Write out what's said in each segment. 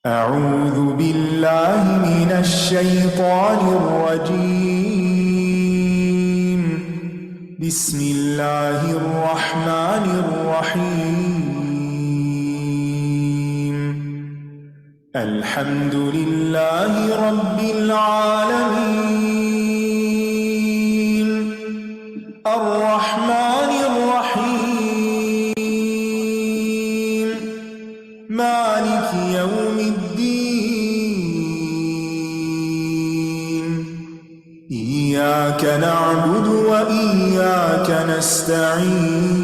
أعوذ بالله من الشيطان الرجيم. بسم الله الرحمن الرحيم. الحمد لله رب العالمين. الرحمن الرحيم. مالك يوم الدين. إياك نعبد وإياك نستعين.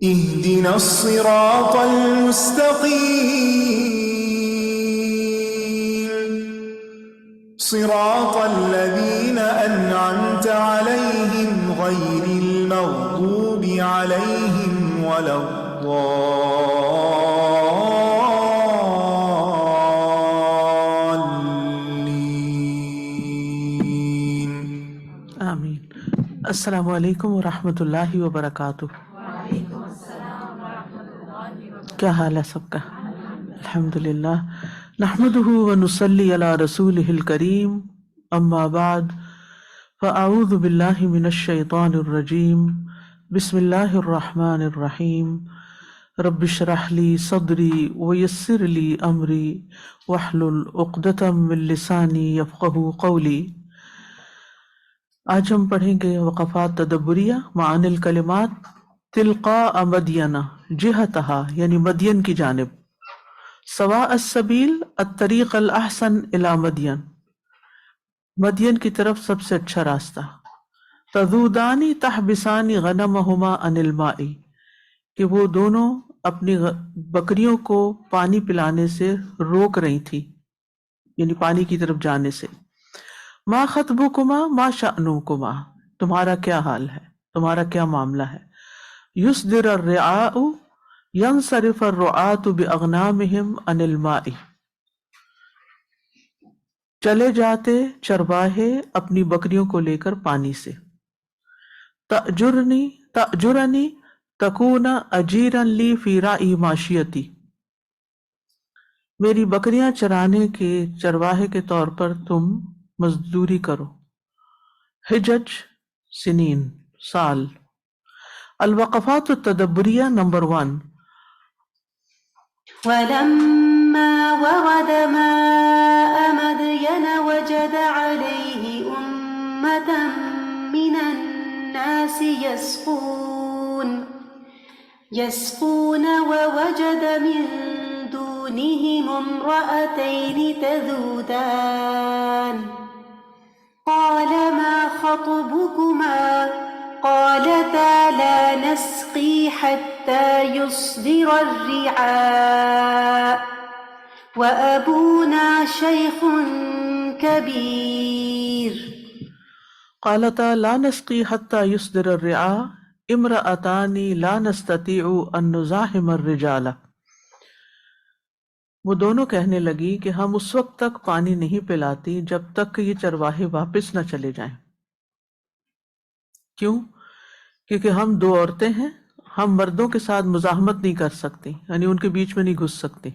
اهدنا الصراط المستقيم. صراط الذين أنعمت عليهم غير المغضوب عليهم ولا الضالين. آمین۔ السلام علیکم ورحمۃ اللہ وبرکاتہ۔ کیا حال ہے سب کا؟ الحمدللہ نحمدہ ونصلی علی رسولہ الکریم، اما بعد فاعوذ باللہ من الشیطان الرجیم، بسم اللہ الرحمن الرحیم۔ رب اشرح لی صدری ویسر لی امری واحلل عقدۃ من لسانی یفقہوا قولی۔ آج ہم پڑھیں گے وقفات تدبریہ معانی الکلمات تلقاء مدینہ جہتہا، یعنی مدین کی جانب، سواء السبیل الطریق الاحسن الی مدین، مدین کی طرف سب سے اچھا راستہ۔ تذودانی تحبسانی غنمہما عن الماء، کہ وہ دونوں اپنی بکریوں کو پانی پلانے سے روک رہی تھی، یعنی پانی کی طرف جانے سے۔ ما خطبکما ما شأنکما، تمہارا کیا حال ہے، تمہارا کیا معاملہ ہے۔ یصدر الرعاء ینصرف الرعاة باغنامہم عن الماء، چلے جاتے چرواہے اپنی بکریوں کو لے کر پانی سے۔ تأجرنی تکون اجیرا لی فی راعی ماشیتی، میری بکریاں چرانے کے چرواہے کے طور پر تم مزدوری کرو۔ حجج سنین، سال۔ الوقفات التدبریہ نمبر 1۔ ولما ورد ماء مدين وجد عليه أمة من الناس يسقون ووجد من دونهم امرأتين تذودان قال ما خطبكما قالتا لا نسقي حتى يصدر الرعاء وأبونا شيخ كبير قالتا لا نسقی حتی یصدر الرعاء امرأتان لا نستطيع ان نزاحم الرجال، وہ دونوں کہنے لگی کہ ہم اس وقت تک پانی نہیں پلاتی جب تک کہ یہ چرواہے واپس نہ چلے جائیں۔ کیوں؟ کیونکہ ہم دو عورتیں ہیں، ہم مردوں کے ساتھ مزاحمت نہیں کر سکتی، یعنی ان کے بیچ میں نہیں گھس سکتی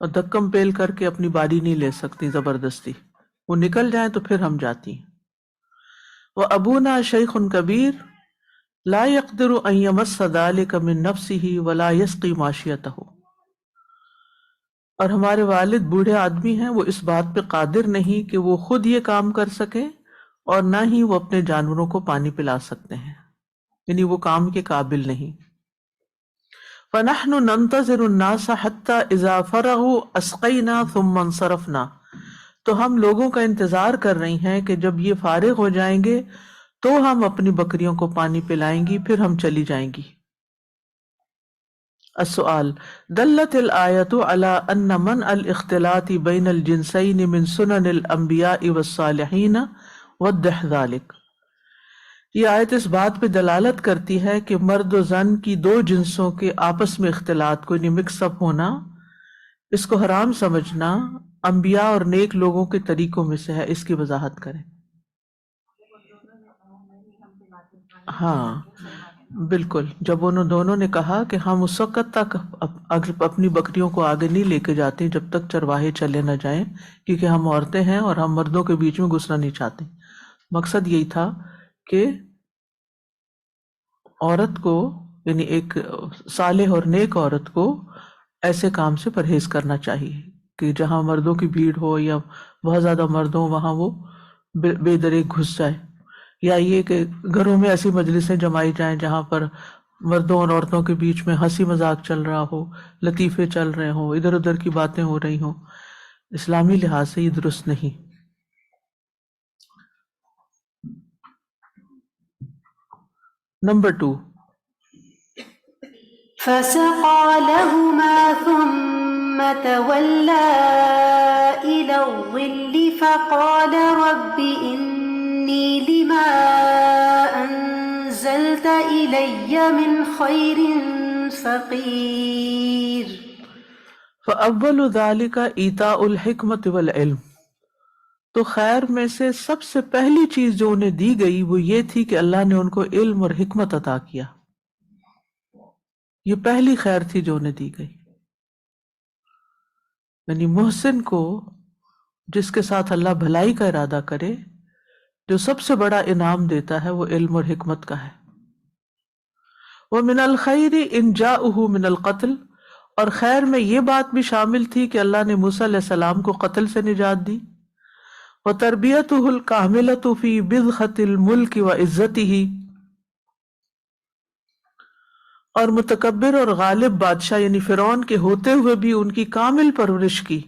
اور دھکم پیل کر کے اپنی باری نہیں لے سکتی زبردستی، وہ نکل جائیں تو پھر ہم جاتی ہیں۔ وَأَبُونَا شَيْخٌ كَبِيرٌ لَا يَقْدِرُ أَن يَمَسَّ ذَلِكَ مِن نَفْسِهِ وَلَا يَسْقِي مَاشِيَتَهُ، اور ہمارے والد بوڑھے آدمی ہیں، وہ اس بات پہ قادر نہیں کہ وہ خود یہ کام کر سکیں اور نہ ہی وہ اپنے جانوروں کو پانی پلا سکتے ہیں، یعنی وہ کام کے قابل نہیں۔ فَنَحْنُ نَنْتَظِرُ النَّاسَ حَتَّى إِذَا فَرَغُوا أَسْقَيْنَا ثُمَّ انصَرَفْنَا، تو ہم لوگوں کا انتظار کر رہی ہیں کہ جب یہ فارغ ہو جائیں گے تو ہم اپنی بکریوں کو پانی پلائیں گی، پھر ہم چلی جائیں گی۔ السؤال دلت الآیت علی ان منع الاختلاط بین الجنسین من سنن الانبیاء والصالحین وضح ذلک، یہ آیت اس بات پہ دلالت کرتی ہے کہ مرد و زن کی دو جنسوں کے آپس میں اختلاط کو، یعنی مکس اپ ہونا، اس کو حرام سمجھنا انبیاء اور نیک لوگوں کے طریقوں میں سے ہے، اس کی وضاحت کریں۔ ہاں بالکل، جب انہوں دونوں نے کہا کہ ہم اس وقت تک اپنی بکریوں کو آگے نہیں لے کے جاتے جب تک چرواہے چلے نہ جائیں، کیونکہ ہم عورتیں ہیں اور ہم مردوں کے بیچ میں گھسنا نہیں چاہتے۔ مقصد یہی تھا کہ عورت کو، یعنی ایک صالح اور نیک عورت کو ایسے کام سے پرہیز کرنا چاہیے کہ جہاں مردوں کی بھیڑ ہو یا بہت زیادہ مرد ہوں وہاں وہ بے دریغ گھس جائے، یا یہ کہ گھروں میں ایسی مجلسیں جمائی جائیں جہاں پر مردوں اور عورتوں کے بیچ میں ہنسی مذاق چل رہا ہو، لطیفے چل رہے ہوں، ادھر ادھر کی باتیں ہو رہی ہوں۔ اسلامی لحاظ سے یہ درست نہیں۔ نمبر 2، فسقى لهما ثم تولى إلى الظل فقال رب إني لما أنزلت إلي من خير فقير۔ فأول ذلك ایتاء الحکمت والعلم، تو خیر میں سے سب سے پہلی چیز جو انہیں دی گئی وہ یہ تھی کہ اللہ نے ان کو علم اور حکمت عطا کیا۔ یہ پہلی خیر تھی جو انہیں دی گئی، یعنی محسن کو، جس کے ساتھ اللہ بھلائی کا ارادہ کرے، جو سب سے بڑا انعام دیتا ہے وہ علم اور حکمت کا ہے۔ وَمِنَ الْخَيْرِ إِنْ جَاءُهُ مِنَ الْقَتْلِ، اور خیر میں یہ بات بھی شامل تھی کہ اللہ نے موسیٰ علیہ السلام کو قتل سے نجات دی۔ وَتَرْبِيَتُهُ الْكَامِلَةُ فِي بِضْعَةِ الْمُلْكِ وَعِزَّتِهِ، اور متکبر اور غالب بادشاہ یعنی فرعون کے ہوتے ہوئے بھی ان کی کامل پرورش کی،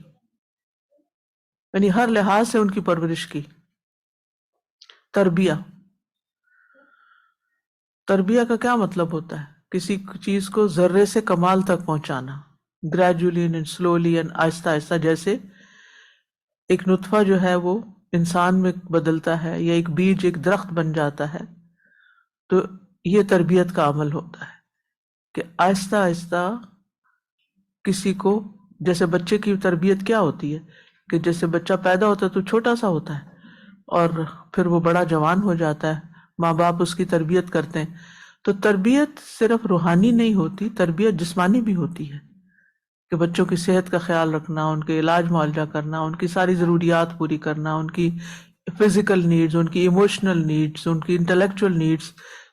یعنی ہر لحاظ سے ان کی پرورش کی۔ تربیہ، تربیہ کا کیا مطلب ہوتا ہے؟ کسی چیز کو ذرے سے کمال تک پہنچانا، گریجولی اینڈ سلولی اینڈ آہستہ آہستہ، جیسے ایک نطفہ جو ہے وہ انسان میں بدلتا ہے یا ایک بیج ایک درخت بن جاتا ہے، تو یہ تربیت کا عمل ہوتا ہے کہ آہستہ آہستہ کسی کو، جیسے بچے کی تربیت کیا ہوتی ہے کہ جیسے بچہ پیدا ہوتا ہے تو چھوٹا سا ہوتا ہے اور پھر وہ بڑا جوان ہو جاتا ہے، ماں باپ اس کی تربیت کرتے ہیں۔ تو تربیت صرف روحانی نہیں ہوتی، تربیت جسمانی بھی ہوتی ہے کہ بچوں کی صحت کا خیال رکھنا، ان کے علاج معالجہ کرنا، ان کی ساری ضروریات پوری کرنا، ان کی فزیکل نیڈز، ان کی ایموشنل نیڈز، ان کی انٹلیکچوئل نیڈز،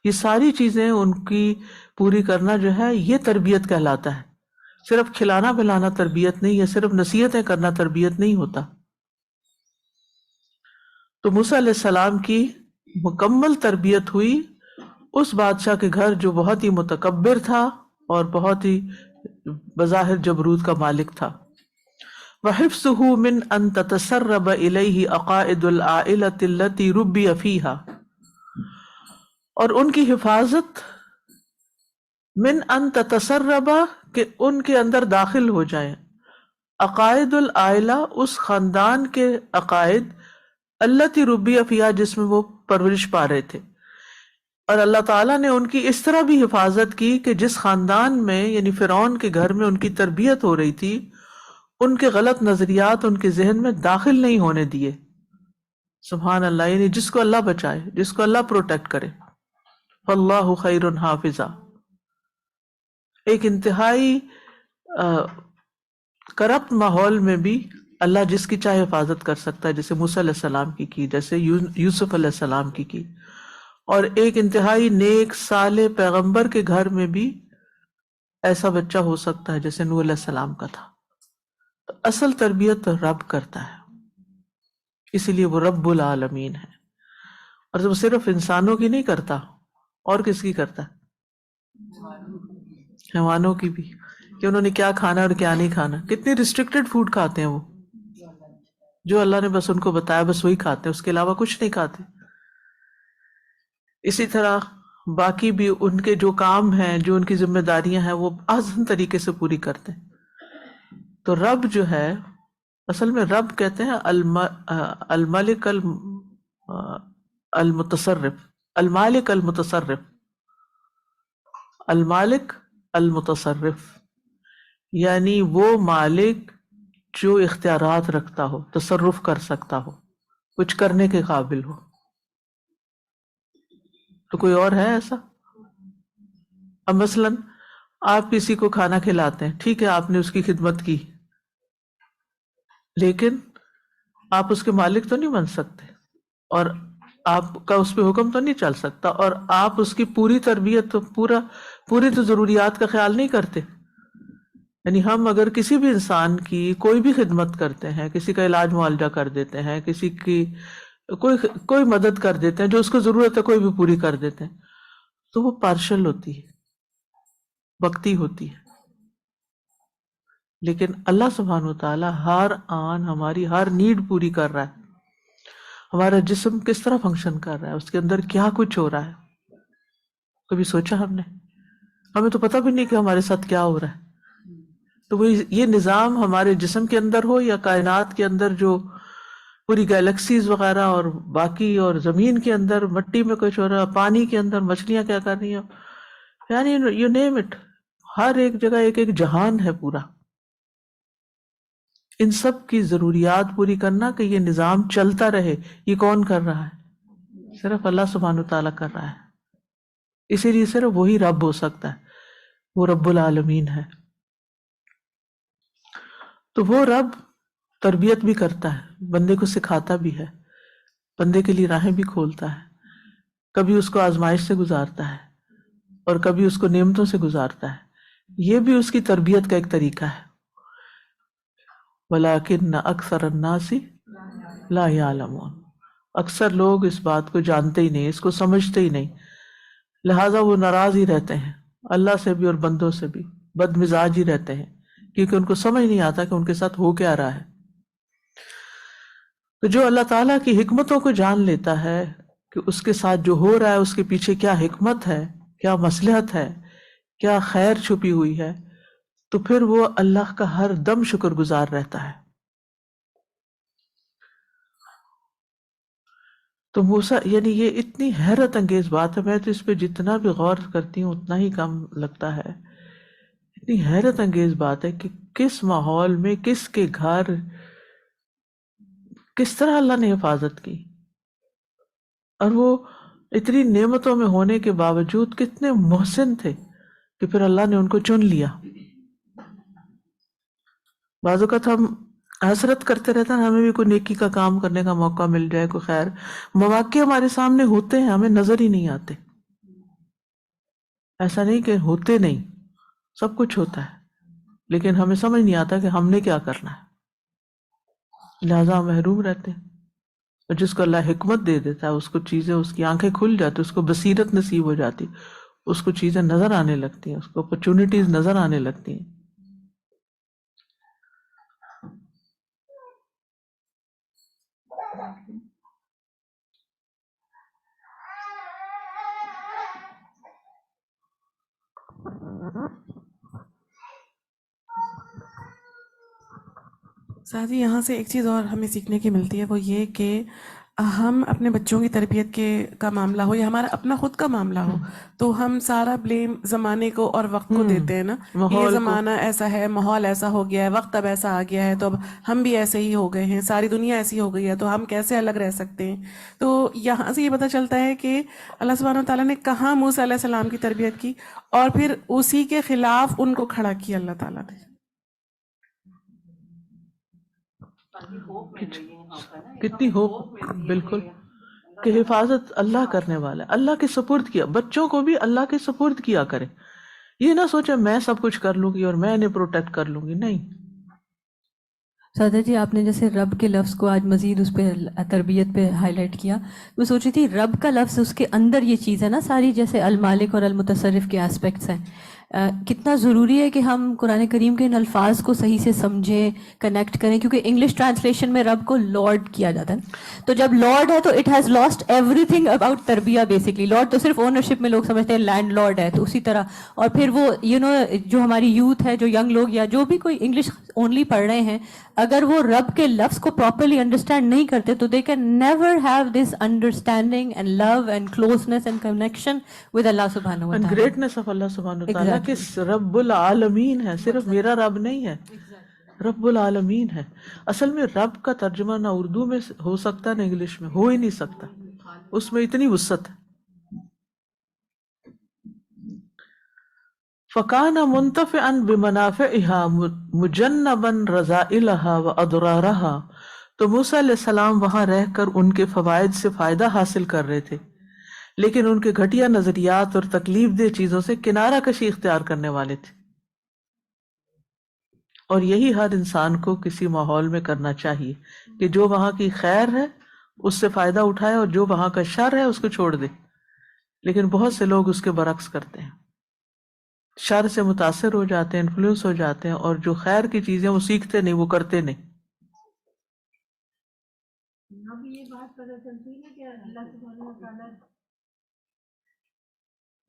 یہ ساری چیزیں ان کی پوری کرنا جو ہے یہ تربیت کہلاتا ہے۔ صرف کھلانا پلانا تربیت نہیں ہے، صرف نصیحتیں کرنا تربیت نہیں ہوتا۔ تو موسیٰ علیہ السلام کی مکمل تربیت ہوئی اس بادشاہ کے گھر جو بہت ہی متکبر تھا اور بہت ہی بظاہر جبروت کا مالک تھا۔ وَحِفْظُهُ مِنْ أَن تَتَسَرَّبَ إِلَيْهِ عَقَائِدُ الْعَائِلَةِ الَّتِي رُبِّيَ فِيهَا، اور ان کی حفاظت من ان تتسرب، کہ ان کے اندر داخل ہو جائیں، عقائد العائلہ، اس خاندان کے عقائد، التی ربی فیہا، جس میں وہ پرورش پا رہے تھے۔ اور اللہ تعالیٰ نے ان کی اس طرح بھی حفاظت کی کہ جس خاندان میں یعنی فرعون کے گھر میں ان کی تربیت ہو رہی تھی، ان کے غلط نظریات ان کے ذہن میں داخل نہیں ہونے دیے۔ سبحان اللہ، یعنی جس کو اللہ بچائے، جس کو اللہ پروٹیکٹ کرے۔ فاللہ خیر حافظا، ایک انتہائی کرپٹ ماحول میں بھی اللہ جس کی چاہے حفاظت کر سکتا ہے، جیسے موسیٰ علیہ السلام کی جیسے یوسف علیہ السلام کی، اور ایک انتہائی نیک صالح پیغمبر کے گھر میں بھی ایسا بچہ ہو سکتا ہے جیسے نوح علیہ السلام کا تھا۔ تو اصل تربیت رب کرتا ہے، اسی لیے وہ رب العالمین ہے، اور وہ صرف انسانوں کی نہیں کرتا، اور کس کی کرتا ہے؟ حیوانوں کی بھی، کہ انہوں نے کیا کھانا اور کیا نہیں کھانا۔ کتنی ریسٹرکٹڈ فوڈ کھاتے ہیں وہ، جو اللہ نے بس ان کو بتایا بس وہی کھاتے ہیں، اس کے علاوہ کچھ نہیں کھاتے۔ اسی طرح باقی بھی ان کے جو کام ہیں، جو ان کی ذمہ داریاں ہیں، وہ آسان طریقے سے پوری کرتے ہیں۔ تو رب جو ہے، اصل میں رب کہتے ہیں الملک المتصرف، المالک المتصرف، المالک المتصرف، یعنی وہ مالک جو اختیارات رکھتا ہو، تصرف کر سکتا ہو، کچھ کرنے کے قابل ہو۔ تو کوئی اور ہے ایسا؟ اب مثلاً آپ کسی کو کھانا کھلاتے ہیں، ٹھیک ہے آپ نے اس کی خدمت کی، لیکن آپ اس کے مالک تو نہیں بن سکتے، اور آپ کا اس پہ حکم تو نہیں چل سکتا، اور آپ اس کی پوری تربیت تو پوری تو ضروریات کا خیال نہیں کرتے۔ یعنی ہم اگر کسی بھی انسان کی کوئی بھی خدمت کرتے ہیں، کسی کا علاج معالجہ کر دیتے ہیں، کسی کی کوئی مدد کر دیتے ہیں جو اس کو ضرورت ہے، کوئی بھی پوری کر دیتے ہیں، تو وہ پارشل ہوتی ہے، وقتی ہوتی ہے۔ لیکن اللہ سبحانہ وتعالی ہر آن ہماری ہر نیڈ پوری کر رہا ہے۔ ہمارا جسم کس طرح فنکشن کر رہا ہے، اس کے اندر کیا کچھ ہو رہا ہے، کبھی سوچا ہم نے؟ ہمیں تو پتہ بھی نہیں کہ ہمارے ساتھ کیا ہو رہا ہے۔ تو وہ یہ نظام ہمارے جسم کے اندر ہو یا کائنات کے اندر جو پوری گیلیکسیز وغیرہ اور باقی، اور زمین کے اندر مٹی میں کچھ ہو رہا ہے، پانی کے اندر مچھلیاں کیا کر رہی ہیں، یعنی یو نیم اٹ، ہر ایک جگہ ایک ایک جہان ہے پورا۔ ان سب کی ضروریات پوری کرنا کہ یہ نظام چلتا رہے، یہ کون کر رہا ہے؟ صرف اللہ سبحانہ تعالیٰ کر رہا ہے۔ اسی لیے صرف وہی رب ہو سکتا ہے، وہ رب العالمین ہے۔ تو وہ رب تربیت بھی کرتا ہے، بندے کو سکھاتا بھی ہے، بندے کے لیے راہیں بھی کھولتا ہے، کبھی اس کو آزمائش سے گزارتا ہے اور کبھی اس کو نعمتوں سے گزارتا ہے۔ یہ بھی اس کی تربیت کا ایک طریقہ ہے۔ وَلَٰكِنَّ أَكْثَرَ النَّاسِ لَا يَعْلَمُونَ، اکثر لوگ اس بات کو جانتے ہی نہیں، اس کو سمجھتے ہی نہیں، لہٰذا وہ ناراض ہی رہتے ہیں اللہ سے بھی اور بندوں سے بھی، بد مزاج ہی رہتے ہیں، کیونکہ ان کو سمجھ نہیں آتا کہ ان کے ساتھ ہو کیا رہا ہے۔ تو جو اللہ تعالیٰ کی حکمتوں کو جان لیتا ہے کہ اس کے ساتھ جو ہو رہا ہے اس کے پیچھے کیا حکمت ہے، کیا مصلحت ہے، کیا خیر چھپی ہوئی ہے، تو پھر وہ اللہ کا ہر دم شکر گزار رہتا ہے۔ تو موسیٰ، یعنی یہ اتنی حیرت انگیز بات ہے، میں تو اس پہ جتنا بھی غور کرتی ہوں اتنا ہی کم لگتا ہے۔ اتنی حیرت انگیز بات ہے کہ کس ماحول میں، کس کے گھر، کس طرح اللہ نے حفاظت کی، اور وہ اتنی نعمتوں میں ہونے کے باوجود کتنے محسن تھے کہ پھر اللہ نے ان کو چن لیا۔ بعض اوقات ہم حسرت کرتے رہتے ہیں ہمیں بھی کوئی نیکی کا کام کرنے کا موقع مل جائے، کوئی خیر، مواقع ہمارے سامنے ہوتے ہیں، ہمیں نظر ہی نہیں آتے۔ ایسا نہیں کہ ہوتے نہیں، سب کچھ ہوتا ہے، لیکن ہمیں سمجھ نہیں آتا کہ ہم نے کیا کرنا ہے، لہٰذا ہم محروم رہتے ہیں۔ اور جس کو اللہ حکمت دے دیتا ہے، اس کو چیزیں، اس کی آنکھیں کھل جاتی، اس کو بصیرت نصیب ہو جاتی، اس کو چیزیں نظر آنے لگتی ہیں، اس کو اپرچونٹیز نظر آنے لگتی ہیں۔ ساتھ ہی یہاں سے ایک چیز اور ہمیں سیکھنے کی ملتی ہے، وہ یہ کہ ہم اپنے بچوں کی تربیت کا معاملہ ہو یا ہمارا اپنا خود کا معاملہ ہو، تو ہم سارا بلیم زمانے کو اور وقت کو دیتے ہیں نا، یہ زمانہ ایسا ہے، ماحول ایسا ہو گیا ہے، وقت اب ایسا آ گیا ہے، تو اب ہم بھی ایسے ہی ہو گئے ہیں، ساری دنیا ایسی ہو گئی ہے، تو ہم کیسے الگ رہ سکتے ہیں۔ تو یہاں سے یہ پتہ چلتا ہے کہ اللہ سبحانہ تعالیٰ نے کہاں موسیٰ علیہ السلام کی تربیت کی، اور پھر اسی کے خلاف ان کو کھڑا کیا اللہ تعالیٰ نے۔ کتنی ہوپ، بالکل، کہ حفاظت اللہ کرنے والا ہے، اللہ کے سپرد کیا، بچوں کو بھی اللہ کے سپرد کیا کرے۔ یہ نہ سوچے میں سب کچھ کر لوں گی اور میں انہیں پروٹیکٹ کر لوں گی، نہیں۔ سادہ جی، آپ نے جیسے رب کے لفظ کو آج مزید اس پہ تربیت پہ ہائی لائٹ کیا، میں سوچ رہی تھی رب کا لفظ، اس کے اندر یہ چیز ہے نا ساری، جیسے المالک اور المتصرف کے اسپیکٹس ہیں، کتنا ضروری ہے کہ ہم قرآن کریم کے ان الفاظ کو صحیح سے سمجھیں، کنیکٹ کریں، کیونکہ انگلش ٹرانسلیشن میں رب کو لارڈ کیا جاتا ہے، تو جب لارڈ ہے تو it has lost everything about تربیہ بیسکلی۔ لارڈ تو صرف اونرشپ میں لوگ سمجھتے ہیں، لینڈ لارڈ ہے، تو اسی طرح، اور پھر وہ جو ہماری یوتھ ہے، جو ینگ لوگ یا جو بھی کوئی انگلش اونلی پڑھ رہے ہیں، اگر وہ رب کے لفظ کو پراپرلی انڈرسٹینڈ نہیں کرتے تو they can never have this understanding and love and closeness and connection with Allah سبحانہ و تعالیٰ، گریٹنس آف اللہ سبحانہ وتعالیٰ کہ رب العالمین ہے، صرف میرا رب نہیں ہے، رب العالمین ہے۔ اصل میں رب کا ترجمہ نہ اردو میں ہو سکتا نہ انگلش میں، ہو ہی نہیں سکتا، اس میں اتنی وسعت ہے۔ فکان منتفعا بمنافعها مجنبا رذائلها واضرارها، تو موسیٰ علیہ السلام وہاں رہ کر ان کے فوائد سے فائدہ حاصل کر رہے تھے، لیکن ان کے گھٹیا نظریات اور تکلیف دہ چیزوں سے کنارہ کشی اختیار کرنے والے تھے۔ اور یہی ہر انسان کو کسی ماحول میں کرنا چاہیے کہ جو وہاں کی خیر ہے اس سے فائدہ اٹھائے اور جو وہاں کا شر ہے اس کو چھوڑ دے، لیکن بہت سے لوگ اس کے برعکس کرتے ہیں، شر سے متاثر ہو جاتے ہیں، انفلوئنس ہو جاتے ہیں، اور جو خیر کی چیزیں وہ سیکھتے نہیں، وہ کرتے نہیں۔ اب یہ بات پتہ چلتی ہے نا کہ اللہ سبحانہ و تعالیٰ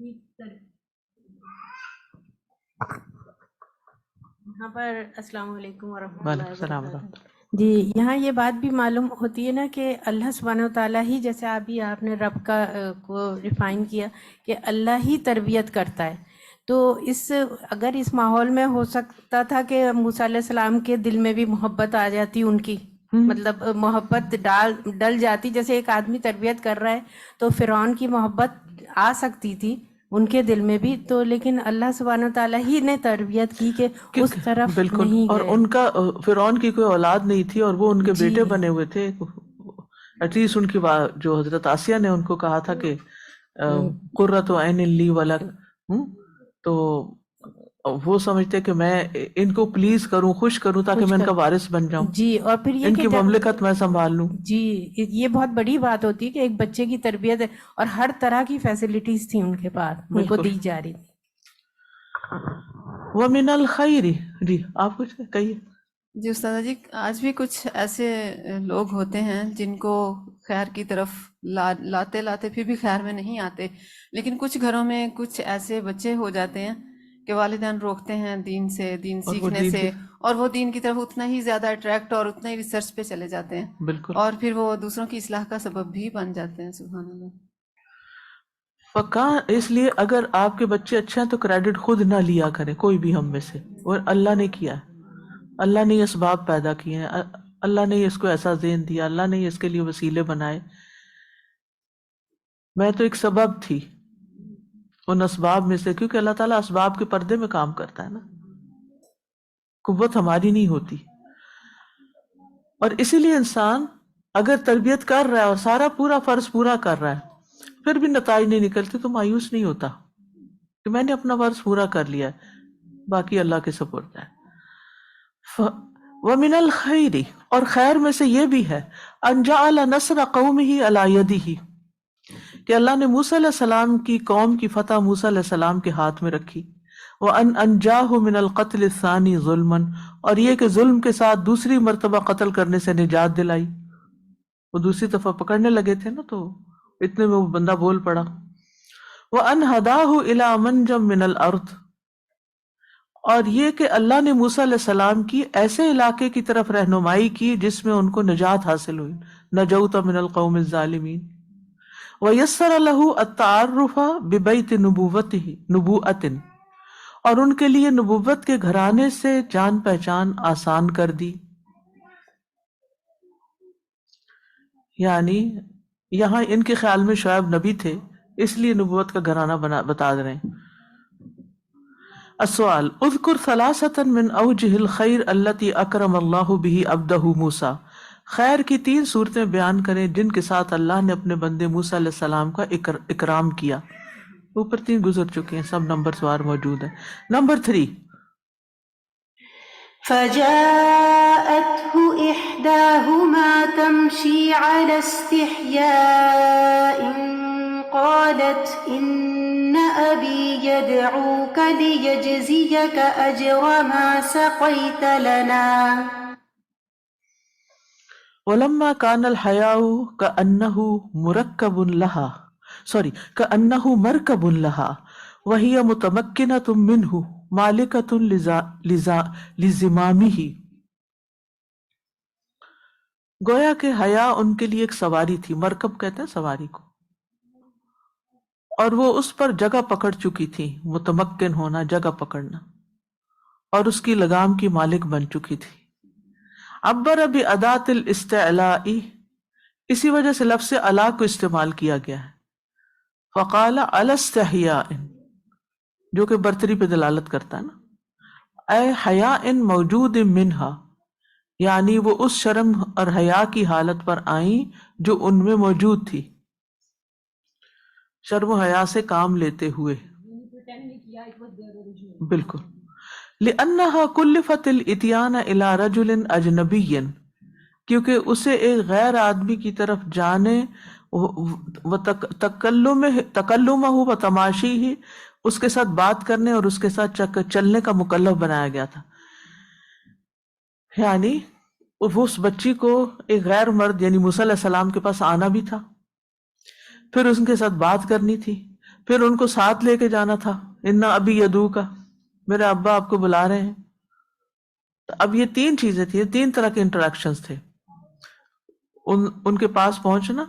کی یہاں پر السلام علیکم ورحمۃ وعلیکم اللہ السلام وبرکاتہ۔ ورحمۃ اللہ۔ جی، یہاں یہ بات بھی معلوم ہوتی ہے نا کہ اللہ سبحانہ و تعالیٰ ہی، جیسے آپ نے رب کا کو ریفائن کیا کہ اللہ ہی تربیت کرتا ہے، تو اگر اس ماحول میں ہو سکتا تھا کہ موسیٰ علیہ السلام کے دل میں بھی محبت آ جاتی، ان کی مطلب محبت ڈل جاتی، جیسے ایک آدمی تربیت کر رہا ہے تو فرعون کی محبت آ سکتی تھی ان کے دل میں بھی، تو لیکن اللہ سبحانہ و تعالیٰ ہی نے تربیت کی کہ اس طرف بالکل، نہیں اور گئے۔ ان کا فرعون کی کوئی اولاد نہیں تھی اور وہ ان کے جی بیٹے بنے ہوئے تھے۔ ایٹ لیسٹ ان کی جو حضرت آسیہ نے ان کو کہا تھا کہ قرۃ عین لی ولک، تو وہ سمجھتے کہ میں ان کو پلیز کروں، خوش کروں تاکہ میں ان کا وارث بن جاؤں، جی، اور پھر یہ ان کہ کی جب مملکت میں سنبھال لوں۔ جی، یہ بہت بڑی بات ہوتی ہے کہ ایک بچے کی تربیت ہے، اور ہر طرح کی فیسلٹیز تھیں ان کے پاس، ان کو بالکل۔ دی جا رہی تھی۔ ومن الخیر، جی آپ کچھ کہیے۔ جی استاذہ جی، آج بھی کچھ ایسے لوگ ہوتے ہیں جن کو خیر کی طرف لاتے لاتے پھر بھی خیر میں نہیں آتے، لیکن کچھ گھروں میں کچھ ایسے بچے ہو جاتے ہیں کہ والدین روکتے ہیں دین سیکھنے سے، اور وہ دین کی طرف اتنا ہی زیادہ اٹریکٹ اور اتنا ہی ریسرچ پہ چلے جاتے ہیں، بالکل، اور پھر وہ دوسروں کی اصلاح کا سبب بھی بن جاتے ہیں۔ سبحان اللہ۔ اس لیے اگر آپ کے بچے اچھے ہیں تو کریڈٹ خود نہ لیا کریں کوئی بھی ہم میں سے، اور اللہ نے کیا ہے، اللہ نے یہ اسباب پیدا کیے ہیں، اللہ نے اس کو ایسا ذہن دیا، اللہ نے اس کے لیے وسیلے بنائے، میں تو ایک سبب تھی ان اسباب میں سے، کیونکہ اللہ تعالیٰ اسباب کے پردے میں کام کرتا ہے نا، قوت ہماری نہیں ہوتی۔ اور اسی لیے انسان اگر تربیت کر رہا ہے اور سارا پورا فرض پورا کر رہا ہے پھر بھی نتائج نہیں نکلتے تو مایوس نہیں ہوتا کہ میں نے اپنا فرض پورا کر لیا ہے، باقی اللہ کے سپرد ہے۔ وَمِنَ الْخَيْرِ، اور خیر میں سے یہ بھی ہے، أَنْ جَعَلَ نَصْرَ قَوْمِهِ عَلَى يَدِهِ، کہ اللہ نے موسیٰ علیہ السلام کی قوم کی فتح موسیٰ علیہ السلام کے ہاتھ میں رکھی، وَأَنْ أَنْجَاهُ مِنَ الْقَتْلِ الثَّانِي ظُلْمًا، اور یہ کہ ظلم کے ساتھ دوسری مرتبہ قتل کرنے سے نجات دلائی، وہ دوسری دفعہ پکڑنے لگے تھے نا تو اتنے میں وہ بندہ بول پڑا۔ وَأَنْ هَدَاهُ إِلَى مَنْجَمْ مِنَ الْأَرْضِ، اور یہ کہ اللہ نے موسیٰ علیہ السلام کی ایسے علاقے کی طرف رہنمائی کی جس میں ان کو نجات حاصل ہوئی، نجوت من القوم الظالمین۔ وَيَسَّرَ لَهُ التَّعَرُّفَ بِبَيْتِ نُبُوَّتِهِ، اور ان کے لیے نبوت کے گھرانے سے جان پہچان آسان کر دی، یعنی یہاں ان کے خیال میں شعیب نبی تھے اس لیے نبوت کا گھرانہ بتا رہے ہیں۔ السؤال، اذکر ثلاثة من اوجہ الخیر التي اکرم اللہ به عبدہ موسیٰ، خیر کی 3 صورتیں بیان کریں جن کے ساتھ اللہ نے اپنے بندے موسیٰ علیہ السلام کا اکرام کیا۔ اوپر 3 گزر چکے ہیں، سب نمبر سوار موجود ہیں۔ نمبر 3، فجاءته إحداهما تمشي على استحياء قالت إن أبي يدعوك ليجزيك أجر ما سقيت لنا ولما كان الحياء كأنه مركب لها وهي متمكنة منه مالكة لزمامه، گویا کہ حیا ان کے لیے ایک سواری تھی، مرکب کہتے ہیں سواری کو، اور وہ اس پر جگہ پکڑ چکی تھی، متمکن ہونا جگہ پکڑنا، اور اس کی لگام کی مالک بن چکی تھی۔ عبر بأداة الاستعلاء، اسی وجہ سے لفظ علا کو استعمال کیا گیا ہے۔ فقال علی استحیاء، جو کہ برتری پہ دلالت کرتا ہے نا. اے حیا ان موجود منہا، یعنی وہ اس شرم اور حیا کی حالت پر آئیں جو ان میں موجود تھی، شرم و حیا سے کام لیتے ہوئے. بالکل. لِأَنَّهَا كُلِّفَتِ الْإِتْيَانَ إِلَى رَجُلٍ أَجْنَبِيٍّ، کیونکہ اسے ایک غیر آدمی کی طرف جانے تکلمہ و تماشی ہی، اس کے ساتھ بات کرنے اور اس کے ساتھ چلنے کا مکلف بنایا گیا تھا. یعنی وہ اس بچی کو ایک غیر مرد یعنی موسیٰ علیہ السلام کے پاس آنا بھی تھا، پھر ان کے ساتھ بات کرنی تھی، پھر ان کو ساتھ لے کے جانا تھا. اِنَّ أَبِي يَدْعُوكَ، میرے ابا آپ کو بلا رہے ہیں. تو اب یہ تین چیزیں تھیں، تین طرح کے انٹریکشنز تھے. ان کے پاس پہنچنا،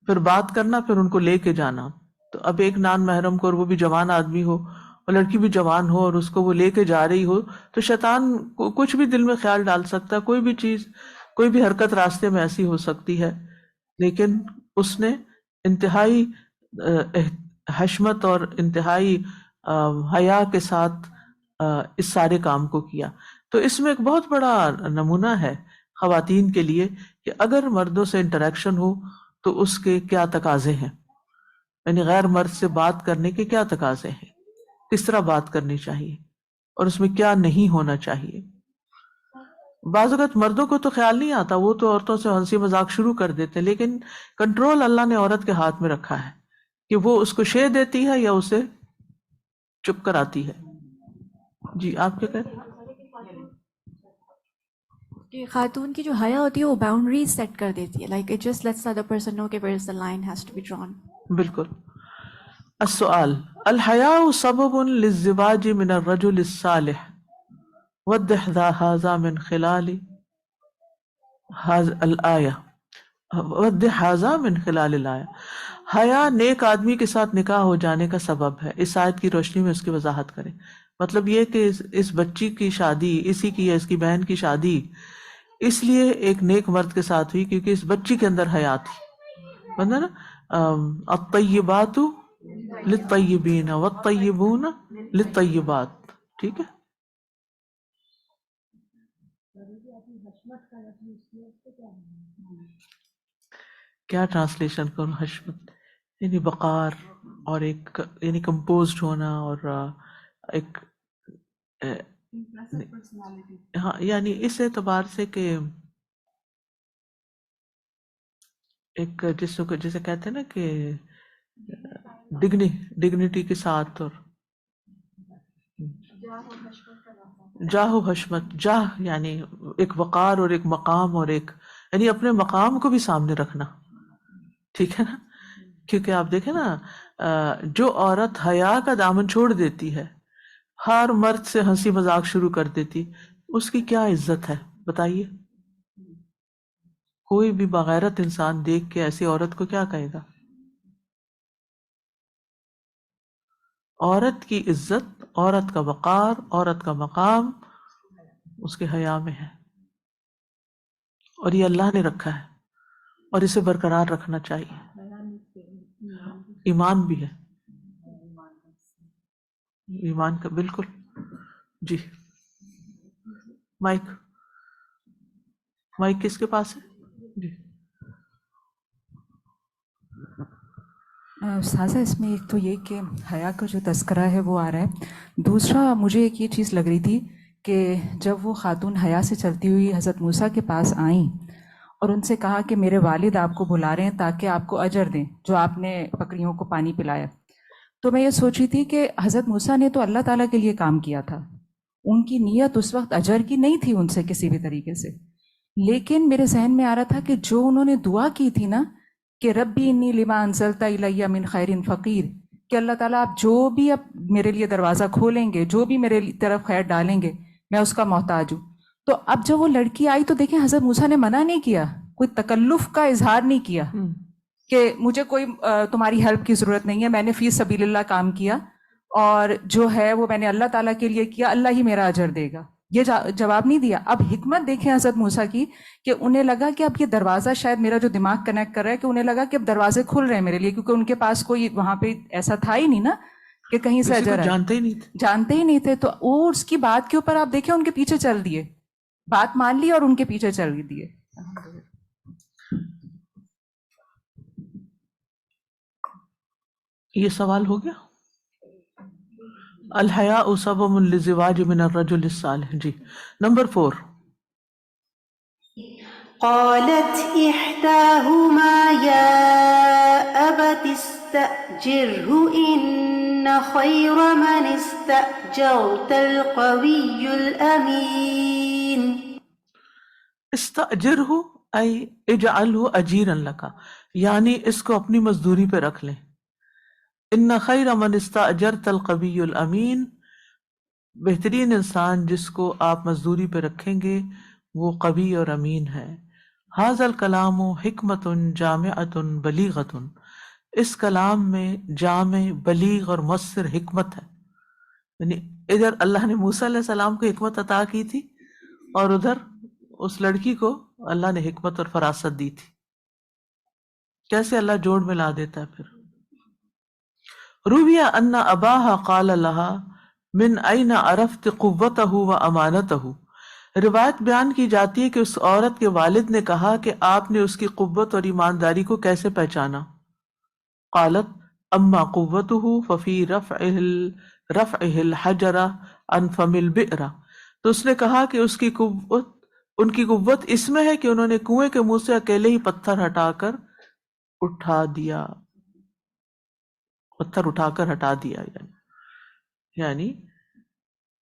پھر بات کرنا، پھر ان کو لے کے جانا. تو اب ایک نان محرم کو، اور وہ بھی جوان آدمی ہو اور لڑکی بھی جوان ہو، اور اس کو وہ لے کے جا رہی ہو، تو شیطان کچھ بھی دل میں خیال ڈال سکتا ہے، کوئی بھی چیز، کوئی بھی حرکت راستے میں ایسی ہو سکتی ہے. لیکن اس نے انتہائی حشمت اور انتہائی حیا کے ساتھ اس سارے کام کو کیا. تو اس میں ایک بہت بڑا نمونہ ہے خواتین کے لیے کہ اگر مردوں سے انٹریکشن ہو تو اس کے کیا تقاضے ہیں، یعنی غیر مرد سے بات کرنے کے کیا تقاضے ہیں، کس طرح بات کرنی چاہیے، اور اس میں کیا نہیں ہونا چاہیے. بعض اوقات مردوں کو تو خیال نہیں آتا، وہ تو عورتوں سے ہنسی مذاق شروع کر دیتے، لیکن کنٹرول اللہ نے عورت کے ہاتھ میں رکھا ہے کہ وہ اس کو شے دیتی ہے یا اسے چپ کراتی ہے. جی آپ کیا کہتے ہیں؟ کہ خاتون کی جو حیا ہوتی ہے وہ باؤنڈریز سیٹ کر دیتی ہے، like it just let's the other person know کہ where is the line has to be drawn. بالکل. السؤال: الحیاء سبب للزواج من الرجل الصالح، وضح هذا من خلال الآیہ، وضح هذا من خلال الآیہ. حیا نیک آدمی کے ساتھ نکاح ہو جانے کا سبب ہے. اس آیت کی روشنی میں اس کی وضاحت کریں. مطلب یہ کہ اس بچی کی شادی، اسی کی یا اس کی بہن کی شادی اس لیے ایک نیک مرد کے ساتھ ہوئی کیونکہ اس بچی کے اندر حیا تھی. بندہ نا الطیبات للطیبین والطیبون للطیبات. ٹھیک ہے. کیا ٹرانسلیشن کروں؟ حشمت یعنی وقار، اور ایک یعنی کمپوزڈ ہونا، اور ایک ہاں یعنی اس اعتبار سے کہ ایک جسے کہتے ہیں نا کہ ڈگنیٹی کے ساتھ، اور جاہ و حشمت، جاہ یعنی ایک وقار اور ایک مقام، اور ایک یعنی اپنے مقام کو بھی سامنے رکھنا. ٹھیک ہے نا. کیونکہ آپ دیکھیں نا، جو عورت حیا کا دامن چھوڑ دیتی ہے، ہر مرد سے ہنسی مذاق شروع کر دیتی، اس کی کیا عزت ہے بتائیے؟ کوئی بھی بغیرت انسان دیکھ کے ایسی عورت کو کیا کہے گا؟ عورت کی عزت، عورت کا وقار، عورت کا مقام اس کے حیا میں ہے، اور یہ اللہ نے رکھا ہے، اور اسے برقرار رکھنا چاہیے. ایمان بھی ہے، ایمان کا. بالکل. جی مائک کس کے پاس ہے؟ جی. استاذہ اس میں ایک تو یہ کہ حیا کا جو تذکرہ ہے وہ آ رہا ہے. دوسرا مجھے ایک یہ چیز لگ رہی تھی کہ جب وہ خاتون حیا سے چلتی ہوئی حضرت موسیٰ کے پاس آئیں اور ان سے کہا کہ میرے والد آپ کو بلا رہے ہیں تاکہ آپ کو اجر دیں جو آپ نے بکریوں کو پانی پلایا، تو میں یہ سوچی تھی کہ حضرت موسیٰ نے تو اللہ تعالیٰ کے لیے کام کیا تھا، ان کی نیت اس وقت اجر کی نہیں تھی ان سے کسی بھی طریقے سے. لیکن میرے ذہن میں آ رہا تھا کہ جو انہوں نے دعا کی تھی نا کہ ربی انی لما انزلت الی من خیر فقیر، کہ اللہ تعالیٰ آپ جو بھی اب میرے لیے دروازہ کھولیں گے، جو بھی میرے طرف خیر ڈالیں گے، میں اس کا محتاج ہوں. تو اب جب وہ لڑکی آئی تو دیکھیں حضرت موسیٰ نے منع نہیں کیا، کوئی تکلف کا اظہار نہیں کیا کہ مجھے کوئی تمہاری ہیلپ کی ضرورت نہیں ہے، میں نے فی سبیل اللہ کام کیا اور جو ہے وہ میں نے اللہ تعالیٰ کے لیے کیا، اللہ ہی میرا اجر دے گا، یہ جواب نہیں دیا. اب حکمت دیکھیں حضرت موسیٰ کی کہ انہیں لگا کہ اب یہ دروازہ، شاید میرا جو دماغ کنیکٹ کر رہا ہے کہ انہیں لگا کہ اب دروازے کھل رہے ہیں میرے لیے، کیونکہ ان کے پاس کوئی وہاں پہ ایسا تھا ہی نہیں نا کہ کہیں سے کسی کو اجر آئے. جانتے ہی نہیں تھے. جانتے ہی نہیں تھے, تو وہ اس کی بات کے اوپر آپ دیکھیں ان کے پیچھے چل دیے, بات مان لی اور ان کے پیچھے چل دیے. یہ سوال ہو گیا. الحیاء سبب للزواج من الرجل الصالح. جی نمبر 4. قالت إحداهما يا أبت استأجره إن خير من استأجرت القوي الأمين. استأجرہ ای اجعلہ اجیرا لکا, یعنی اس کو اپنی مزدوری پہ رکھ لیں. ان خیر من استأجرت القوی الامین, بہترین انسان جس کو آپ مزدوری پہ رکھیں گے وہ قوی اور امین ہے. ھذا الکلام حکمت جامعۃ بلیغۃ, اس کلام میں جامع بلیغ اور مؤثر حکمت ہے. یعنی ادھر اللہ نے موسیٰ علیہ السلام کو حکمت عطا کی تھی اور ادھر اس لڑکی کو اللہ نے حکمت اور فراست دی تھی. کیسے اللہ جوڑ میں لا دیتا ہے. پھر رویہ ان اباہا قال لہا من این عرفت قوتہ و امانتہ, روایت بیان کی جاتی ہے کہ اس عورت کے والد نے کہا کہ آپ نے اس کی قوت اور ایمانداری کو کیسے پہچانا. قالت اما قوتہ ففی رفعہ الحجر عن فم البئر, تو اس نے کہا کہ ان کی قوت اس میں ہے کہ انہوں نے کنویں کے منہ سے اکیلے ہی پتھر اٹھا کر ہٹا دیا. یعنی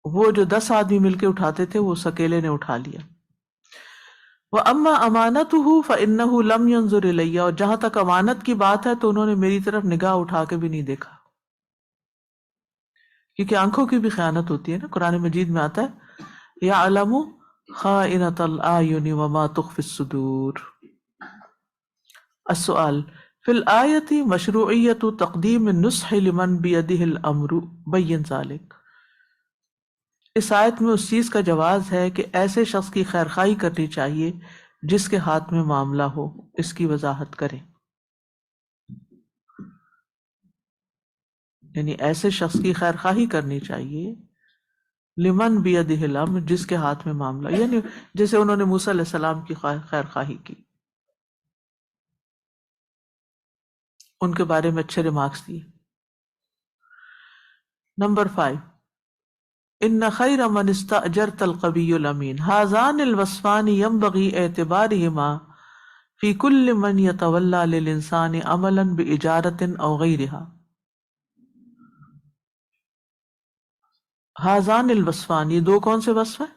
وہ جو 10 آدمی مل کے اٹھاتے تھے وہ اس اکیلے نے اٹھا لیا. وَأَمَّا أَمَانَتُهُ فَإِنَّهُ لَمْ يَنظُرْ إِلَيَّ, اور جہاں تک امانت کی بات ہے تو انہوں نے میری طرف نگاہ اٹھا کے بھی نہیں دیکھا, کیونکہ آنکھوں کی بھی خیانت ہوتی ہے نا. قرآن مجید میں آتا ہے يَعْلَمُ خَائِنَةَ الْأَعْيُنِ وَمَا تُخْفِي الصُّدُورُ. السؤال فی الآیت مشروعیت تقدیم النصح لمن بیدہ الامر بین ذالک. اس آیت میں اس چیز کا جواز ہے کہ ایسے شخص کی خیرخواہی کرنی چاہیے جس کے ہاتھ میں معاملہ ہو, اس کی وضاحت کریں. یعنی ایسے شخص کی خیرخواہی کرنی چاہیے لمن بیدہ الامر, جس کے ہاتھ میں معاملہ, یعنی جیسے انہوں نے موسیٰ علیہ السلام کی خیرخواہی کی, ان کے بارے میں اچھے ریمارکس دیے. نمبر 5. ان خیر من استأجرت القوی الامین, ھذان الوصفان ينبغي اعتبارهما فی کل من یتولی للانسان عملا باجارۃ او غیرها. ھذان الوصفان, یہ دو کون سے وصف ہیں؟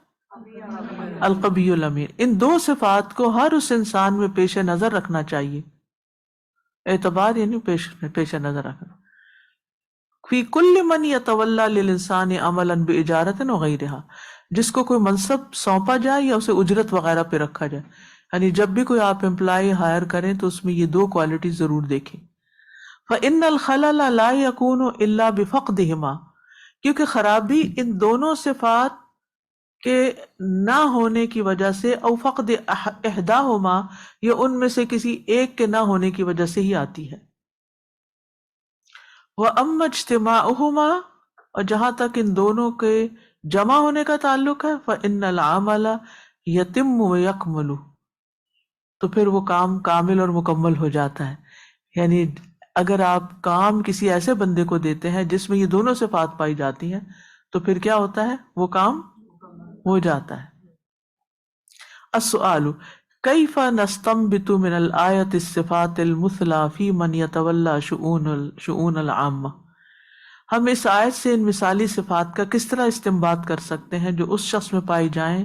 القوی الامین. ان دو صفات کو ہر اس انسان میں پیش نظر رکھنا چاہیے. اعتبار یعنی پیش نظر رکھنا. فی کل من یتولی للانسان عملا باجارۃ و غیرہا, جس کو کوئی منصب سونپا جائے یا اسے اجرت وغیرہ پہ رکھا جائے. یعنی جب بھی کوئی آپ امپلائی ہائر کریں تو اس میں یہ دو کوالٹی ضرور دیکھیں. فإن الخلل لا يكون الا بفقدهما, کیونکہ خرابی ان دونوں صفات کے نہ ہونے کی وجہ سے, او فقد احداہما, یا ان میں سے کسی ایک کے نہ ہونے کی وجہ سے ہی آتی ہے. وَأَمَّا اجْتِمَاعُهُمَا, اور جہاں تک ان دونوں کے جمع ہونے کا تعلق ہے, فَإِنَّ الْعَمَلَ يَتِمُّ وَيَكْمُلُ, تو پھر وہ کام کامل اور مکمل ہو جاتا ہے. یعنی اگر آپ کام کسی ایسے بندے کو دیتے ہیں جس میں یہ دونوں صفات پائی جاتی ہیں تو پھر کیا ہوتا ہے, وہ کام ہو جاتا ہے. السؤال کیف نستنبط من الآیت الصفات المثلی فی من یتولی شؤون العامہ, ہم اس آیت سے ان مثالی صفات کا کس طرح استنباط کر سکتے ہیں جو اس شخص میں پائی جائیں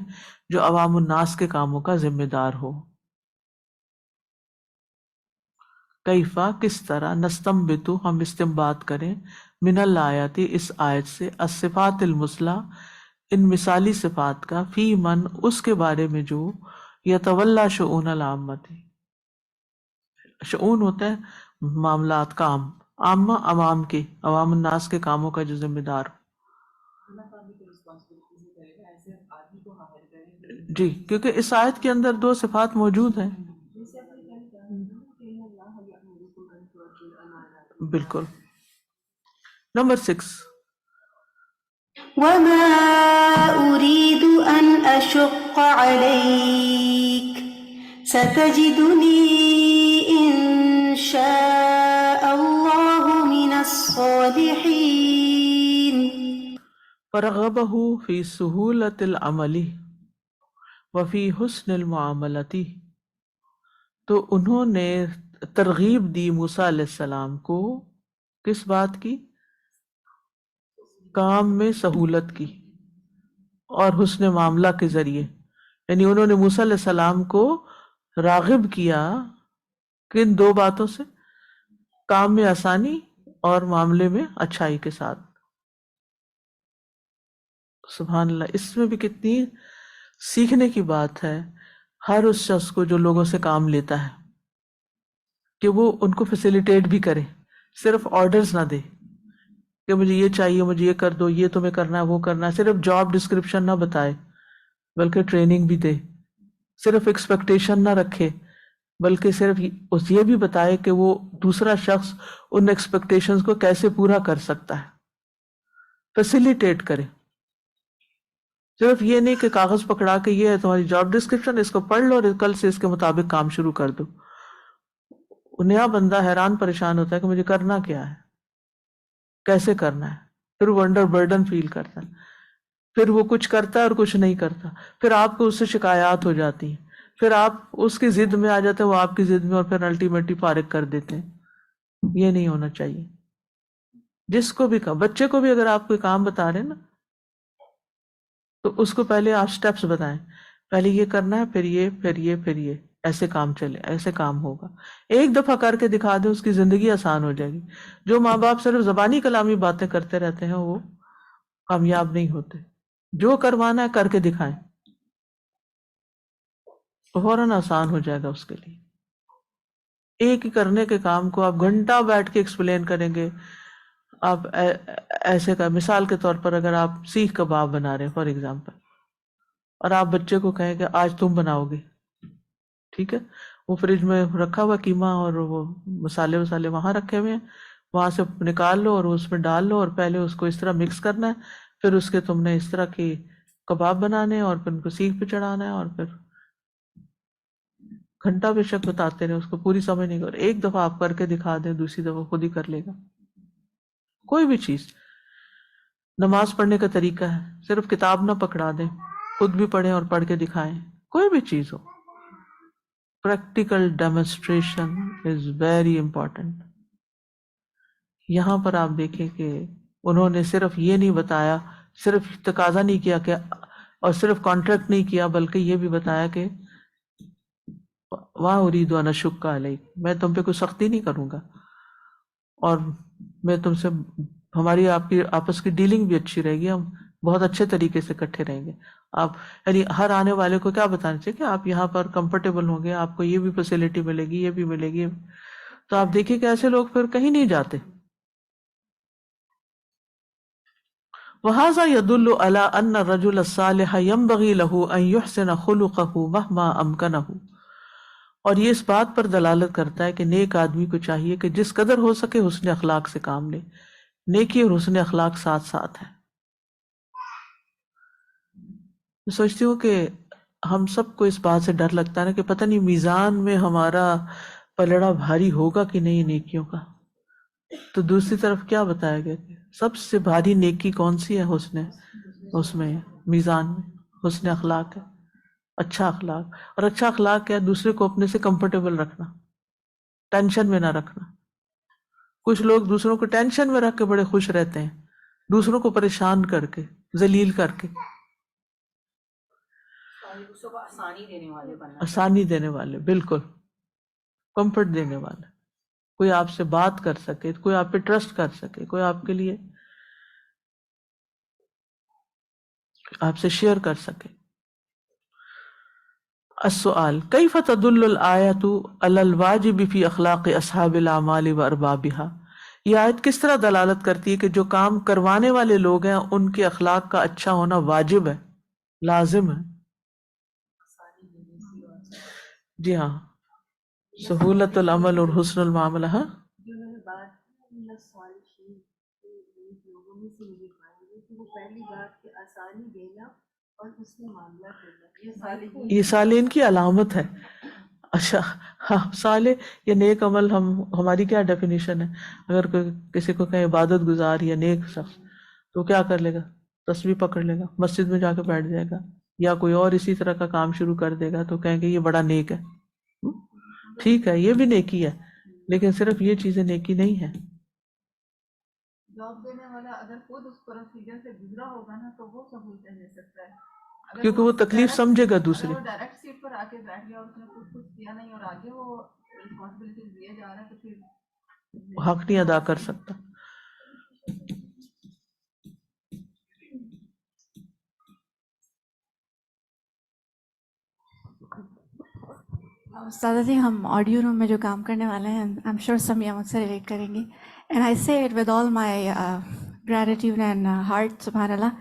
جو عوام الناس کے کاموں کا ذمہ دار ہو. کیفا کس طرح, نستنبط ہم استنباط کریں, من الآیات اس آیت سے, الصفات المثلی ان مثالی صفات کا, فی من اس کے بارے میں جو, یتولی شؤون العامۃ, شؤون ہوتا ہے معاملات, کام, عامہ عوام کے, عوام الناس کے کاموں کا جو ذمہ دار ہو. جی کیونکہ اس آیت کے اندر دو صفات موجود ہیں. بالکل. نمبر 6. وما أريد أن أشق عليك ستجدني إن شاء الله من الصالحين. فرغبه فی سہولت العمل وفی حسن المعاملتی. تو انہوں نے ترغیب دی موسیٰ علیہ السلام کو کس بات کی؟ کام میں سہولت کی اور حسن معاملہ کے ذریعے. یعنی انہوں نے موسیٰ علیہ السلام کو راغب کیا کن 2 باتوں سے؟ کام میں آسانی اور معاملے میں اچھائی کے ساتھ. سبحان اللہ. اس میں بھی کتنی سیکھنے کی بات ہے ہر اس شخص کو جو لوگوں سے کام لیتا ہے، کہ وہ ان کو فیسیلیٹیٹ بھی کرے، صرف آرڈرز نہ دے کہ مجھے یہ چاہیے، مجھے یہ کر دو، یہ تمہیں کرنا ہے، وہ کرنا ہے. صرف جاب ڈسکرپشن نہ بتائے بلکہ ٹریننگ بھی دے. صرف ایکسپیکٹیشن نہ رکھے بلکہ صرف یہ بھی بتائے کہ وہ دوسرا شخص ان ایکسپیکٹیشنز کو کیسے پورا کر سکتا ہے. فیسیلیٹیٹ کرے. صرف یہ نہیں کہ کاغذ پکڑا کے یہ ہے تمہاری جاب ڈسکرپشن، اس کو پڑھ لو اور کل سے اس کے مطابق کام شروع کر دو. نیا بندہ حیران پریشان ہوتا ہے کہ مجھے کرنا کیا ہے، کیسے کرنا ہے. پھر وہ انڈر برڈن فیل کرتا ہے، پھر وہ کچھ کرتا ہے اور کچھ نہیں کرتا. پھر آپ کو اس سے شکایات ہو جاتی ہیں، پھر آپ اس کی ضد میں آ جاتے ہیں، وہ آپ کی ضد میں، اور پھر الٹیمیٹلی فارغ کر دیتے ہیں. یہ نہیں ہونا چاہیے. جس کو بھی بچے کو بھی اگر آپ کوئی کام بتا رہے ہیں نا تو اس کو پہلے آپ سٹیپس بتائیں. پہلے یہ کرنا ہے، پھر یہ، پھر یہ، پھر یہ، ایسے کام چلے، ایسے کام ہوگا. ایک دفعہ کر کے دکھا دیں، اس کی زندگی آسان ہو جائے گی. جو ماں باپ صرف زبانی کلامی باتیں کرتے رہتے ہیں وہ کامیاب نہیں ہوتے. جو کروانا ہے کر کے دکھائیں، فوراً آسان ہو جائے گا اس کے لیے. ایک ہی کرنے کے کام کو آپ گھنٹہ بیٹھ کے ایکسپلین کریں گے. آپ ایسے کا مثال کے طور پر اگر آپ سیخ کباب بنا رہے ہیں فار ایگزامپل، اور آپ بچے کو کہیں کہ آج تم بناؤ گے، ٹھیک ہے، وہ فریج میں رکھا ہوا قیمہ اور وہ مسالے وہاں رکھے ہوئے ہیں، وہاں سے نکال لو اور اس میں ڈال لو، اور پہلے اس کو اس طرح مکس کرنا ہے، پھر اس کے تم نے اس طرح کی کباب بنانے ہیں اور پھر ان کو سیخ پہ چڑھانا ہے. اور پھر گھنٹہ بے شک بتاتے رہے، اس کو پوری سمجھ نہیں کر. ایک دفعہ آپ کر کے دکھا دیں، دوسری دفعہ خود ہی کر لے گا. کوئی بھی چیز، نماز پڑھنے کا طریقہ ہے، صرف کتاب نہ پکڑا دیں، خود بھی پڑھیں اور پڑھ کے دکھائیں. کوئی بھی چیز ہو، practical demonstration is very important. یہاں پر آپ دیکھیں کہ انہوں نے صرف یہ نہیں بتایا، صرف تقاضا نہیں کیا کہ اور صرف کانٹریکٹ نہیں کیا، بلکہ یہ بھی بتایا کہ وَمَا أُرِيدُ أَنْ أَشُقَّ عَلَيْكَ، میں تم پہ کوئی سختی نہیں کروں گا، اور میں تم سے ہماری آپ کی آپس کی ڈیلنگ بھی اچھی رہے گی، ہم بہت اچھے طریقے سے اکٹھے رہیں گے. آپ یعنی ہر آنے والے کو کیا بتانا چاہیے کہ آپ یہاں پر کمفرٹیبل ہوں گے، آپ کو یہ بھی فیسلٹی ملے گی، یہ بھی ملے گی. تو آپ دیکھیے کہ ایسے لوگ پھر کہیں نہیں جاتے. وَهَذَا يَدُلُّ عَلَىٰ أَنَّ الرَّجُلَ الصَّالِحَ يَنبَغِي لَهُ أَن يُحْسِنَ خُلُقَهُ مَهْمَا أَمْكَنَهُ. اور یہ اس بات پر دلالت کرتا ہے کہ نیک آدمی کو چاہیے کہ جس قدر ہو سکے حسن اخلاق سے کام لے. نیکی اور حسن اخلاق ساتھ ساتھ ہے. میں سوچتی ہوں کہ ہم سب کو اس بات سے ڈر لگتا ہے نا کہ پتہ نہیں میزان میں ہمارا پلڑا بھاری ہوگا کہ نہیں نیکیوں کا. تو دوسری طرف کیا بتایا گیا کہ سب سے بھاری نیکی کون سی ہے؟ اس میں میزان میں حسن اخلاق ہے، اچھا اخلاق. اور اچھا اخلاق کیا ہے؟ دوسرے کو اپنے سے کمفرٹیبل رکھنا، ٹینشن میں نہ رکھنا. کچھ لوگ دوسروں کو ٹینشن میں رکھ کے بڑے خوش رہتے ہیں، دوسروں کو پریشان کر کے، ذلیل کر کے. آسانی دینے والے، بالکل کمفرٹ دینے والے. کوئی آپ سے بات کر سکے، کوئی آپ پہ ٹرسٹ کر سکے، کوئی آپ کے لیے آپ سے شیئر کر سکے. السؤال کیف تدل الآیۃ علی الواجب فی اخلاق اصحاب الاعمال واربابها. یہ آیت کس طرح دلالت کرتی ہے کہ جو کام کروانے والے لوگ ہیں ان کے اخلاق کا اچھا ہونا واجب ہے، لازم ہے. جی ہاں، سہولت العمل اور حسن المعاملہ. لوگوں میں سے مجھے پائیں گے کہ وہ پہلی بات کہ آسانی دینا اور اس میں معاملہ کرنا، یہ صالحین کی علامت ہے. اچھا ہاں، صالح یا نیک عمل ہماری کیا ڈیفینیشن ہے؟ اگر کوئی کسی کو کہیں عبادت گزار یا نیک شخص، تو کیا کر لے گا؟ تسبیح پکڑ لے گا، مسجد میں جا کے بیٹھ جائے گا، یا کوئی اور اسی طرح کا کام شروع کر دے گا، تو کہیں گے یہ بڑا نیک ہے. ٹھیک ہے، یہ بھی نیکی ہے، لیکن صرف یہ چیزیں نیکی نہیں ہے. جاب دینے والا اگر خود اس پروسیجر سے گزرا ہوگا نا تو وہ سہولتیں لے سکتا ہے. اگر کیونکہ وہ تکلیف سمجھے گا دوسری. اگر وہ ڈائریکٹ سیٹ پر آ کے بیٹھ گیا اور اس نے کچھ کیا نہیں اور آگے وہ رسپانسبلٹیز دیے جا رہا ہے تو پھر حق نہیں ادا کر سکتا. استاذہ جی، ہم آڈیو روم میں جو کام کرنے والے ہیں، آئی ایم شیور سمیہ مجھ سے ریلیٹ کریں گی، اینڈ آئی سے it with all my gratitude and heart, سبحان اللہ،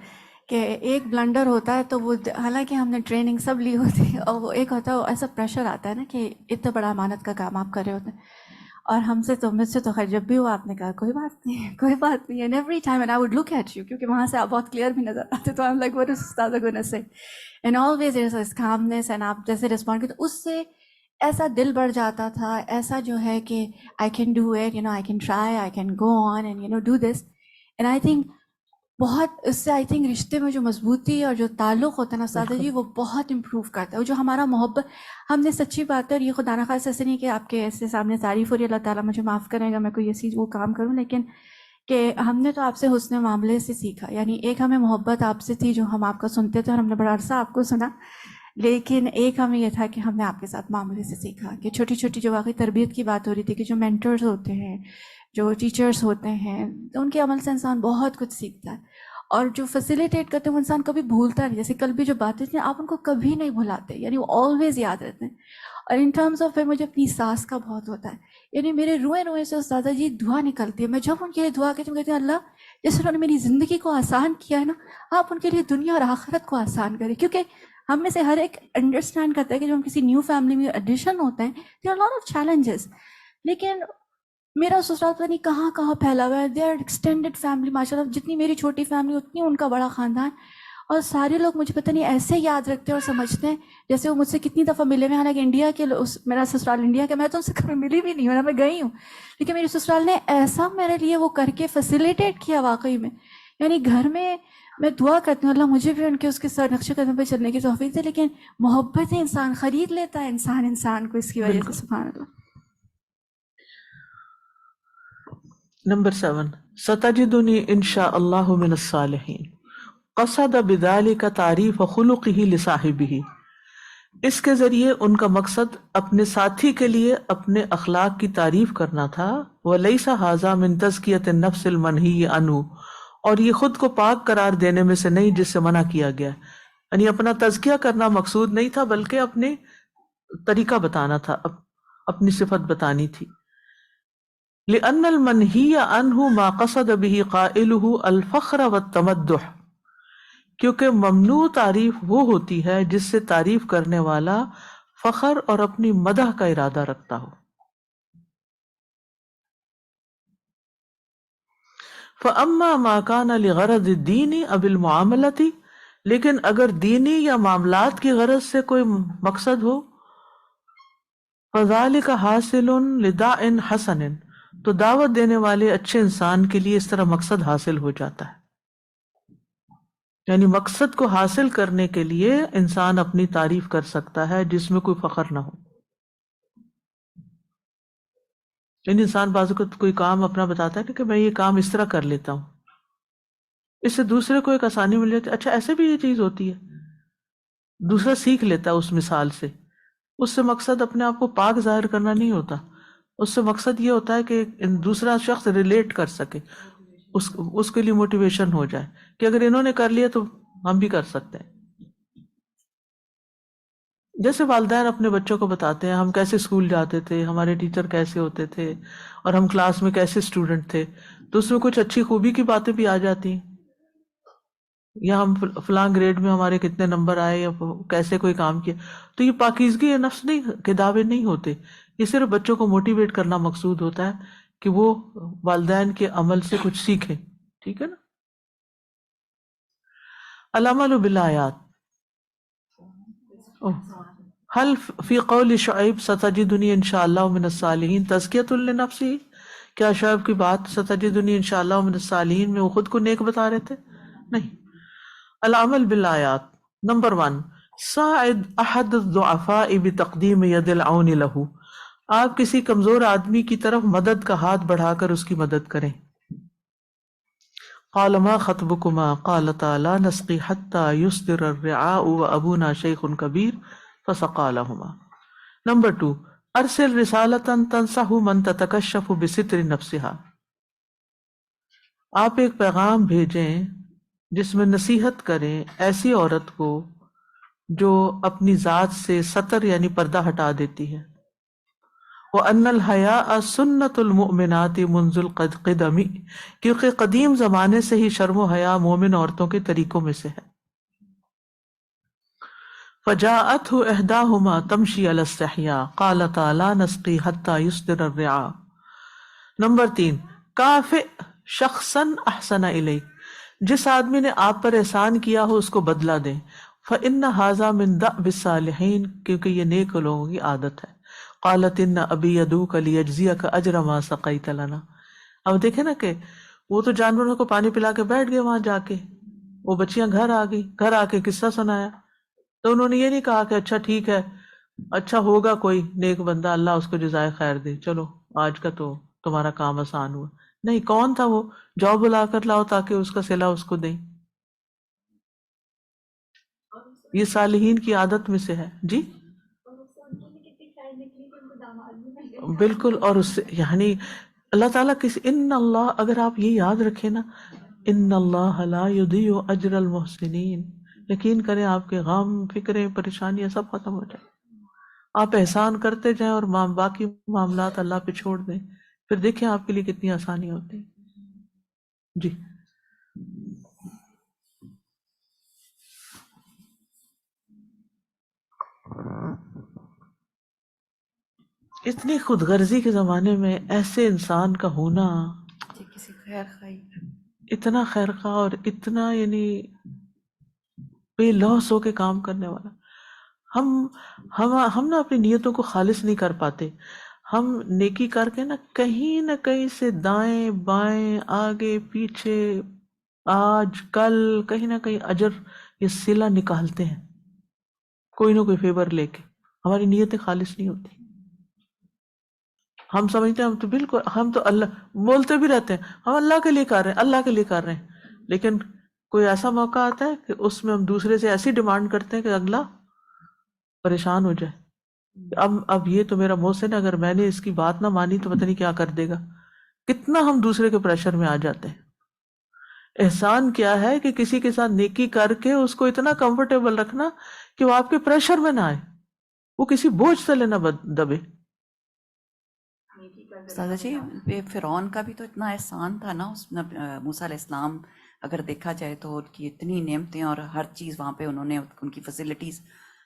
کہ ایک بلنڈر ہوتا ہے تو وہ حالانکہ ہم نے ٹریننگ سب لی ہوتی ہے، اور وہ ایک ہوتا ہے، ایسا پریشر آتا ہے نا کہ اتنا بڑا امانت کا کام آپ کر رہے ہوتے ہیں، اور مجھ سے تو خیر جب بھی ہوا آپ نے کہا کوئی بات نہیں کوئی بات نہیں، and every time and I would look at you, کیونکہ وہاں سے آپ بہت کلیئر بھی نظر آتے، تو I am like what is استاذہ گونا سے، and always there is comments, and آپ جیسے رسپونڈ کرتے اس سے ایسا دل بڑھ جاتا تھا، ایسا جو ہے کہ I can do it, I can try, I can go on and do this, and I think بہت اس سے رشتے میں جو مضبوطی اور جو تعلق ہوتا ہے نا استاذہ جی، وہ بہت امپروو کرتا ہے. اور جو ہمارا محبت، ہم نے سچی بات ہے، اور یہ خدا نخواست ایسے نہیں کہ آپ کے ایسے سامنے تعریف ہو رہی ہے، اللہ تعالیٰ مجھے معاف کرے گا میں کوئی ایسی وہ کام کروں، لیکن کہ ہم نے تو آپ سے حسن معاملے سے سیکھا، ایک ہمیں محبت آپ سے تھی جو ہم آپ کا سنتے تھے اور ہم نے بڑا عرصہ آپ کو سنا، لیکن ایک ہمیں یہ تھا کہ ہم نے آپ کے ساتھ معاملے سے سیکھا کہ چھوٹی چھوٹی جو واقعی تربیت کی بات ہو رہی تھی، کہ جو مینٹرز ہوتے ہیں، جو ٹیچرز ہوتے ہیں، ان کے عمل سے انسان بہت کچھ سیکھتا ہے، اور جو فیسیلیٹیٹ کرتے ہیں وہ انسان کبھی بھولتا نہیں. جیسے کل بھی جو باتیں تھیں آپ ان کو کبھی نہیں بھلاتے، وہ آلویز یاد رہتے ہیں. اور ان ٹرمز آف مجھے اپنی ساس کا بہت ہوتا ہے، میرے روئے سے استاذہ جی دعا نکلتی ہے. میں جب ان کے لیے دعا کرتی ہوں کہتی ہوں اللہ جیسے انہوں نے میری زندگی کو آسان کیا ہے نا، آپ ان کے لیے دنیا اور آخرت کو آسان کریں. کیونکہ ہم میں سے ہر ایک انڈرسٹینڈ کرتا ہے کہ جب ہم کسی نیو فیملی میں ایڈیشن ہوتے ہیں، there are lot of challenges, لیکن میرا سسرال پتہ نہیں کہاں کہاں پھیلا ہوا ہے. دے آر ایکسٹینڈیڈ فیملی، ماشاء اللہ، جتنی میری چھوٹی فیملی اتنی ان کا بڑا خاندان، اور سارے لوگ مجھے پتہ نہیں ایسے یاد رکھتے ہیں اور سمجھتے ہیں جیسے وہ مجھ سے کتنی دفعہ ملے ہوئے. حالانکہ انڈیا کے میرا سسرال انڈیا کا، میں تو ان سے کبھی ملی بھی نہیں ہوں، میں گئی ہوں، لیکن میرے سسرال نے ایسا میرے لیے وہ کر کے فیسیلیٹیٹ کیا واقعی میں. گھر میں دعا کرتی ہوں اللہ مجھے بھی ان کے اس کے ساتھ نقش قدم پہ چلنے کی توفیق دے، لیکن محبت انسان خرید لیتا ہے، انسان کو اس کی وجہ سے، سبحان اللہ. نمبر 7، ستجدنی انشاء اللہ من الصالحین. قصد بذلک تعریف خلقہ لصاحبہ. اس کے ذریعے ان کا مقصد اپنے ساتھی کے لیے اپنے اخلاق کی تعریف کرنا تھا. ولیس ھذا من تزکیۃ النفس المنہی عنہ. اور یہ خود کو پاک قرار دینے میں سے نہیں جس سے منع کیا گیا. اپنا تزکیہ کرنا مقصود نہیں تھا، بلکہ اپنے طریقہ بتانا تھا، اپنی صفت بتانی تھی. لأن المنہی عنہ ما قصد به قائلہ الفخر والتمدح. کیونکہ ممنوع تعریف وہ ہوتی ہے جس سے تعریف کرنے والا فخر اور اپنی مدح کا ارادہ رکھتا ہو. فَأَمَّا مَا كَانَ لِغَرَضِ الدِّينِ أَوِ الْمُعَامَلَةِ. لیکن اگر دینی یا معاملات کی غرض سے کوئی مقصد ہو، فَذَلِكَ حَاصِلٌ لِدَاعٍ حَسَنٍ. تو دعوت دینے والے اچھے انسان کے لیے اس طرح مقصد حاصل ہو جاتا ہے. مقصد کو حاصل کرنے کے لیے انسان اپنی تعریف کر سکتا ہے جس میں کوئی فخر نہ ہو. انسان بعض اوقات کوئی کام اپنا بتاتا ہے کہ میں یہ کام اس طرح کر لیتا ہوں، اس سے دوسرے کو ایک آسانی مل جاتی ہے، اچھا ایسے بھی یہ چیز ہوتی ہے، دوسرا سیکھ لیتا ہے اس مثال سے. اس سے مقصد اپنے آپ کو پاک ظاہر کرنا نہیں ہوتا، اس سے مقصد یہ ہوتا ہے کہ دوسرا شخص ریلیٹ کر سکے، اس کے لیے موٹیویشن ہو جائے کہ اگر انہوں نے کر لیا تو ہم بھی کر سکتے ہیں. جیسے والدین اپنے بچوں کو بتاتے ہیں ہم کیسے اسکول جاتے تھے، ہمارے ٹیچر کیسے ہوتے تھے، اور ہم کلاس میں کیسے اسٹوڈنٹ تھے، تو اس میں کچھ اچھی خوبی کی باتیں بھی آ جاتی ہیں، یا ہم فلاں گریڈ میں ہمارے کتنے نمبر آئے یا کیسے کوئی کام کیا. تو یہ پاکیزگی نفس نہیں کے دعوے نہیں ہوتے، یہ صرف بچوں کو موٹیویٹ کرنا مقصود ہوتا ہے کہ وہ والدین کے عمل سے کچھ سیکھیں. ٹھیک ٹھیک ہے نا. العمل بالآیات. حل فی قول شعیب ستجدنی انشاءاللہ من الصالحین تزکیۃ للنفس، کیا شعیب کی بات ستجدنی انشاءاللہ من الصالحین میں وہ خود کو نیک بتا رہے تھے؟ نہیں. العمل بالآیات. نمبر 1، ساعد احد الضعفاء بتقدیم ید العون لہ، آپ کسی کمزور آدمی کی طرف مدد کا ہاتھ بڑھا کر اس کی مدد کریں. قال ما خطبكما قال تعالی نسقی حتی یصدر الرعاء وابونا شیخ کبیر فسقى لهما. نمبر 2، ارسل رسالتا تنصح من تتکشف بستر نفسها، آپ ایک پیغام بھیجیں جس میں نصیحت کریں ایسی عورت کو جو اپنی ذات سے ستر یعنی پردہ ہٹا دیتی ہے. وَأَنَّ الْحَيَاءَ سُنَّةُ الْمُؤْمِنَاتِ مُنْذُ الْقِدَمِ، کیونکہ قدیم زمانے سے ہی شرم و حیا مومن عورتوں کے طریقوں میں سے ہے. فَجَاءَتْهُ إِحْدَاهُمَا تَمْشِي عَلَى اسْتِحْيَاءٍ قَالَ تَعَالَىٰ نَسْقِي حَتَّىٰ يُصْدِرَ الرِّعَاءَ. نمبر 3، کافئ شخصاً احسن الیک، جس آدمی نے آپ پر احسان کیا ہو اس کو بدلہ دیں. فإن هذا من دأب الصالحین، کیونکہ یہ نیک لوگوں کی عادت ہے. قالت ان ابی یدعوک لیجزیک اجر ما سقیت لنا. اب دیکھیں نا کہ وہ تو جانوروں کو پانی پلا کے بیٹھ گئے وہاں جا کے، وہ بچیاں گھر آ گئی، گھر آ کے قصہ سنایا، تو انہوں نے یہ نہیں کہا کہ اچھا ٹھیک ہے، اچھا ہوگا کوئی نیک بندہ اللہ اس کو جزائے خیر دے، چلو آج کا تو تمہارا کام آسان ہوا. نہیں، کون تھا وہ؟ جاؤ بلا کر لاؤ تاکہ اس کا صلہ اس کو دیں. یہ صالحین کی عادت میں سے ہے. جی بالکل. اور اس سے یعنی اللہ تعالیٰ ان اللہ، اگر آپ یہ یاد رکھیں نا، ان اللہ لا یضیع اجر المحسنین، یقین کریں آپ کے غم، فکریں، پریشانیاں سب ختم ہو جائیں. آپ احسان کرتے جائیں اور باقی معاملات اللہ پہ چھوڑ دیں، پھر دیکھیں آپ کے لیے کتنی آسانی ہوتی ہے. جی اتنی خود غرضی کے زمانے میں ایسے انسان کا ہونا، کسی خیر خواہی، اتنا خیر خواہ اور اتنا یعنی بے لوث ہو کے کام کرنے والا. ہم نا اپنی نیتوں کو خالص نہیں کر پاتے. ہم نیکی کر کے نا کہیں سے دائیں بائیں آگے پیچھے آج کل کہیں نہ کہیں اجر یا صلہ نکالتے ہیں، کوئی نہ کوئی فیور لے کے. ہماری نیتیں خالص نہیں ہوتی. ہم سمجھتے ہیں ہم تو اللہ بولتے بھی رہتے ہیں، ہم اللہ کے لیے کر رہے ہیں، اللہ کے لیے کر رہے ہیں، لیکن کوئی ایسا موقع آتا ہے کہ اس میں ہم دوسرے سے ایسی ڈیمانڈ کرتے ہیں کہ اگلا پریشان ہو جائے. اب یہ تو میرا محسن ہے، اگر میں نے اس کی بات نہ مانی تو پتہ نہیں کیا کر دے گا. کتنا ہم دوسرے کے پریشر میں آ جاتے ہیں. احسان کیا ہے کہ کسی کے ساتھ نیکی کر کے اس کو اتنا کمفرٹیبل رکھنا کہ وہ آپ کے پریشر میں نہ آئے، وہ کسی بوجھ سے لینا دبے. سادہ جی، فرعون کا بھی تو اتنا احسان تھا نا اس موسیٰ علیہ السلام، اگر دیکھا جائے تو ان کی اتنی نعمتیں اور ہر چیز وہاں پہ انہوں نے ان کی فیسلٹیز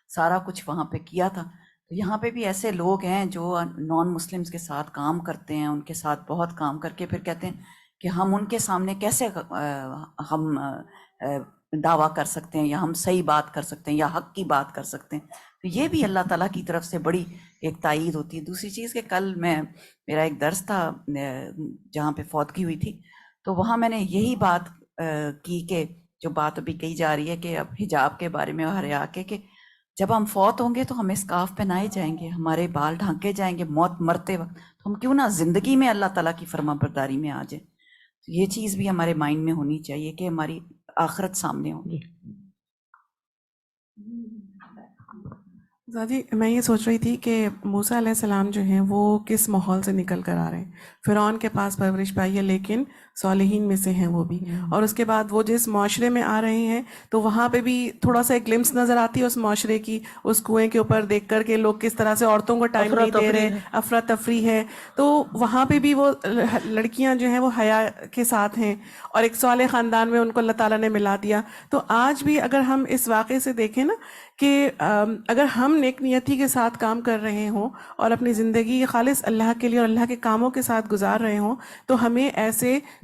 سارا کچھ وہاں پہ کیا تھا. تو یہاں پہ بھی ایسے لوگ ہیں جو نان مسلمس کے ساتھ کام کرتے ہیں، ان کے ساتھ بہت کام کر کے پھر کہتے ہیں کہ ہم ان کے سامنے کیسے ہم دعویٰ کر سکتے ہیں یا ہم صحیح بات کر سکتے ہیں یا حق کی بات کر سکتے ہیں. تو یہ بھی اللہ تعالیٰ کی طرف سے بڑی ایک تائید ہوتی ہے. دوسری چیز کہ کل میرا ایک درس تھا جہاں پہ فوتگی ہوئی تھی، تو وہاں میں نے یہی بات کی کہ جو بات ابھی کہی جا رہی ہے کہ اب حجاب کے بارے میں اور حیا کے، کہ جب ہم فوت ہوں گے تو ہمیں اسکارف پہنائے جائیں گے، ہمارے بال ڈھانکے جائیں گے موت مرتے وقت، تو ہم کیوں نہ زندگی میں اللہ تعالیٰ کی فرما برداری میں آ جائیں. تو یہ چیز بھی ہمارے مائنڈ میں ہونی چاہیے کہ ہماری آخرت سامنے ہوگی. جی میں یہ سوچ رہی تھی کہ موسیٰ علیہ السلام جو ہیں وہ کس ماحول سے نکل کر آ رہے ہیں. فرعون کے پاس پرورش پائی ہے لیکن صالحین میں سے ہیں وہ بھی، اور اس کے بعد وہ جس معاشرے میں آ رہے ہیں تو وہاں پہ بھی تھوڑا سا ایک گلمس نظر آتی ہے اس معاشرے کی، اس کنویں کے اوپر دیکھ کر کے لوگ کس طرح سے عورتوں کو ٹائم نہیں دے رہے، افراتفری ہے. تو وہاں پہ بھی وہ لڑکیاں جو ہیں وہ حیا کے ساتھ ہیں اور ایک صالح خاندان میں ان کو اللہ تعالیٰ نے ملا دیا. تو آج بھی اگر ہم اس واقعے سے دیکھیں نا کہ اگر ہم نیک نیتی کے ساتھ کام کر رہے ہوں اور اپنی زندگی خالص اللہ کے لیے اور اللہ کے کاموں کے ساتھ گزار رہے ہوں، تو ہمیں ایسے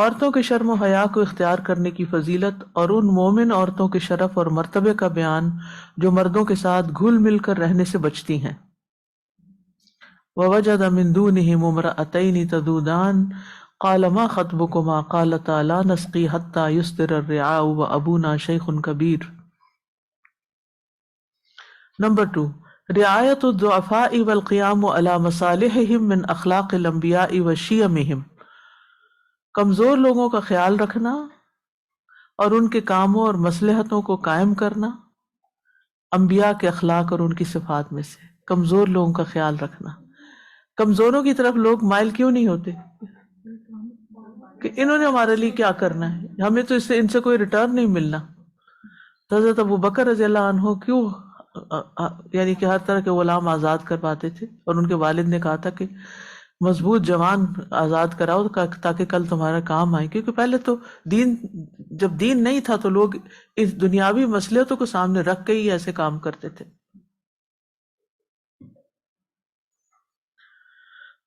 عورتوں کے شرم و حیا کو اختیار کرنے کی فضیلت اور ان مومن عورتوں کے شرف اور مرتبے کا بیان جو مردوں کے ساتھ گھل مل کر رہنے سے بچتی ہیں۔ وَوَجَدَ مِن دُونِهِمُ امْرَأَتَيْنِ تَذُودَانِ قَالَ مَا خَطْبُكُمَا قَالَتَا لَا نَسْقِي حَتَّى يُصْدِرَ الرِّعَاءُ وَأَبُونَا شَيْخٌ كَبِيرٌ۔ نمبر 2، رعایت الضعفاء والقیام علی مصالحہم من اخلاق الانبیاء وشیمہم، کمزور لوگوں کا خیال رکھنا اور ان کے کاموں اور مصلحتوں کو قائم کرنا انبیاء کے اخلاق اور ان کی صفات میں سے۔ کمزور لوگوں کا خیال رکھنا، کمزوروں کی طرف لوگ مائل کیوں نہیں ہوتے کہ انہوں نے ہمارے لیے کیا کرنا ہے، ہمیں تو ان سے کوئی ریٹرن نہیں ملنا۔ تو حضرت ابو بکر رضی اللہ عنہ کیوں یعنی کہ ہر طرح کے غلام آزاد کرواتے تھے، اور ان کے والد نے کہا تھا کہ مضبوط جوان آزاد کراؤ تاکہ کل تمہارا کام آئے، کیونکہ پہلے تو جب دین نہیں تھا تو لوگ اس دنیاوی مصلحتوں کو سامنے رکھ کے ہی ایسے کام کرتے تھے۔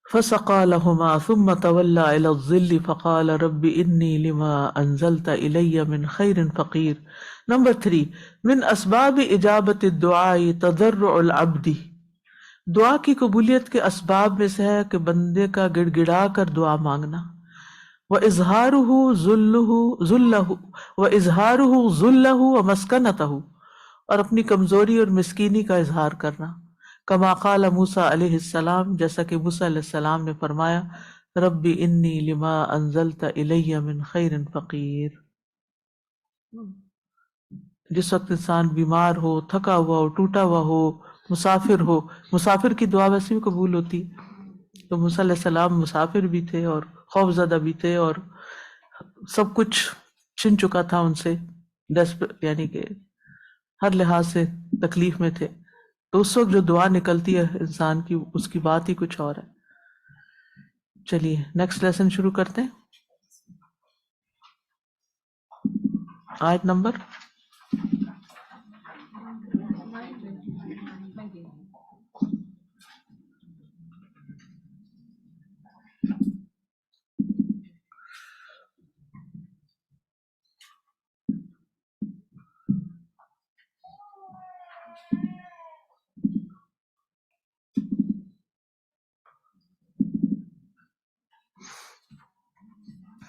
فَسَقَىٰ لَهُمَا ثُمَّ تَوَلَّىٰ إِلَى الظِّلِّ فَقَالَ رَبِّ إِنِّي لِمَا أَنزَلْتَ إِلَيَّ مِنْ خَيْرٍ فَقِيرٌ۔ نمبر 3، من اسباب اجابت الدعاء تضرع العبد، دعا کی قبولیت کے اسباب میں سے ہے کہ بندے کا گڑ گڑا کر دعا مانگنا، وَإِظْهَارُهُ ذُلَّهُ وَمَسْكَنَتَهُ، اور اپنی کمزوری اور مسکینی کا اظہار کرنا، کما قال موسیٰ علیہ السلام، جیسا کہ موسیٰ علیہ السلام نے فرمایا رب انی لما انزلت الی من خیر فقیر۔ جس وقت انسان بیمار ہو، تھکا ہوا ہو، ٹوٹا ہوا ہو، مسافر کی دعا ویسے بھی قبول ہوتی ہے، تو موسیٰ علیہ السلام مسافر بھی تھے اور خوف زدہ بھی تھے اور سب کچھ چھن چکا تھا ان سے، یعنی کہ ہر لحاظ سے تکلیف میں تھے، تو اس وقت جو دعا نکلتی ہے انسان کی، اس کی بات ہی کچھ اور ہے۔ چلیے نیکسٹ لیسن شروع کرتے ہیں۔ آیت نمبر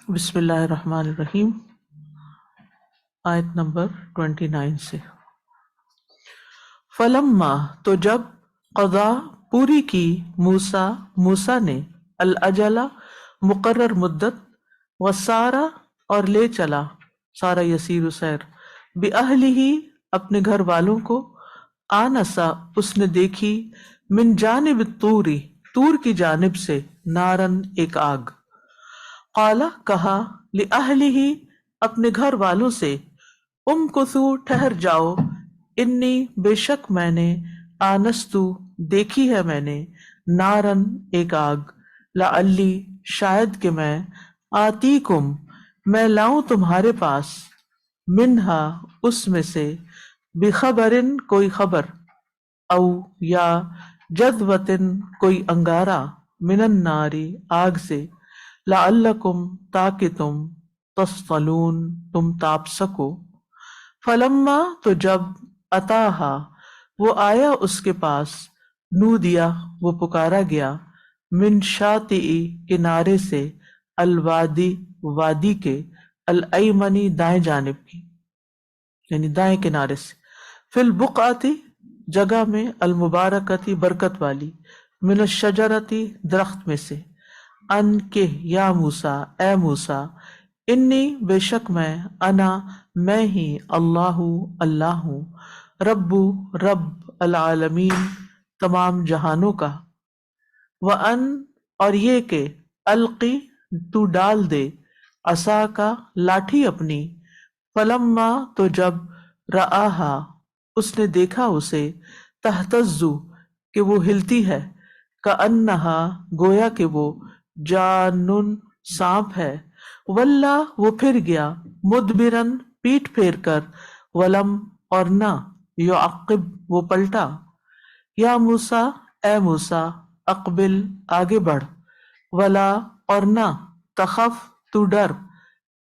بسم اللہ الرحمن الرحیم، آیت نمبر 29 سے۔ فلما، تو جب قضا پوری کی موسیٰ نے الاجلا مقرر مدت، وسارا اور لے چلا، سارا یسیر سیر، باہلہ اپنے گھر والوں کو، آنسا اس نے دیکھی، من جانب الطوری طور کی جانب سے، نارن ایک آگ، قال کہا، لأہلہ اپنے گھر والوں سے، امکثوا ٹھہر جاؤ، انی بے شک میں نے، آنستو دیکھی ہے میں نے، نارن ایک آگ، لعلی شاید کہ میں، آتیکم میں لاؤں تمہارے پاس، منہا اس میں سے، بخبرن کوئی خبر، او یا جذوتن کوئی انگارہ، من الناری آگ سے، لعلکم تاکہ تم، تصطلون تم تاپ سکو، فلما تو جب، اتاہا وہ آیا اس کے پاس، نودیا وہ پکارا گیا، من شاطئ کنارے سے، الوادی وادی کے، الایمنی دائیں جانب کی، یعنی دائیں کنارے سے، فی البقعتی جگہ میں، المبارکتی برکت والی، من الشجرتی درخت میں سے، ان کے یا موسیٰ اے موسیٰ، انی بے شک میں ہی، اللہ ہوں، رب العالمین تمام جہانوں کا، وَأَن اور یہ کہ، القی تو ڈال دے، عصا کا لاٹھی اپنی، فلما تو جب، رآہا اس نے دیکھا اسے، تہتزو کہ وہ ہلتی ہے، کأنہا گویا کہ وہ، جانن سانپ ہے، واللہ وہ پھر گیا، مدبرن پیٹ پھیر کر، ولم اور نہ، یعقب وہ پلٹا، یا موسیٰ اے موسیٰ، اقبل آگے بڑھ، ولا اور نہ، تخف تو ڈر،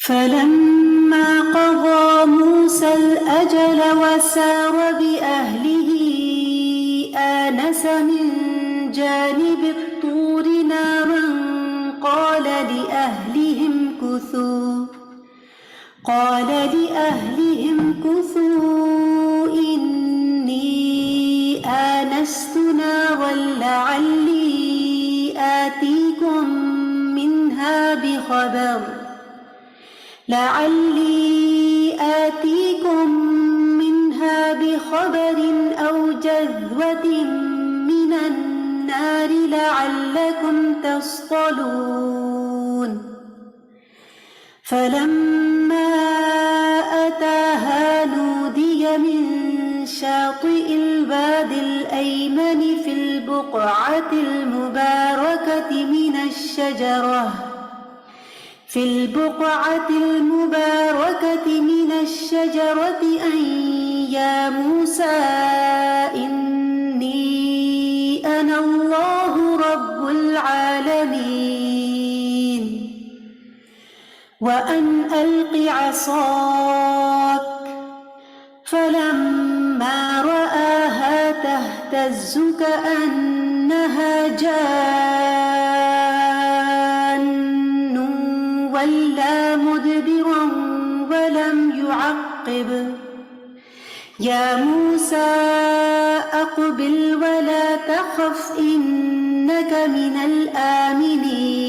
فلما قضى موسى الأجل وسار بأهله آنس من جانب الطور نارا قال لأهلهم كثوا إني آنست نارا لعلي آتيكم منها بخبر أو جذوة من النار لعلكم تصطلون فلما أتاها نودي من شاطئ الواد الأيمن في البقعة المباركة من الشجرة أن يا موسى إني أنا الله رب العالمين وأن ألق عصاك فلما رآها تهتز كأنها جان ولا مدبرا ولم يعقب يا موسى أقبل ولا تخف إنك من الآمنين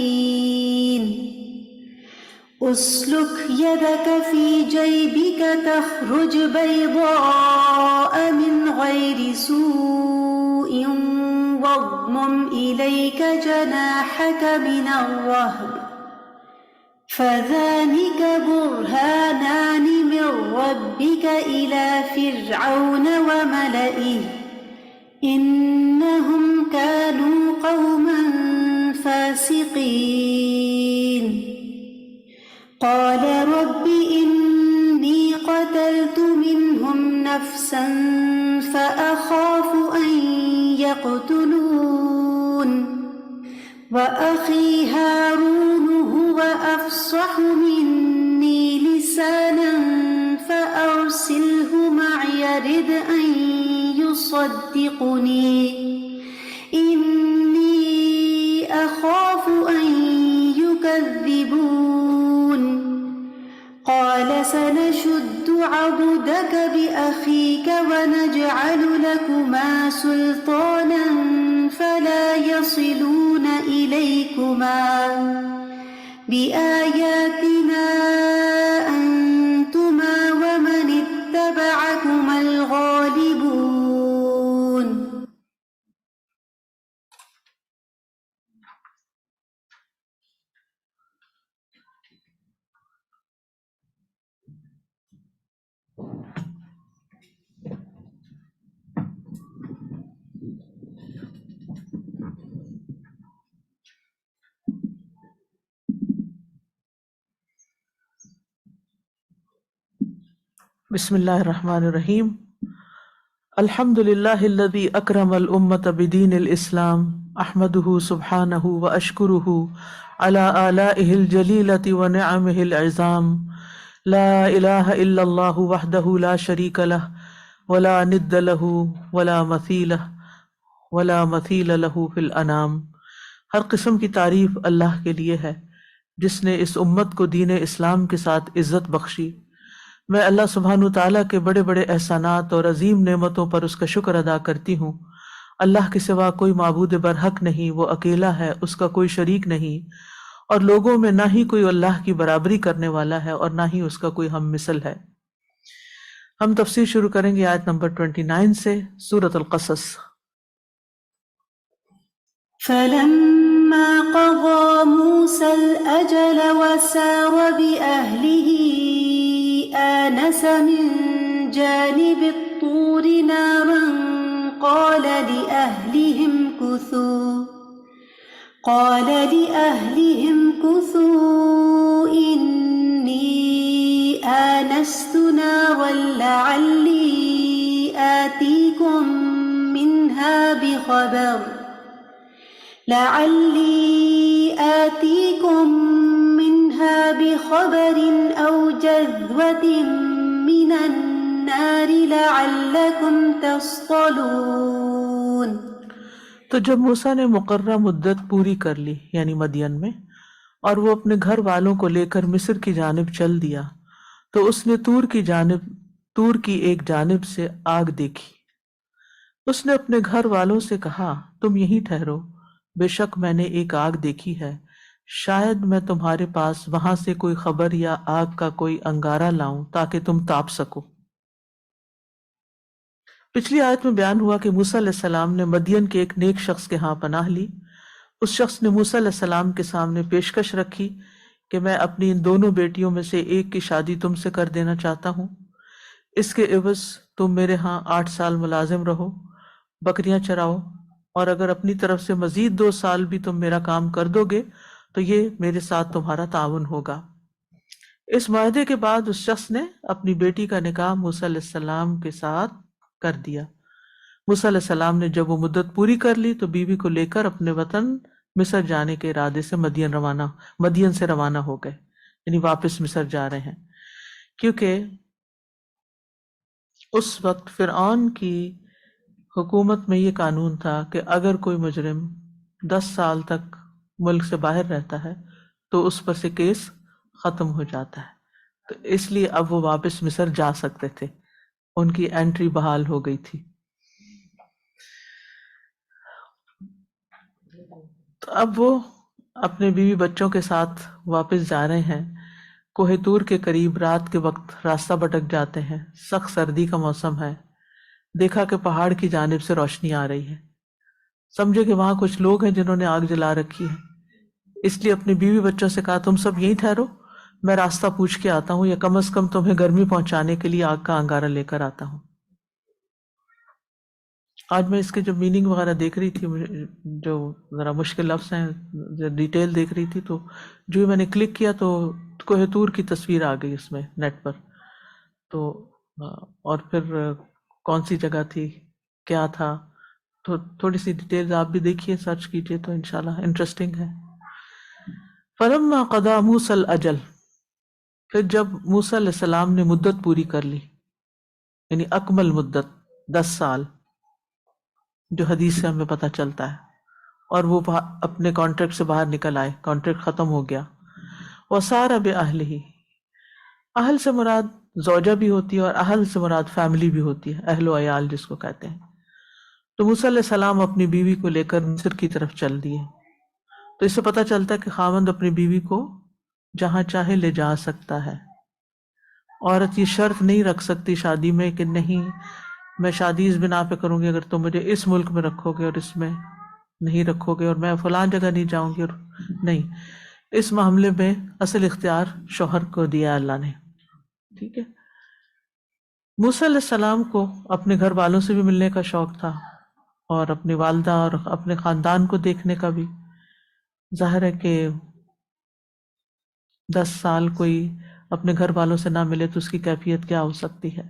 أسلك يدك في جيبك تخرج بيضاء من غير سوء واضمم إليك جناحك من الرهب فذلك برهانان من ربك إلى فرعون وملئه إنهم كانوا قوما فاسقين قال رب إني قتلت منهم نفسا فأخاف أن يقتلون وأخي هارون هو أفصح مني لسانا فأرسله معي يرد أن يصدقني إني أخاف أن يكذبون قال سنشد عضدك بأخيك ونجعل لكما سلطانا فلا يصلون إليكما بآياتنا أنتما ومن اتبعكما الغالبون. بسم اللہ الرحمن الرحیم. الحمد للہ الذی اکرم الامة بدین الاسلام احمدہ سبحانہ واشکرہ علی آلائہ الجلیلۃ ونعمہ العظام. لا الہ الا اللہ وحدہ لا شریک لہ ولا ند لہ ولا مثیل لہ فی الانام. ہر قسم کی تعریف اللہ کے لیے ہے جس نے اس امت کو دین اسلام کے ساتھ عزت بخشی. میں اللہ سبحانہ تعالیٰ کے بڑے بڑے احسانات اور عظیم نعمتوں پر اس کا شکر ادا کرتی ہوں. اللہ کے سوا کوئی معبود برحق نہیں، وہ اکیلا ہے، اس کا کوئی شریک نہیں، اور لوگوں میں نہ ہی کوئی اللہ کی برابری کرنے والا ہے اور نہ ہی اس کا کوئی ہم مثل ہے. ہم تفسیر شروع کریں گے آیت نمبر 29 سے، سورۃ القصص. فلما قضى موسى الأجل وسار بأهله آنس من جانب الطور نارا قال لأهلهم كثوا إني آنست نارا لعلي آتيكم منها بخبر أو جذوة من النار لعلكم تصطلون. تو جب موسیٰ نے مقررہ مدت پوری کر لی یعنی مدین میں، اور وہ اپنے گھر والوں کو لے کر مصر کی جانب چل دیا، تو اس نے طور کی ایک جانب سے آگ دیکھی. اس نے اپنے گھر والوں سے کہا تم یہیں ٹھہرو، بے شک میں نے ایک آگ دیکھی ہے، شاید میں تمہارے پاس وہاں سے کوئی خبر یا آگ کا کوئی انگارہ لاؤں تاکہ تم تاپ سکو. پچھلی آیت میں بیان ہوا کہ موسیٰ علیہ السلام نے مدین کے ایک نیک شخص کے ہاں پناہ لی. اس شخص نے موسیٰ علیہ السلام کے سامنے پیشکش رکھی کہ میں اپنی ان دونوں بیٹیوں میں سے ایک کی شادی تم سے کر دینا چاہتا ہوں، اس کے عوض تم میرے ہاں 8 سال ملازم رہو، بکریاں چراؤ، اور اگر اپنی طرف سے مزید 2 سال بھی تم میرا کام کر دو گے تو یہ میرے ساتھ تمہارا تعاون ہوگا. اس معاہدے کے بعد اس شخص نے اپنی بیٹی کا نکاح موسیٰ علیہ السلام کے ساتھ کر دیا. موسیٰ علیہ السلام نے جب وہ مدت پوری کر لی تو بیوی کو لے کر اپنے وطن مصر جانے کے ارادے سے مدین سے روانہ ہو گئے، یعنی واپس مصر جا رہے ہیں. کیونکہ اس وقت فرعون کی حکومت میں یہ قانون تھا کہ اگر کوئی مجرم 10 سال تک ملک سے باہر رہتا ہے تو اس پر سے کیس ختم ہو جاتا ہے. تو اس لیے اب وہ واپس مصر جا سکتے تھے، ان کی انٹری بحال ہو گئی تھی. تو اب وہ اپنے بیوی بچوں کے ساتھ واپس جا رہے ہیں. کوہ طور کے قریب رات کے وقت راستہ بھٹک جاتے ہیں. سخت سردی کا موسم ہے. دیکھا کہ پہاڑ کی جانب سے روشنی آ رہی ہے. سمجھے کہ وہاں کچھ لوگ ہیں جنہوں نے آگ جلا رکھی ہے، اس لیے اپنی بیوی بچوں سے کہا تم سب یہیں ٹھہرو، میں راستہ پوچھ کے آتا ہوں، یا کم از کم تمہیں گرمی پہنچانے کے لیے آگ کا انگارہ لے کر آتا ہوں۔ آج میں اس کے جو میننگ وغیرہ دیکھ رہی تھی، جو ذرا مشکل لفظ ہیں، جو ڈیٹیل دیکھ رہی تھی، تو جو ہی میں نے کلک کیا تو کوہ طور کی تصویر آ گئی اس میں نیٹ پر، تو اور پھر کون سی جگہ تھی، کیا تھا، تو تھوڑی سی ڈیٹیلز آپ بھی دیکھیے، سرچ کیجیے تو انشاءاللہ انٹرسٹنگ ہے۔ فلما قضا موسیٰ الاجل، پھر جب موسیٰ علیہ السلام نے مدت پوری کر لی، یعنی اکمل مدت 10 سال، جو حدیث سے ہمیں پتہ چلتا ہے، اور وہ اپنے کانٹریکٹ سے باہر نکل آئے، کانٹریکٹ ختم ہو گیا۔ وَسَارَ بِأَهْلِهِ، اہل سے مراد زوجہ بھی ہوتی ہے اور اہل سے مراد فیملی بھی ہوتی ہے، اہل و عیال جس کو کہتے ہیں۔ تو موسیٰ علیہ السلام اپنی بیوی کو لے کر مصر کی طرف چل دیے۔ تو اس سے پتہ چلتا ہے کہ خاوند اپنی بیوی کو جہاں چاہے لے جا سکتا ہے۔ عورت یہ شرط نہیں رکھ سکتی شادی میں کہ نہیں میں شادی اس بنا پہ کروں گی اگر تم مجھے اس ملک میں رکھو گے اور اس میں نہیں رکھو گے، اور میں فلاں جگہ نہیں جاؤں گی، اور نہیں، اس معاملے میں اصل اختیار شوہر کو دیا اللہ نے، ٹھیک ہے۔ موسیٰ علیہ السلام کو اپنے گھر والوں سے بھی ملنے کا شوق تھا، اور اپنی والدہ اور اپنے خاندان کو دیکھنے کا بھی۔ ظاہر ہے کہ 10 سال کوئی اپنے گھر والوں سے نہ ملے تو اس کی کیفیت کیا ہو سکتی ہے،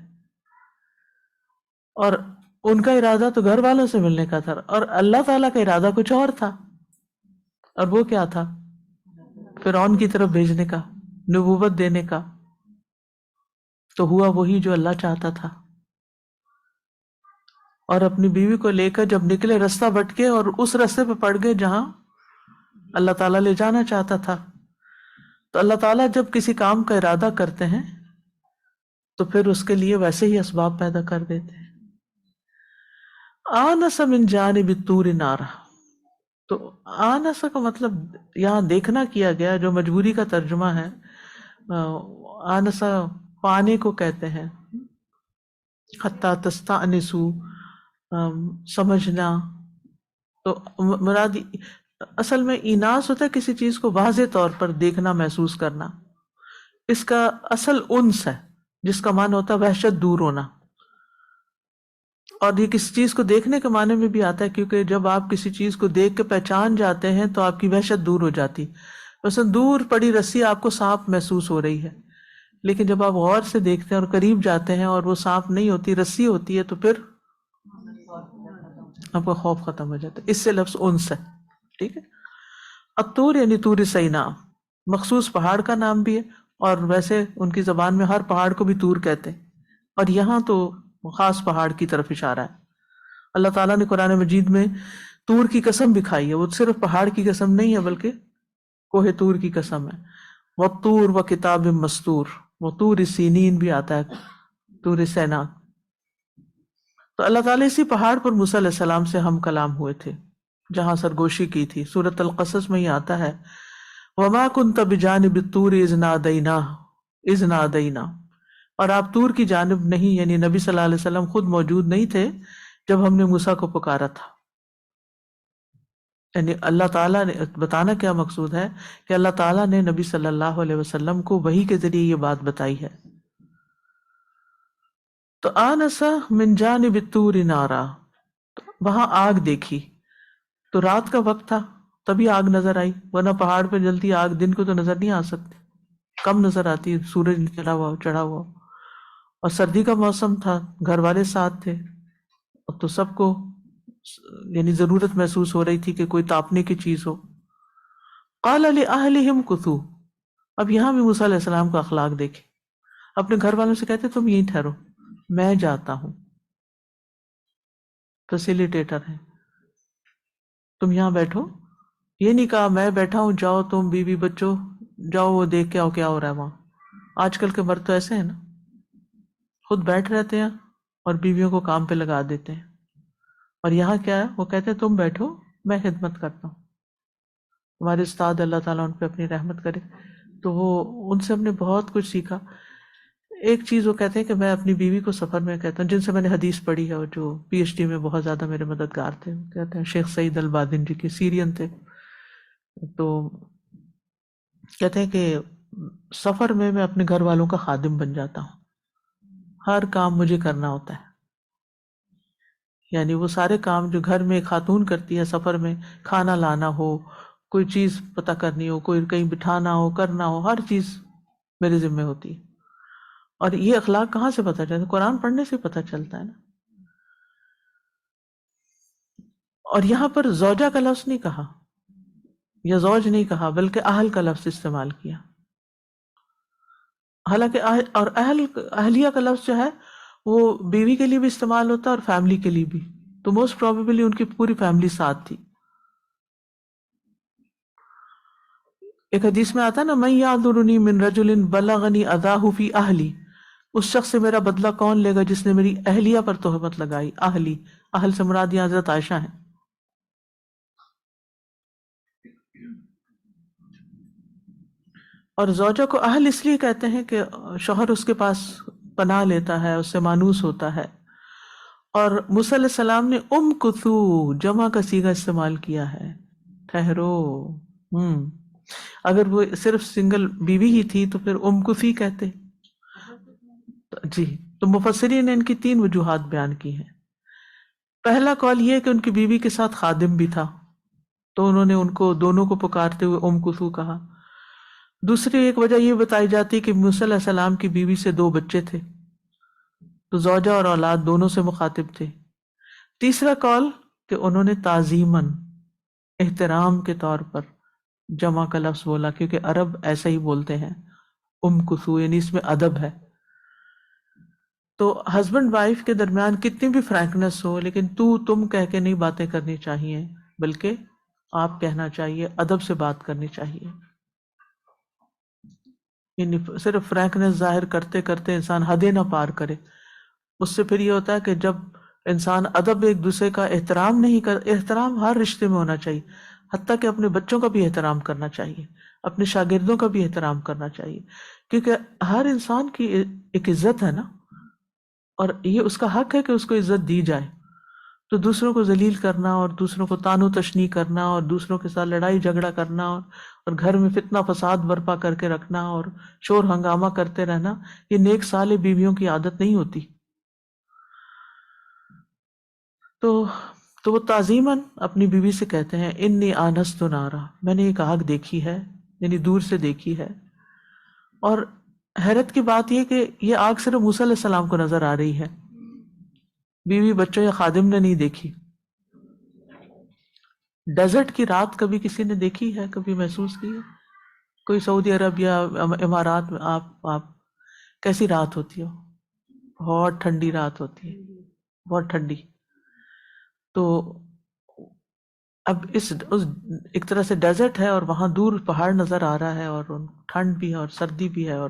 اور ان کا ارادہ تو گھر والوں سے ملنے کا تھا، اور اللہ تعالیٰ کا ارادہ کچھ اور تھا، اور وہ کیا تھا؟ فرعون کی طرف بھیجنے کا، نبوت دینے کا۔ تو ہوا وہی جو اللہ چاہتا تھا، اور اپنی بیوی کو لے کر جب نکلے راستہ بھٹکے اور اس راستے پہ پڑ گئے جہاں اللہ تعالیٰ لے جانا چاہتا تھا۔ تو اللہ تعالیٰ جب کسی کام کا ارادہ کرتے ہیں تو پھر اس کے لیے ویسے ہی اسباب پیدا کر دیتے ہیں۔ آنس من جانب الطور نارا، تو آنس کا مطلب یہاں دیکھنا کیا گیا، جو مجبوری کا ترجمہ ہے۔ آنسا پانے کو کہتے ہیں، حتی تستأنسو، سمجھنا۔ تو مراد اصل میں ایناس ہوتا ہے کسی چیز کو واضح طور پر دیکھنا، محسوس کرنا۔ اس کا اصل انس ہے، جس کا معنی ہوتا ہے وحشت دور ہونا، اور یہ کسی چیز کو دیکھنے کے معنی میں بھی آتا ہے، کیونکہ جب آپ کسی چیز کو دیکھ کے پہچان جاتے ہیں تو آپ کی وحشت دور ہو جاتی۔ مثلا دور پڑی رسی آپ کو سانپ محسوس ہو رہی ہے، لیکن جب آپ غور سے دیکھتے ہیں اور قریب جاتے ہیں اور وہ سانپ نہیں ہوتی، رسی ہوتی ہے، تو پھر آپ کا خوف ختم ہو جاتا ہے۔ اس سے لفظ انس ہے، ٹھیک ہے۔ الطور یعنی طور سینا، مخصوص پہاڑ کا نام بھی ہے، اور ویسے ان کی زبان میں ہر پہاڑ کو بھی طور کہتے ہیں، اور یہاں تو خاص پہاڑ کی طرف اشارہ ہے۔ اللہ تعالیٰ نے قرآن مجید میں طور کی قسم بھی کھائی ہے، وہ صرف پہاڑ کی قسم نہیں ہے بلکہ کوہ طور کی قسم ہے۔ وَالطُّورِ وَكِتَابٍ مَّسْطُورٍ، وَطُورِ سِینِین بھی آتا ہے، طور سینا۔ تو اللہ تعالیٰ اسی پہاڑ پر موسیٰ علیہ السلام سے ہم کلام ہوئے تھے، جہاں سرگوشی کی تھی۔ سورۃ القصص میں ہی آتا ہے وَمَا كُنْتَ بِجَانِبِ الطُّورِ إِذْ نَادَيْنَا، اور آپ طور کی جانب نہیں، یعنی نبی صلی اللہ علیہ وسلم خود موجود نہیں تھے جب ہم نے موسیٰ کو پکارا تھا۔ یعنی اللہ تعالیٰ نے بتانا کیا مقصود ہے کہ اللہ تعالیٰ نے نبی صلی اللہ علیہ وسلم کو وحی کے ذریعے یہ بات بتائی ہے۔ تو آنسا من جانب الطور نارا، وہاں آگ دیکھی، تو رات کا وقت تھا تبھی آگ نظر آئی، ورنہ پہاڑ پہ جلتی آگ دن کو تو نظر نہیں آ سکتی، کم نظر آتی، سورج چڑھا ہوا، اور سردی کا موسم تھا، گھر والے ساتھ تھے، تو سب کو یعنی ضرورت محسوس ہو رہی تھی کہ کوئی تاپنے کی چیز ہو۔ قال لأہلہم کثوا، اب یہاں بھی موسیٰ علیہ السلام کا اخلاق دیکھیں، اپنے گھر والوں سے کہتے تم یہیں ٹھہرو، میں جاتا ہوں، فیسیلیٹیٹر ہے، تم یہاں بیٹھو۔ یہ نہیں کہا میں بیٹھا ہوں جاؤ تم بیوی بچوں جاؤ وہ دیکھ کے آؤ کیا ہو رہا ہے وہاں۔ آج کل کے مرد تو ایسے ہیں نا، خود بیٹھ رہتے ہیں اور بیویوں کو کام پہ لگا دیتے ہیں، اور یہاں کیا ہے، وہ کہتے ہیں تم بیٹھو میں خدمت کرتا ہوں۔ ہمارے استاد اللہ تعالیٰ ان پہ اپنی رحمت کرے، تو وہ ان سے ہم نے بہت کچھ سیکھا۔ ایک چیز وہ کہتے ہیں کہ میں اپنی بیوی کو سفر میں کہتا ہوں، جن سے میں نے حدیث پڑھی ہے اور جو پی ایچ ڈی میں بہت زیادہ میرے مددگار تھے، کہتے ہیں شیخ سعید البادن جی کی، سیرین تھے، تو کہتے ہیں کہ سفر میں اپنے گھر والوں کا خادم بن جاتا ہوں، ہر کام مجھے کرنا ہوتا ہے، یعنی وہ سارے کام جو گھر میں ایک خاتون کرتی ہے سفر میں، کھانا لانا ہو، کوئی چیز پتہ کرنی ہو، کوئی کہیں بٹھانا ہو، کرنا ہو، ہر چیز میرے ذمہ ہوتی ہے۔ اور یہ اخلاق کہاں سے پتہ چلتا ہے؟ قرآن پڑھنے سے پتہ چلتا ہے نا۔ اور یہاں پر زوجہ کا لفظ نہیں کہا یا زوج نہیں کہا، بلکہ اہل کا لفظ استعمال کیا۔ حالانکہ اور اہلیہ کا لفظ جو ہے وہ بیوی کے لیے بھی استعمال ہوتا ہے اور فیملی کے لیے بھی، تو موسٹ پروبیبلی ان کی پوری فیملی ساتھ تھی۔ ایک حدیث میں آتا ہے نا، من یعذرنی من رجل بلغنی اذاہ فی اہلی، اس شخص سے میرا بدلہ کون لے گا جس نے میری اہلیہ پر تہمت لگائی۔ اہلی، اہل سے مراد یہاں حضرت عائشہ ہیں۔ اور زوجہ کو اہل اس لیے کہتے ہیں کہ شوہر اس کے پاس پناہ لیتا ہے، اس سے مانوس ہوتا ہے۔ اور موسیٰ علیہ السلام نے کثو جمع کا صیغہ استعمال کیا ہے، ٹھہرو۔ اگر وہ صرف سنگل بیوی ہی تھی تو پھر کثی کہتے۔ جی، تو مفسرین نے ان کی 3 وجوہات بیان کی ہیں۔ پہلا قول یہ کہ ان کی بیوی کے ساتھ خادم بھی تھا، تو انہوں نے ان کو دونوں کو پکارتے ہوئے کثو کہا۔ دوسری ایک وجہ یہ بتائی جاتی کہ موسیٰ علیہ السلام کی بیوی سے 2 بچے تھے، تو زوجہ اور اولاد دونوں سے مخاطب تھے۔ تیسرا قول کہ انہوں نے تعظیماً، احترام کے طور پر جمع کا لفظ بولا، کیونکہ عرب ایسا ہی بولتے ہیں کثو، یعنی اس میں ادب ہے۔ تو ہسبینڈ وائف کے درمیان کتنی بھی فرینکنس ہو، لیکن تم کہہ کے نہیں باتیں کرنی چاہیے، بلکہ آپ کہنا چاہیے، ادب سے بات کرنی چاہیے۔ یعنی صرف فرینکنس ظاہر کرتے کرتے انسان حدیں نہ پار کرے۔ اس سے پھر یہ ہوتا ہے کہ جب انسان ادب ایک دوسرے کا احترام نہیں احترام ہر رشتے میں ہونا چاہیے، حتیٰ کہ اپنے بچوں کا بھی احترام کرنا چاہیے، اپنے شاگردوں کا بھی احترام کرنا چاہیے، کیونکہ ہر انسان کی ایک عزت ہے نا، اور یہ اس کا حق ہے کہ اس کو عزت دی جائے۔ تو دوسروں کو ذلیل کرنا اور دوسروں کو طعن و تشنیع کرنا اور دوسروں کے ساتھ لڑائی جھگڑا کرنا اور گھر میں فتنہ فساد برپا کر کے رکھنا اور شور ہنگامہ کرتے رہنا، یہ نیک صالح بیویوں کی عادت نہیں ہوتی۔ تو وہ تعظیماً اپنی بیوی سے کہتے ہیں، انی آنست نارا، میں نے ایک آگ دیکھی ہے، یعنی دور سے دیکھی ہے۔ اور حیرت کی بات یہ کہ یہ آگ صرف موسیٰ علیہ السلام کو نظر آ رہی ہے، بیوی بچوں یا خادم نے نہیں دیکھی۔ ڈیزرٹ کی رات کبھی کسی نے دیکھی ہے، کبھی محسوس کی ہے؟ کوئی سعودی عرب یا امارات میں آپ کیسی رات ہوتی ہو؟ بہت ٹھنڈی رات ہوتی ہے، بہت ٹھنڈی۔ تو اب ایک طرح سے ڈیزرٹ ہے اور وہاں دور پہاڑ نظر آ رہا ہے اور ٹھنڈ بھی ہے اور سردی بھی ہے اور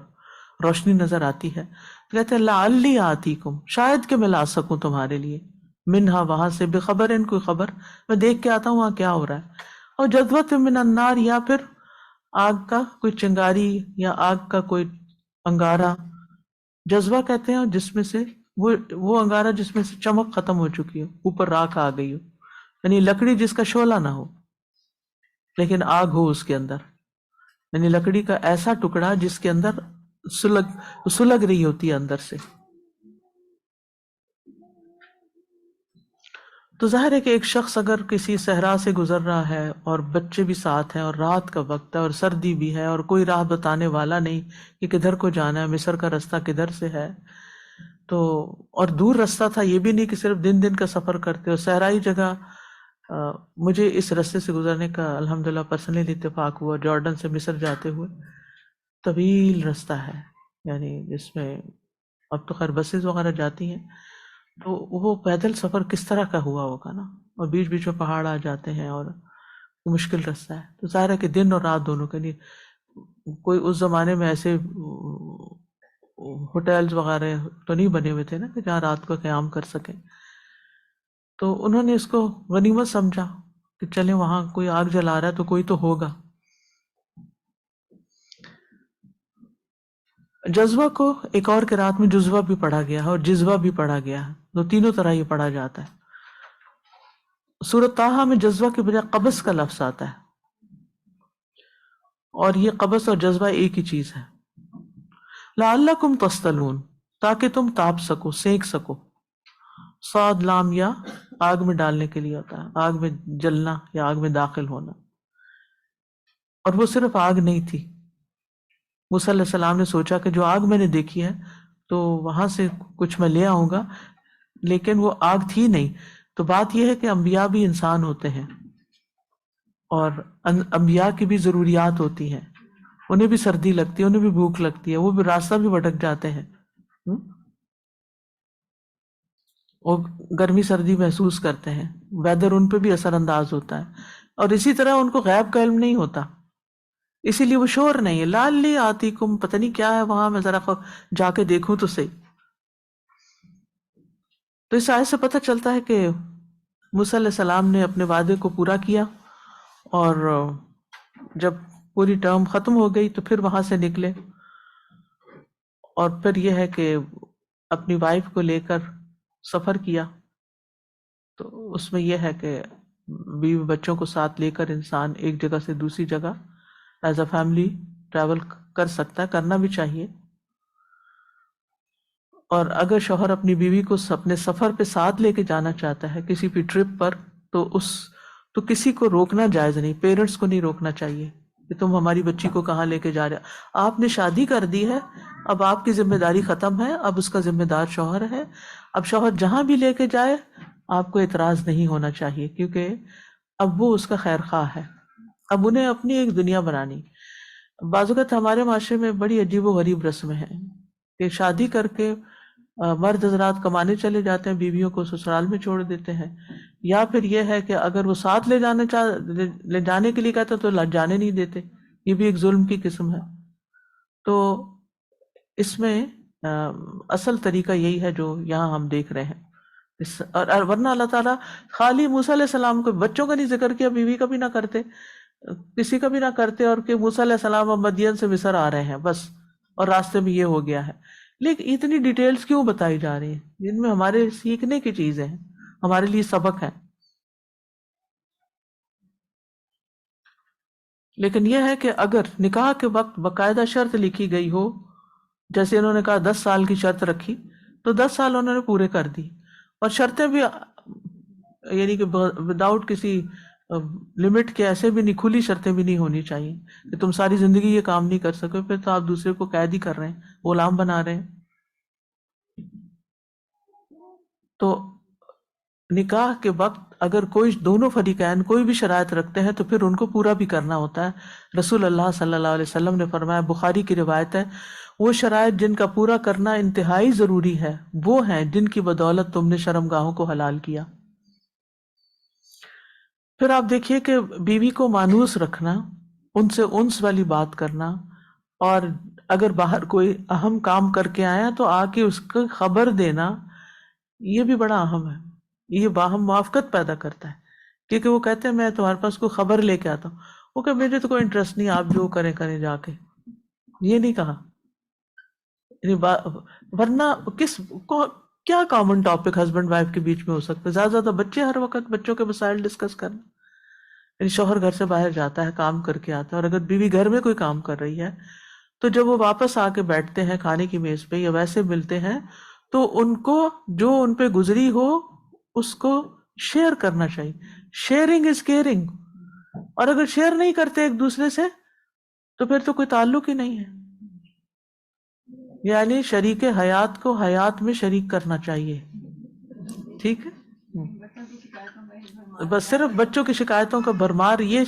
روشنی نظر آتی ہے، تو کہتے ہیں لعلی آتیکم، شاید کہ میں لا سکوں تمہارے لیے، منہا، وہاں سے، بخبر، کوئی خبر، میں دیکھ کے آتا ہوں وہاں کیا ہو رہا ہے، اور جذوۃ من النار، یا پھر آگ کا کوئی چنگاری یا آگ کا کوئی انگارہ۔ جذبہ کہتے ہیں جس میں سے وہ انگارہ جس میں سے چمک ختم ہو چکی ہو، اوپر راکھ آ گئی ہو، یعنی لکڑی جس کا شعلہ نہ ہو لیکن آگ ہو اس کے اندر، یعنی لکڑی کا ایسا ٹکڑا جس کے اندر سلگ رہی ہوتی ہے اندر سے۔ تو ظاہر ہے کہ ایک شخص اگر کسی صحرا سے گزر رہا ہے اور بچے بھی ساتھ ہیں اور رات کا وقت ہے اور سردی بھی ہے اور کوئی راہ بتانے والا نہیں کہ کدھر کو جانا ہے، مصر کا رستہ کدھر سے ہے، تو اور دور رستہ تھا، یہ بھی نہیں کہ صرف دن کا سفر کرتے ہو، صحرائی جگہ۔ مجھے اس رستے سے گزرنے کا الحمدللہ پرسنلی اتفاق ہوا، جارڈن سے مصر جاتے ہوئے، طویل رستہ ہے، یعنی جس میں اب تو خیر بسز وغیرہ جاتی ہیں، تو وہ پیدل سفر کس طرح کا ہوا ہوگا نا، اور بیچ بیچ میں پہاڑ آ جاتے ہیں اور مشکل رستہ ہے۔ تو ظاہر ہے کہ دن اور رات دونوں کے لیے، کوئی اس زمانے میں ایسے ہوٹلز وغیرہ تو نہیں بنے ہوئے تھے نا کہ جہاں رات کو قیام کر سکیں، تو انہوں نے اس کو غنیمت سمجھا کہ چلیں وہاں کوئی آگ جلا رہا ہے تو کوئی تو ہوگا۔ جذبہ کو ایک اور قرات میں جذبہ بھی پڑھا گیا ہے اور جذبہ بھی پڑھا گیا ہے، تو تینوں طرح یہ پڑھا جاتا ہے۔ سورۃ طٰہٰ میں جذبہ کے بجائے قبض کا لفظ آتا ہے، اور یہ قبض اور جذبہ ایک ہی چیز ہے۔ لعلکم تصطلون، تاکہ تم تاپ سکو، سینک سکو۔ صاد لام یا آگ میں ڈالنے کے لیے ہوتا ہے، آگ میں جلنا یا آگ میں داخل ہونا۔ اور وہ صرف آگ نہیں تھی، موسیٰ علیہ السلام نے سوچا کہ جو آگ میں نے دیکھی ہے تو وہاں سے کچھ میں لے آؤں گا، لیکن وہ آگ تھی نہیں۔ تو بات یہ ہے کہ انبیاء بھی انسان ہوتے ہیں، اور انبیاء کی بھی ضروریات ہوتی ہیں، انہیں بھی سردی لگتی ہے، انہیں بھی بھوک لگتی ہے، وہ بھی راستہ بھی بھٹک جاتے ہیں، وہ گرمی سردی محسوس کرتے ہیں، ویدر ان پہ بھی اثر انداز ہوتا ہے، اور اسی طرح ان کو غیب کا علم نہیں ہوتا، اسی لیے وہ شور نہیں ہے۔ لعلی آتیکم، پتہ نہیں کیا ہے وہاں، میں ذرا جا کے دیکھوں تو صحیح۔ تو اس آیت سے پتہ چلتا ہے کہ موسیٰ علیہ السلام نے اپنے وعدے کو پورا کیا، اور جب پوری ٹرم ختم ہو گئی تو پھر وہاں سے نکلے، اور پھر یہ ہے کہ اپنی وائف کو لے کر سفر کیا۔ تو اس میں یہ ہے کہ بیوی بچوں کو ساتھ لے کر انسان ایک جگہ سے دوسری جگہ ایز اے فیملی ٹریول کر سکتا ہے، کرنا بھی چاہیے۔ اور اگر شوہر اپنی بیوی کو اپنے سفر پہ ساتھ لے کے جانا چاہتا ہے کسی بھی ٹرپ پر، تو کسی کو روکنا جائز نہیں، پیرنٹس کو نہیں روکنا چاہیے کہ تم ہماری بچی کو کہاں لے کے جا رہے۔ آپ نے شادی کر دی ہے، اب آپ کی ذمہ داری ختم ہے، اب اس کا ذمہ دار شوہر ہے۔ اب شوہر جہاں بھی لے کے جائے آپ کو اعتراض نہیں ہونا چاہیے، کیونکہ اب وہ اس کا خیر خواہ ہے، اب انہیں اپنی ایک دنیا بنانی۔ بعض اوقات ہمارے معاشرے میں بڑی عجیب و غریب رسمیں ہیں کہ شادی کر کے مرد حضرات کمانے چلے جاتے ہیں، بیویوں کو سسرال میں چھوڑ دیتے ہیں، یا پھر یہ ہے کہ اگر وہ ساتھ لے جانے کے لیے کہتے ہیں تو جانے نہیں دیتے، یہ بھی ایک ظلم کی قسم ہے۔ تو اس میں اصل طریقہ یہی ہے جو یہاں ہم دیکھ رہے ہیں۔ اور ورنہ اللہ تعالیٰ خالی موسیٰ علیہ السلام کو بچوں کا نہیں ذکر کیا، بیوی کا بھی نہ کرتے، کسی کا بھی نہ کرتے، اور کہ موسیٰ علیہ السلام اب مدین سے مصر آ رہے ہیں بس، اور راستے میں یہ ہو گیا ہے۔ لیکن اتنی ڈیٹیلز کیوں بتائی جا رہی ہیں جن میں ہمارے سیکھنے کی چیزیں ہیں، ہمارے لیے سبق ہیں؟ لیکن یہ ہے کہ اگر نکاح کے وقت باقاعدہ شرط لکھی گئی ہو، جیسے انہوں نے کہا 10 سال کی شرط رکھی، تو 10 سال انہوں نے پورے کر دی، اور شرطیں بھی یعنی کہ وداؤٹ کسی لمٹ کے، ایسے بھی نہیں، کھلی شرطیں بھی نہیں ہونی چاہیے کہ تم ساری زندگی یہ کام نہیں کر سکو، پھر تو آپ دوسرے کو قید ہی کر رہے ہیں، غلام بنا رہے ہیں۔ تو نکاح کے وقت اگر دونوں فریقین کوئی بھی شرائط رکھتے ہیں تو پھر ان کو پورا بھی کرنا ہوتا ہے۔ رسول اللہ صلی اللہ علیہ وسلم نے فرمایا، بخاری کی روایت ہے، وہ شرائط جن کا پورا کرنا انتہائی ضروری ہے وہ ہیں جن کی بدولت تم نے شرمگاہوں کو حلال کیا۔ پھر آپ دیکھیے کہ بیوی کو مانوس رکھنا، ان سے انس والی بات کرنا، اور اگر باہر کوئی اہم کام کر کے آیا تو آ کے اس کو خبر دینا، یہ بھی بڑا اہم ہے، یہ باہم موافقت پیدا کرتا ہے، کیونکہ وہ کہتے ہیں میں تمہارے پاس کوئی خبر لے کے آتا ہوں، وہ کہ مجھے تو کوئی انٹرسٹ نہیں، آپ جو کریں جا کے، یہ نہیں کہا۔ ورنہ کیا کامن ٹاپک ہسبینڈ وائف کے بیچ میں ہو سکتا ہے؟ زیادہ زیادہ بچے، ہر وقت بچوں کے مسائل ڈسکس کرنا۔ یعنی شوہر گھر سے باہر جاتا ہے، کام کر کے آتا ہے، اور اگر بیوی گھر میں کوئی کام کر رہی ہے تو جب وہ واپس آ کے بیٹھتے ہیں کھانے کی میز پہ یا ویسے ملتے ہیں تو ان کو جو ان پہ گزری ہو اس کو شیئر کرنا چاہیے۔ شیئرنگ از کیئرنگ، اور اگر شیئر نہیں کرتے ایک دوسرے سے تو پھر تو کوئی تعلق ہی نہیں ہے۔ یعنی شریک حیات کو حیات میں شریک کرنا چاہیے، ٹھیک ہے؟ بس صرف بچوں کی شکایتوں کا بھرمار یہ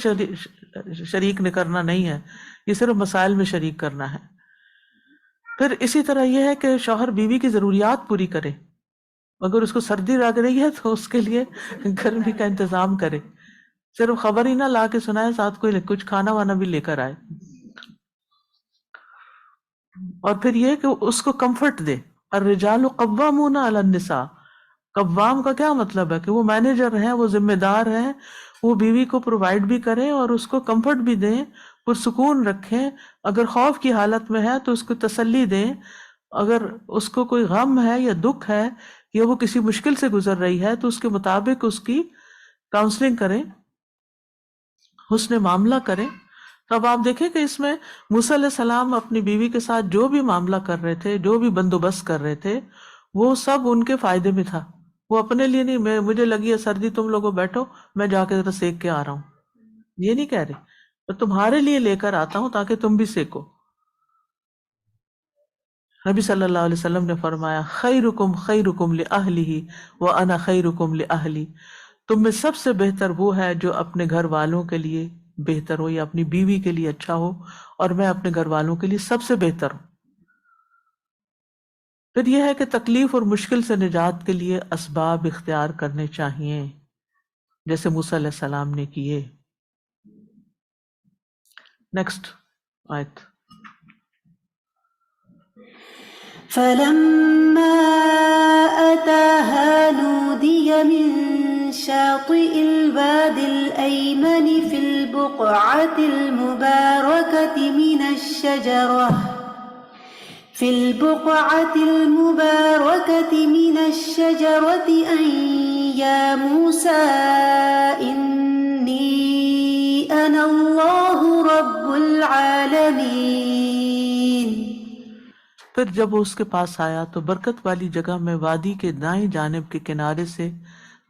شریک نے کرنا نہیں ہے، یہ صرف مسائل میں شریک کرنا ہے۔ پھر اسی طرح یہ ہے کہ شوہر بیوی کی ضروریات پوری کرے، اگر اس کو سردی لگ رہی ہے تو اس کے لیے گرمی کا انتظام کرے، صرف خبر ہی نہ لا کے سنائے، ساتھ کوئی کچھ کھانا وانا بھی لے کر آئے، اور پھر یہ کہ اس کو کمفرٹ دے۔ الرجال قوامون علی النساء، قوام کا کیا مطلب ہے کہ وہ مینیجر ہیں، وہ ذمہ دار ہیں، وہ بیوی کو پرووائڈ بھی کریں اور اس کو کمفرٹ بھی دیں، پرسکون رکھیں. اگر خوف کی حالت میں ہے تو اس کو تسلی دیں، اگر اس کو کوئی غم ہے یا دکھ ہے یا وہ کسی مشکل سے گزر رہی ہے تو اس کے مطابق اس کی کاؤنسلنگ کریں، حسن معاملہ کریں. تو اب آپ دیکھیں کہ اس میں موسیٰ علیہ السلام اپنی بیوی کے ساتھ جو بھی معاملہ کر رہے تھے، جو بھی بندوبست کر رہے تھے، وہ سب ان کے فائدے میں تھا. وہ اپنے لیے نہیں، مجھے لگی ہے سردی، تم لوگوں بیٹھو، میں جا کے ذرا سیک کے آ رہا ہوں، یہ نہیں کہہ رہے، میں تمہارے لیے لے کر آتا ہوں تاکہ تم بھی سیکھو. نبی صلی اللہ علیہ وسلم نے فرمایا خیرکم خیرکم لأہلہ وانا خیرکم لأہلی، تم میں سب سے بہتر وہ ہے جو اپنے گھر والوں کے لیے بہتر ہو یا اپنی بیوی کے لیے اچھا ہو، اور میں اپنے گھر والوں کے لیے سب سے بہتر ہوں. پھر یہ ہے کہ تکلیف اور مشکل سے نجات کے لیے اسباب اختیار کرنے چاہیے جیسے موسیٰ علیہ السلام نے کیے. نیکسٹ آیت. فلما أتاها نودي من شاطئ الواد الأيمن في البقعة المباركة من الشجرة أن يا موسى إني أنا الله رب العالمين. پھر جب وہ اس کے پاس آیا تو برکت والی جگہ میں وادی کے دائیں جانب کے کنارے سے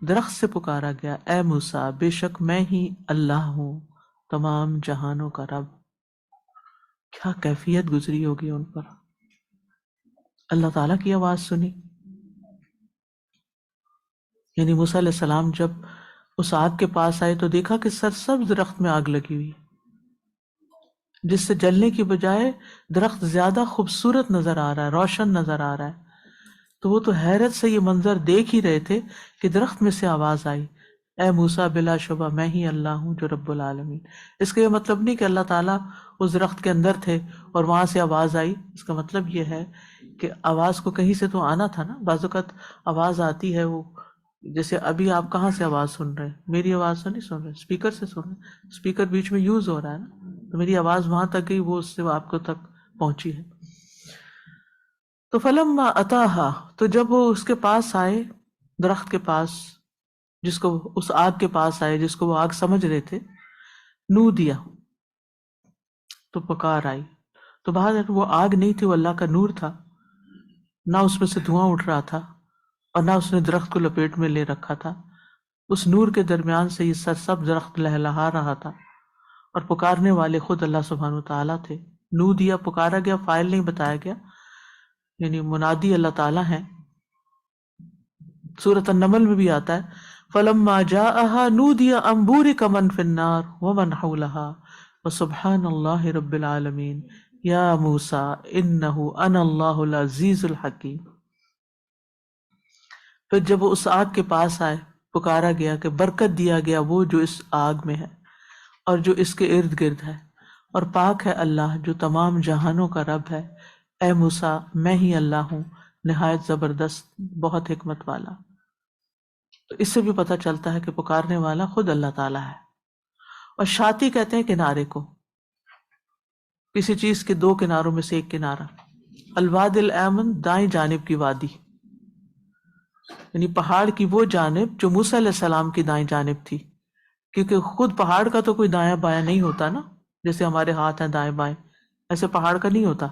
درخت سے پکارا گیا، اے موسیٰ، بے شک میں ہی اللہ ہوں، تمام جہانوں کا رب. کیا کیفیت گزری ہوگی ان پر. اللہ تعالیٰ کی آواز سنی. یعنی موسیٰ علیہ السلام جب اس آگ کے پاس آئے تو دیکھا کہ سرسبز درخت میں آگ لگی ہوئی، جس سے جلنے کی بجائے درخت زیادہ خوبصورت نظر آ رہا ہے، روشن نظر آ رہا ہے. تو وہ تو حیرت سے یہ منظر دیکھ ہی رہے تھے کہ درخت میں سے آواز آئی، اے موسیٰ بلا شبہ میں ہی اللہ ہوں جو رب العالمین. اس کا یہ مطلب نہیں کہ اللہ تعالیٰ اس درخت کے اندر تھے اور وہاں سے آواز آئی. اس کا مطلب یہ ہے کہ آواز کو کہیں سے تو آنا تھا نا. بعض اوقات آواز آتی ہے، وہ جیسے ابھی آپ کہاں سے آواز سن رہے ہیں؟ میری آواز تو نہیں سن رہے، اسپیکر سے سن رہے، اسپیکر بیچ میں یوز ہو رہا ہے نا، تو میری آواز وہاں تک گئی، وہ اس سے آپ کو تک پہنچی ہے. تو فلما اتاہا، تو جب وہ اس کے پاس آئے، درخت کے پاس، جس کو اس آگ کے پاس آئے جس کو وہ آگ سمجھ رہے تھے، نو دیا، تو پکار آئی. تو باہر وہ آگ نہیں تھی، وہ اللہ کا نور تھا، نہ اس میں سے دھواں اٹھ رہا تھا اور نہ اس نے درخت کو لپیٹ میں لے رکھا تھا. اس نور کے درمیان سے یہ سرسبز درخت لہلہا رہا تھا، اور پکارنے والے خود اللہ سبحانہ وتعالیٰ تھے. نو دیا، پکارا گیا، فاعل نہیں بتایا گیا، یعنی منادی اللہ تعالیٰ ہیں. سورۃ النمل میں بھی آتا ہے فَلَمَّا جَاءَهَا نُودِيَ أَن بُورِكَ مَن فِي النَّارِ وَمَنْ حَوْلَهَا وَسُبْحَانَ اللَّهِ رَبِّ الْعَالَمِينَ يَا مُوسَىٰ إِنَّهُ أَنَا اللَّهُ الْعَزِيزُ الْحَكِيمُ. پھر جب وہ اس آگ کے پاس آئے، پکارا گیا کہ برکت دیا گیا وہ جو اس آگ میں ہے اور جو اس کے ارد گرد ہے، اور پاک ہے اللہ جو تمام جہانوں کا رب ہے. اے موسیٰ میں ہی اللہ ہوں، نہایت زبردست، بہت حکمت والا. تو اس سے بھی پتہ چلتا ہے کہ پکارنے والا خود اللہ تعالیٰ ہے. اور شاطی کہتے ہیں کنارے کو، کسی چیز کے دو کناروں میں سے ایک کنارہ. الواد الایمن، دائیں جانب کی وادی، یعنی پہاڑ کی وہ جانب جو موسیٰ علیہ السلام کی دائیں جانب تھی، کیونکہ خود پہاڑ کا تو کوئی دایاں بایاں نہیں ہوتا نا، جیسے ہمارے ہاتھ ہیں دائیں بائیں، ایسے پہاڑ کا نہیں ہوتا.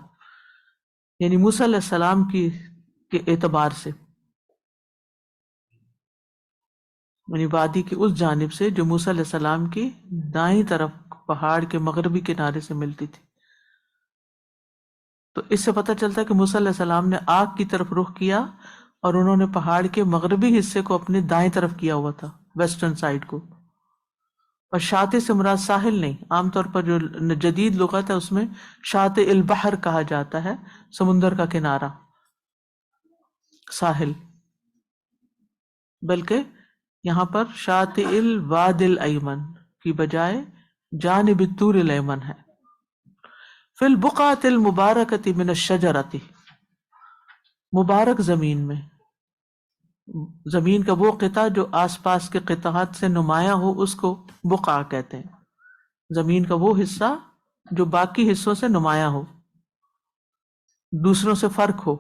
یعنی موسیٰ علیہ السلام کے اعتبار سے، یعنی وادی کی اس جانب سے جو موسیٰ علیہ السلام کی دائیں طرف پہاڑ کے مغربی کنارے سے ملتی تھی. تو اس سے پتہ چلتا ہے کہ موسیٰ علیہ السلام نے آگ کی طرف رخ کیا اور انہوں نے پہاڑ کے مغربی حصے کو اپنے دائیں طرف کیا ہوا تھا، ویسٹرن سائڈ کو. اور شاطئ سے مراد ساحل نہیں، عام طور پر جو جدید لغت ہے اس میں شاطئ البحر کہا جاتا ہے، سمندر کا کنارہ، ساحل، بلکہ یہاں پر شاطئ الواد الایمن کی بجائے جانب الطور الایمن ہے. فی البقعۃ المبارکۃ من الشجرۃ، مبارک زمین میں، زمین کا وہ قطعہ جو آس پاس کے قطعات سے نمایاں ہو اس کو بقعہ کہتے ہیں. زمین کا وہ حصہ جو باقی حصوں سے نمایاں ہو، دوسروں سے فرق ہو.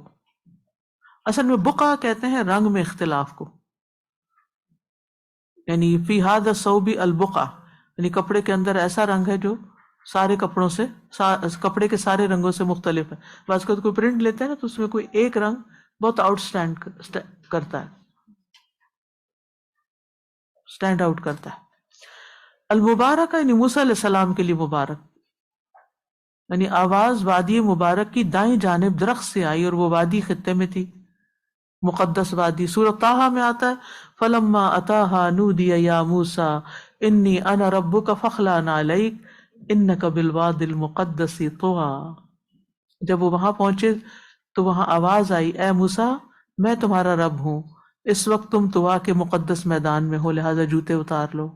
اصل میں بقع کہتے ہیں رنگ میں اختلاف کو، یعنی فی ھذا الثوب البقع، یعنی کپڑے کے اندر ایسا رنگ ہے جو سارے کپڑوں سے کپڑے کے سارے رنگوں سے مختلف ہے. بعض کو کوئی پرنٹ لیتے ہیں نا تو اس میں کوئی ایک رنگ بہت آؤٹ اسٹینڈ کرتا ہے، اسٹینڈ آؤٹ کرتا ہے. المبارک یعنی موسیٰ علیہ السلام کے لیے مبارک، یعنی آواز وادی مبارک کی دائیں جانب درخت سے آئی، اور وہ وادی خطے میں تھی، مقدس وادی. سورۃ طٰہٰ میں آتا ہے فلما اتاها نودی یا موسیٰ انی انا ربک فاخلع نعلیک انک بالوادی المقدس طویٰ. جب وہ وہاں پہنچے تو وہاں آواز آئی اے موسیٰ میں تمہارا رب ہوں، اس وقت تم طویٰ کے مقدس میدان میں ہو، لہذا جوتے اتار لو.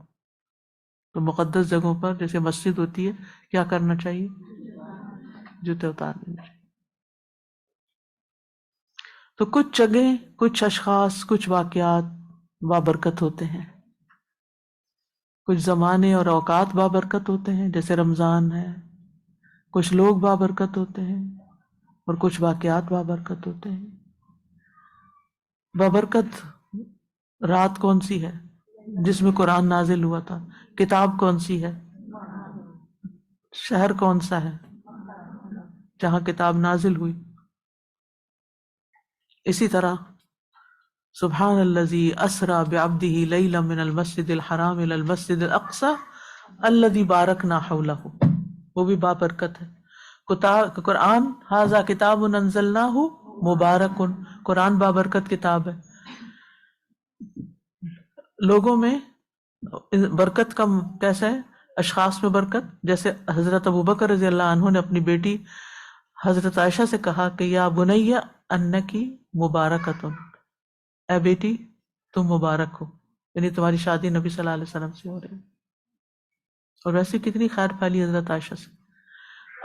تو مقدس جگہوں پر جیسے مسجد ہوتی ہے کیا کرنا چاہیے؟ جوتے اتار لینا چاہیے. تو کچھ جگہیں، کچھ اشخاص، کچھ واقعات بابرکت ہوتے ہیں، کچھ زمانے اور اوقات بابرکت ہوتے ہیں جیسے رمضان ہے، کچھ لوگ بابرکت ہوتے ہیں، اور کچھ واقعات بابرکت ہوتے ہیں. بابرکت رات کون سی ہے جس میں قرآن نازل ہوا تھا؟ کتاب کون سی ہے؟ شہر کون سا ہے جہاں کتاب نازل ہوئی؟ اسی طرح سبحان الذی اسری بعبدہ لیلا من المسجد الحرام الی المسجد الاقصی الذی بارکنا حولہ، وہ بھی بابرکت ہے. قرآن ھذا کتاب انزلناہ مبارک، قرآن بابرکت کتاب ہے. لوگوں میں برکت کا کیسا ہے؟ اشخاص میں برکت، جیسے حضرت ابوبکر رضی اللہ عنہ نے اپنی بیٹی حضرت عائشہ سے کہا کہ یا بنی انکی مبارکۃ، اے بیٹی تم مبارک ہو، یعنی تمہاری شادی نبی صلی اللہ علیہ وسلم سے ہو رہی ہے. اور ویسے کتنی خیر پھیلی حضرت عائشہ سے.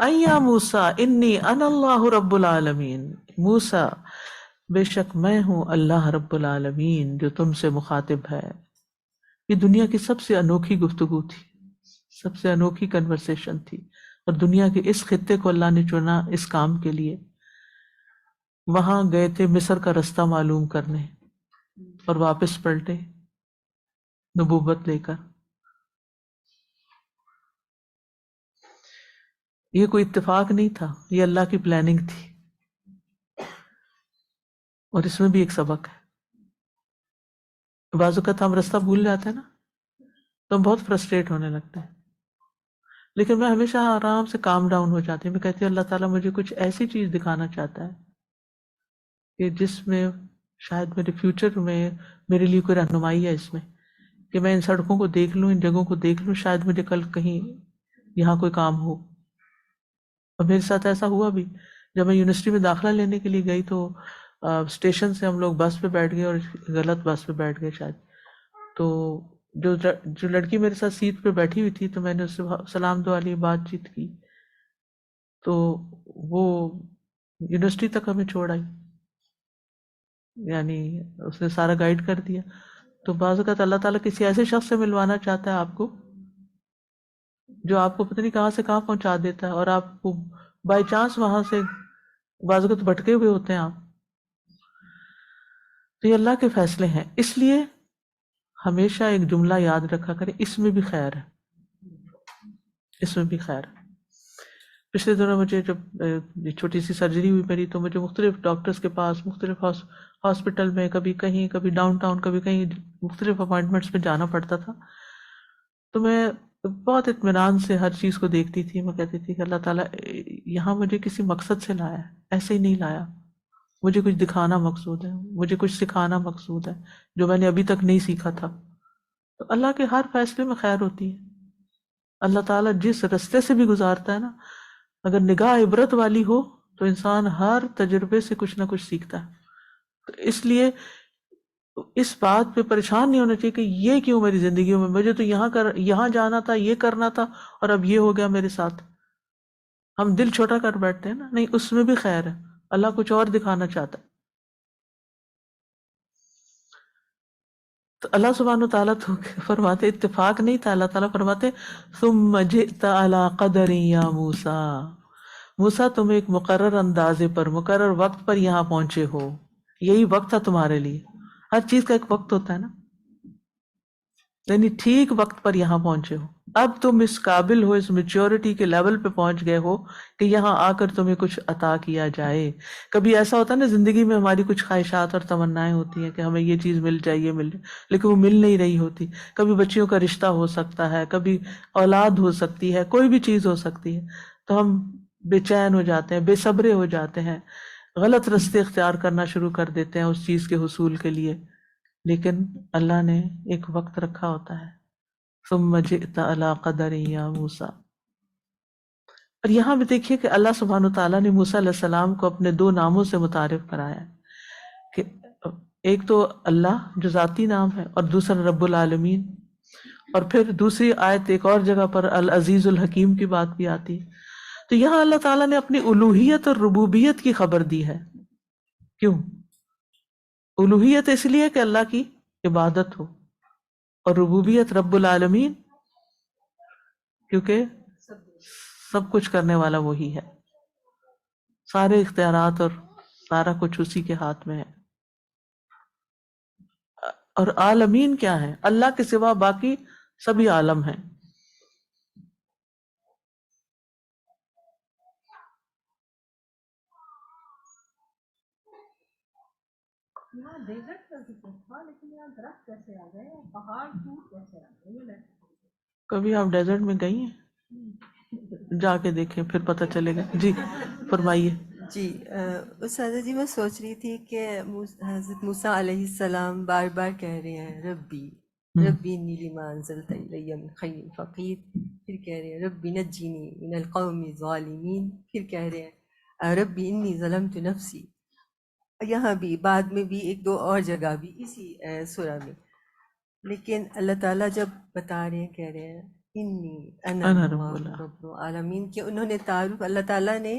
ایا موسیٰ انی انا اللہ رب العالمین، موسیٰ بے شک میں ہوں اللہ رب العالمین جو تم سے مخاطب ہے. یہ دنیا کی سب سے انوکھی گفتگو تھی، سب سے انوکھی کنورسیشن تھی، اور دنیا کے اس خطے کو اللہ نے چنا اس کام کے لیے. وہاں گئے تھے مصر کا رستہ معلوم کرنے، اور واپس پلٹے نبوت لے کر. یہ کوئی اتفاق نہیں تھا، یہ اللہ کی پلاننگ تھی. اور اس میں بھی ایک سبق ہے. بعض اوقات ہم رستہ بھول جاتے ہیں نا تو ہم بہت فرسٹریٹ ہونے لگتے ہیں، لیکن میں ہمیشہ آرام سے کام ڈاؤن ہو جاتی ہوں. میں کہتی ہوں اللہ تعالیٰ مجھے کچھ ایسی چیز دکھانا چاہتا ہے کہ جس میں شاید میرے فیوچر میں میرے لیے کوئی رہنمائی ہے، اس میں کہ میں ان سڑکوں کو دیکھ لوں، ان جگہوں کو دیکھ لوں، شاید مجھے کل کہیں یہاں کوئی کام ہو. اور میرے ساتھ ایسا ہوا بھی. جب میں یونیورسٹی میں داخلہ لینے کے لیے گئی تو اسٹیشن سے ہم لوگ بس پہ بیٹھ گئے، اور غلط بس پہ بیٹھ گئے شاید. تو جو لڑکی میرے ساتھ سیٹ پہ بیٹھی ہوئی تھی تو میں نے اس سے سلام دعا لی، بات چیت کی، تو وہ یونیورسٹی تک ہمیں چھوڑ آئی، یعنی اس نے سارا گائیڈ کر دیا. تو بعض اوقات اللہ تعالیٰ کسی ایسے شخص سے ملوانا چاہتا ہے آپ کو جو آپ کو پتہ نہیں کہاں سے کہاں پہنچا دیتا ہے، اور آپ کو بائی چانس وہاں سے بعض اوقات بھٹکے ہوئے ہوتے ہیں آپ. تو یہ اللہ کے فیصلے ہیں. اس لیے ہمیشہ ایک جملہ یاد رکھا کریں، اس میں بھی خیر ہے، اس میں بھی خیر ہے. پچھلے دنوں مجھے جب چھوٹی سی سرجری ہوئی میری، تو مجھے مختلف ڈاکٹرز کے پاس، مختلف ہاسپٹل میں، کبھی کہیں، کبھی ڈاؤن ٹاؤن، کبھی کہیں، مختلف اپائنٹمنٹس میں جانا پڑتا تھا. تو میں بہت اطمینان سے ہر چیز کو دیکھتی تھی. میں کہتی تھی کہ اللہ تعالیٰ یہاں مجھے کسی مقصد سے لایا ہے، ایسے ہی نہیں لایا. مجھے کچھ دکھانا مقصود ہے، مجھے کچھ سکھانا مقصود ہے جو میں نے ابھی تک نہیں سیکھا تھا. تو اللہ کے ہر فیصلے میں خیر ہوتی ہے. اللہ تعالیٰ جس رستے سے بھی گزارتا ہے نا، اگر نگاہ عبرت والی ہو تو انسان ہر تجربے سے کچھ نہ کچھ سیکھتا ہے. تو اس لیے اس بات پہ پریشان نہیں ہونا چاہیے کہ یہ کیوں میری زندگی میں، مجھے تو یہاں جانا تھا، یہ کرنا تھا، اور اب یہ ہو گیا میرے ساتھ. ہم دل چھوٹا کر بیٹھتے ہیں نا، نہیں، اس میں بھی خیر ہے، اللہ کچھ اور دکھانا چاہتا ہے. تو اللہ سبحانہ و تعالیٰ تو فرماتے اتفاق نہیں تھا، اللہ تعالیٰ فرماتے ثم جئت علی قدر یا موسیٰ، موسیٰ تم ایک مقرر اندازے پر، مقرر وقت پر یہاں پہنچے ہو، یہی وقت تھا تمہارے لیے. ہر چیز کا ایک وقت ہوتا ہے نا، یعنی ٹھیک وقت پر یہاں پہنچے ہو. اب تم اس قابل ہو، اس میچیورٹی کے لیول پہ پہنچ گئے ہو کہ یہاں آ کر تمہیں کچھ عطا کیا جائے. کبھی ایسا ہوتا ہے نا زندگی میں ہماری کچھ خواہشات اور تمنائیں ہوتی ہیں کہ ہمیں یہ چیز مل جائے، یہ مل جائے، لیکن وہ مل نہیں رہی ہوتی. کبھی بچیوں کا رشتہ ہو سکتا ہے، کبھی اولاد ہو سکتی ہے، کوئی بھی چیز ہو سکتی ہے، تو ہم بے چین ہو جاتے ہیں، بے صبرے ہو جاتے ہیں، غلط رستے اختیار کرنا شروع کر دیتے ہیں اس چیز کے حصول کے لیے. لیکن اللہ نے ایک وقت رکھا ہوتا ہے. ثم جئت علی قدر یا موسیٰ. اور یہاں بھی دیکھیے کہ اللہ سبحانہ تعالیٰ نے موسیٰ علیہ السلام کو اپنے دو ناموں سے متعارف کرایا ہے، کہ ایک تو اللہ جو ذاتی نام ہے، اور دوسرا رب العالمین. اور پھر دوسری آیت ایک اور جگہ پر العزیز الحکیم کی بات بھی آتی ہے. تو یہاں اللہ تعالیٰ نے اپنی الوہیت اور ربوبیت کی خبر دی ہے. کیوں؟ الوہیت اس لیے کہ اللہ کی عبادت ہو، اور ربوبیت رب العالمین کیونکہ سب کچھ کرنے والا وہی ہے، سارے اختیارات اور سارا کچھ اسی کے ہاتھ میں ہے. اور عالمین کیا ہے؟ اللہ کے سوا باقی سبھی عالم ہیں. یہاں ڈیزرٹ کا ذکر تھا، لیکن یہاں درخت کیسے آ گئے اور پہاڑ ٹوٹ کیسے آ گئے؟ کبھی آپ ڈیزرٹ میں گئی ہیں؟ جا کے دیکھیں پھر پتہ چلے گا. جی فرمائیے. جی استاذہ جی، میں سوچ رہی تھی کہ حضرت موسیٰ علیہ السلام بار بار کہہ رہے ہیں ربی ربی انی لما انزلت الی من خیر فقیر، پھر کہہ رہے ہیں ربی نجینی من القوم الظالمین، پھر کہہ رہے ہیں ربی انی ظلمت نفسی. یہاں بھی بعد میں بھی ایک دو اور جگہ بھی اسی سورہ میں. لیکن اللہ تعالیٰ جب بتا رہے ہیں، کہہ رہے ہیں انی انا رب العالمین، کہ انہوں نے تعارف اللہ تعالیٰ نے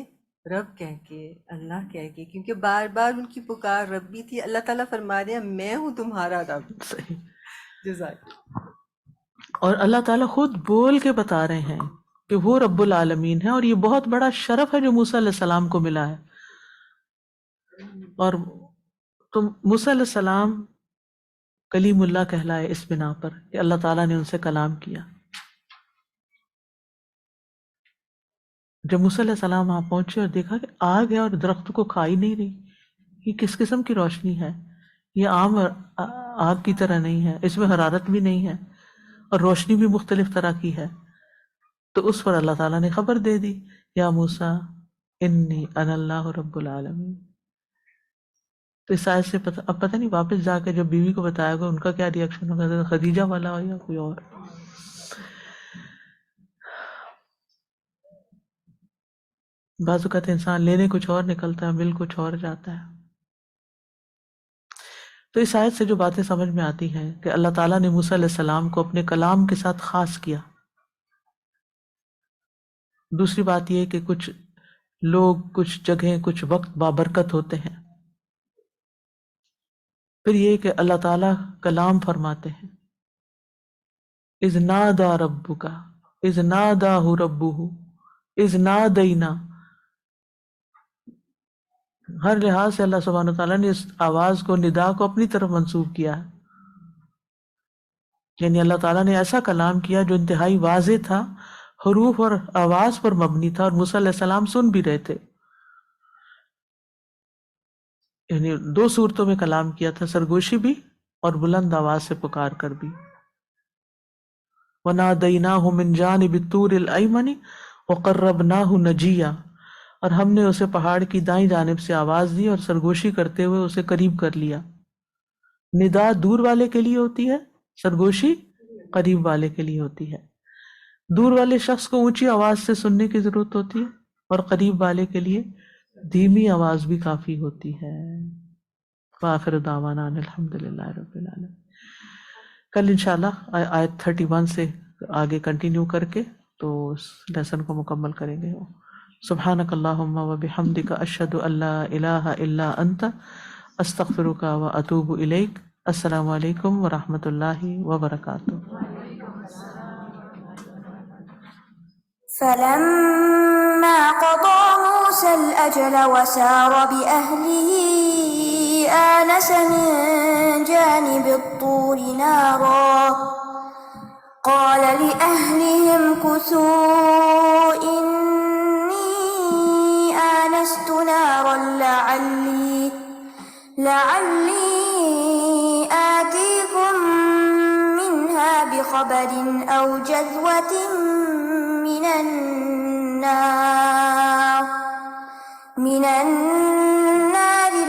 رب کہہ کے، اللہ کہہ کے، کیونکہ بار بار ان کی پکار ربی تھی. اللہ تعالیٰ فرما رہے ہیں میں ہوں تمہارا رب. جزاک. اور اللہ تعالیٰ خود بول کے بتا رہے ہیں کہ وہ رب العالمین ہے، اور یہ بہت بڑا شرف ہے جو موسیٰ علیہ السلام کو ملا ہے. اور تو موسیٰ علیہ السلام کلیم اللہ کہلائے اس بنا پر کہ اللہ تعالیٰ نے ان سے کلام کیا. جب موسیٰ علیہ السلام وہاں پہنچے اور دیکھا کہ آگ ہے اور درخت کو کھا ہی نہیں رہی، یہ کس قسم کی روشنی ہے؟ یہ عام آگ کی طرح نہیں ہے، اس میں حرارت بھی نہیں ہے اور روشنی بھی مختلف طرح کی ہے. تو اس پر اللہ تعالیٰ نے خبر دے دی، یا موسیٰ انی انا اللہ رب العالمین. تو اس آیت سے اب پتہ نہیں واپس جا کے جب بیوی کو بتایا گا ان کا کیا ری ایکشن ہوگا، خدیجہ والا ہو یا کوئی اور. بعض اوقات انسان لینے کچھ اور نکلتا ہے، مل کچھ اور جاتا ہے. تو اس آیت سے جو باتیں سمجھ میں آتی ہیں کہ اللہ تعالیٰ نے موسیٰ علیہ السلام کو اپنے کلام کے ساتھ خاص کیا. دوسری بات یہ کہ کچھ لوگ، کچھ جگہیں، کچھ وقت بابرکت ہوتے ہیں. پھر یہ کہ اللہ تعالیٰ کلام فرماتے ہیں، اذ نادا ربک اذ ناداہ ربہ اذ نادینا. ہر لحاظ سے اللہ سبحانہ وتعالیٰ نے اس آواز کو، ندا کو اپنی طرف منسوب کیا ہے. یعنی اللہ تعالیٰ نے ایسا کلام کیا جو انتہائی واضح تھا، حروف اور آواز پر مبنی تھا، اور موسیٰ علیہ السلام سن بھی رہے تھے. یعنی دو صورتوں میں کلام کیا تھا، سرگوشی بھی اور بلند آواز سے پکار کر بھی. وَنَادَيْنَاهُ مِنْ جَانِبِ الطُّورِ الْأَيْمَنِ وَقَرَّبْنَاهُ نَجِيًّا. اور ہم نے اسے پہاڑ کی دائیں جانب سے آواز دی اور سرگوشی کرتے ہوئے اسے قریب کر لیا. ندا دور والے کے لیے ہوتی ہے، سرگوشی قریب والے کے لیے ہوتی ہے. دور والے شخص کو اونچی آواز سے سننے کی ضرورت ہوتی ہے، اور قریب والے کے لیے دھیمی آواز بھی کافی ہوتی ہے. وآخر دعوانا ان الحمدللہ رب العالمین. کل انشاءاللہ آیت 31 سے آگے کنٹینیو کر کے تو اس لیسن کو مکمل کریں گے. سبحانک اللہم وبحمدک اشہد ان لا الہ الا انت استغفرک واتوب الیک. السلام علیکم ورحمۃ اللہ وبرکاتہ. فلما قضى موسى الأجل وسار بأهله آنس من جانب الطور نارا قال لأهلهم كثوا إني آنست نارا لعلي آتيكم منها بخبر أو جذوة من النار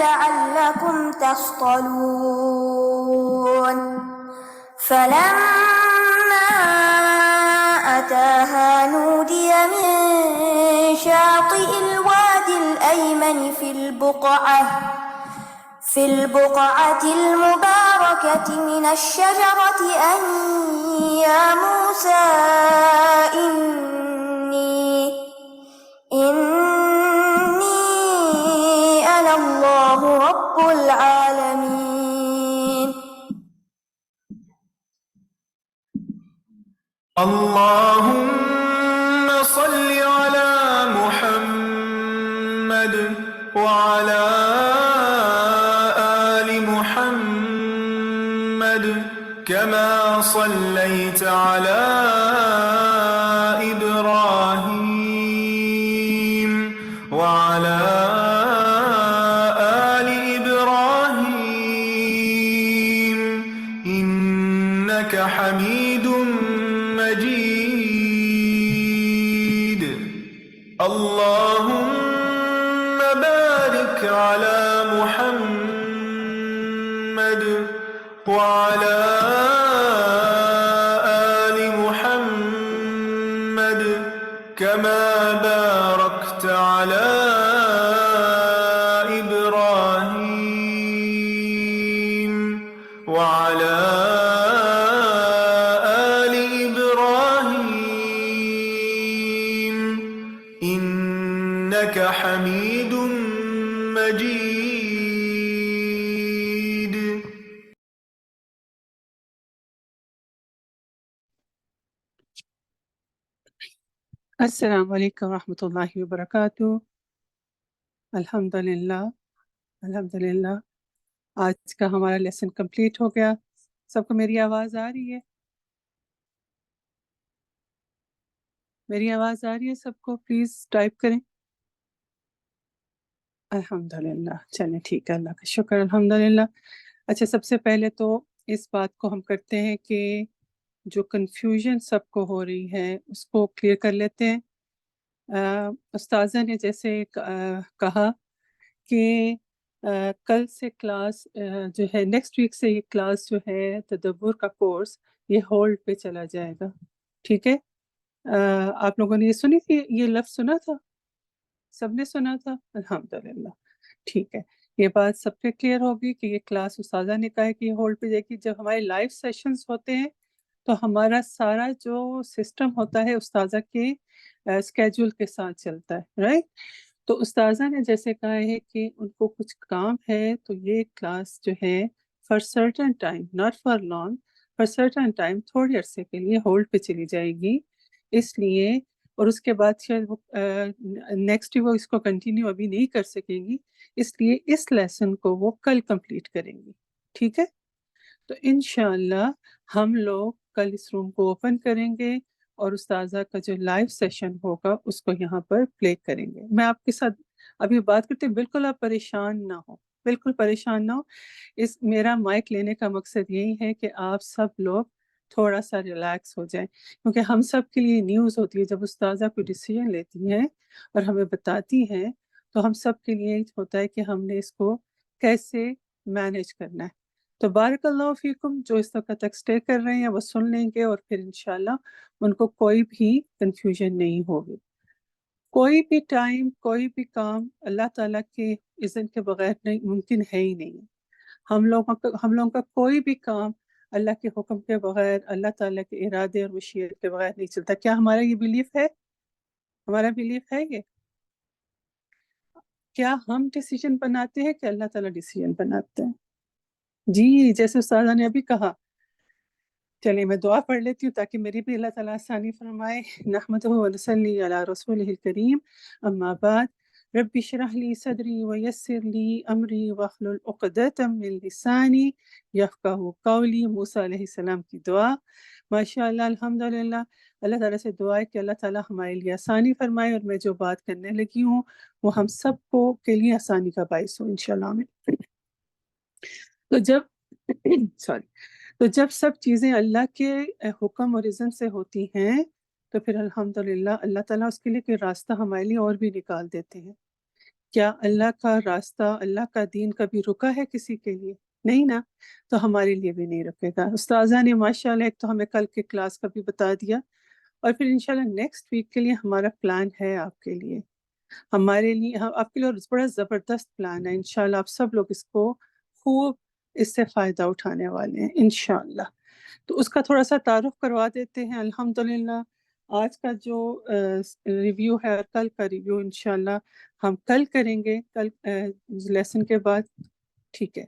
لعلكم تصطلون فلما أتاها نودي من شاطئ الوادي الأيمن في البقعة المباركة من الشجرة أن يا موسى إني أنا الله رب العالمين. اللهم صل على محمد وعلى آل محمد كما صليت على إبراهيم وعلى آل إبراهيم إنك حميد مجيد. اللهم بارك على محمد وعلى آل محمد كما باركت على إبراهيم وعلى آل إبراهيم إنك حميد مجيد. السلام علیکم ورحمۃ اللہ وبرکاتہ. الحمدللہ آج کا ہمارا لیسن کمپلیٹ ہو گیا. سب کو میری آواز آ رہی ہے؟ میری آواز آ رہی ہے سب کو؟ پلیز ٹائپ کریں. الحمدللہ. چلیں ٹھیک ہے، اللہ کا شکر. الحمدللہ. اچھا، سب سے پہلے تو اس بات کو ہم کرتے ہیں کہ جو کنفیوژن سب کو ہو رہی ہے اس کو کلیئر کر لیتے ہیں. استاذہ نے جیسے کہا کہ کل سے کلاس جو ہے، نیکسٹ ویک سے یہ کلاس جو ہے تدبر کا کورس، یہ ہولڈ پہ چلا جائے گا. ٹھیک ہے؟ آپ لوگوں نے یہ سنی تھی، یہ لفظ سنا تھا؟ سب نے سنا تھا؟ الحمدللہ. ٹھیک ہے، یہ بات سب پہ کلیئر ہوگی کہ یہ کلاس استاذہ نے کہا ہے کہ یہ ہولڈ پہ جائے گی. جب ہمارے لائیو سیشنز ہوتے ہیں تو ہمارا سارا جو سسٹم ہوتا ہے استاذہ کے اسکیجول کے ساتھ چلتا ہے، رائٹ؟ تو استاذہ نے جیسے کہا ہے کہ ان کو کچھ کام ہے، تو یہ کلاس جو ہے for certain time, not for long, for certain time, تھوڑے عرصے کے لیے ہولڈ پہ چلی جائے گی. اس لیے، اور اس کے بعد شاید وہ نیکسٹ وہ اس کو کنٹینیو ابھی نہیں کر سکیں گی، اس لیے اس لیسن کو وہ کل کمپلیٹ کریں گی. ٹھیک ہے؟ تو انشاءاللہ ہم لوگ کل اس روم کو اوپن کریں گے اور استاذہ کا جو لائیو سیشن ہوگا اس کو یہاں پر پلے کریں گے. میں آپ کے ساتھ ابھی بات کرتے ہیں، بالکل آپ پریشان نہ ہو، بالکل پریشان نہ ہو. میرا مائک لینے کا مقصد یہی ہے کہ آپ سب لوگ تھوڑا سا ریلیکس ہو جائیں، کیونکہ ہم سب کے لیے نیوز ہوتی ہے. جب استاذہ کوئی ڈیسیژن لیتی ہیں اور ہمیں بتاتی ہیں تو ہم سب کے لیے ہوتا ہے کہ ہم نے اس کو کیسے مینیج کرنا ہے. تو بارک اللہ فیکم. جو اس وقت تک اسٹے کر رہے ہیں وہ سن لیں گے اور پھر انشاءاللہ ان کو کوئی بھی کنفیوژن نہیں ہوگی. کوئی بھی ٹائم، کوئی بھی کام اللہ تعالیٰ کے اذن کے بغیر نہیں ممکن ہے ہی نہیں. ہم لوگوں کا کوئی بھی کام اللہ کے حکم کے بغیر، اللہ تعالیٰ کے ارادے اور مشیت کے بغیر نہیں چلتا. کیا ہمارا یہ بیلیف ہے؟ ہمارا بیلیف ہے یہ؟ کیا ہم ڈیسیژن بناتے ہیں کہ اللہ تعالیٰ ڈیسیژن بناتے ہیں؟ جی جیسے استاذہ نے ابھی کہا، چلیں میں دعا پڑھ لیتی ہوں تاکہ میری بھی اللہ تعالیٰ آسانی فرمائے۔ نحمدہ و نصلی علی رسولہ الکریم، اما بعد، رب اشرح لی صدری ویسر لی امری واحلل عقدۃ من لسانی یفقہوا قولی۔ موسیٰ علیہ السلام کی دعا، ماشاءاللہ الحمدللہ۔ اللہ تعالیٰ سے دعا ہے کہ اللہ تعالیٰ ہمارے لیے آسانی فرمائے، اور میں جو بات کرنے لگی ہوں وہ ہم سب کو کے لیے آسانی کا باعث ہو انشاءاللہ آمین۔ تو جب سب چیزیں اللہ کے حکم اور اذن سے ہوتی ہیں تو پھر الحمدللہ اللہ تعالیٰ اس کے لیے کوئی راستہ ہمارے لیے اور بھی نکال دیتے ہیں۔ کیا اللہ کا راستہ، اللہ کا دین کبھی رکا ہے کسی کے لیے؟ نہیں نا، تو ہمارے لیے بھی نہیں رکے گا۔ استاذہ نے ماشاءاللہ ایک تو ہمیں کل کے کلاس کا بھی بتا دیا، اور پھر انشاءاللہ نیکسٹ ویک کے لیے ہمارا پلان ہے آپ کے لیے، ہمارے لیے، آپ کے لیے بڑا زبردست پلان ہے۔ انشاءاللہ آپ سب لوگ اس کو خوب اس سے فائدہ اٹھانے والے ہیں انشاءاللہ۔ تو اس کا تھوڑا سا تعارف کروا دیتے ہیں۔ الحمدللہ آج کا جو ریویو ہے اور کل کا ریویو انشاءاللہ ہم کل کریں گے، کل لیسن کے بعد، ٹھیک ہے۔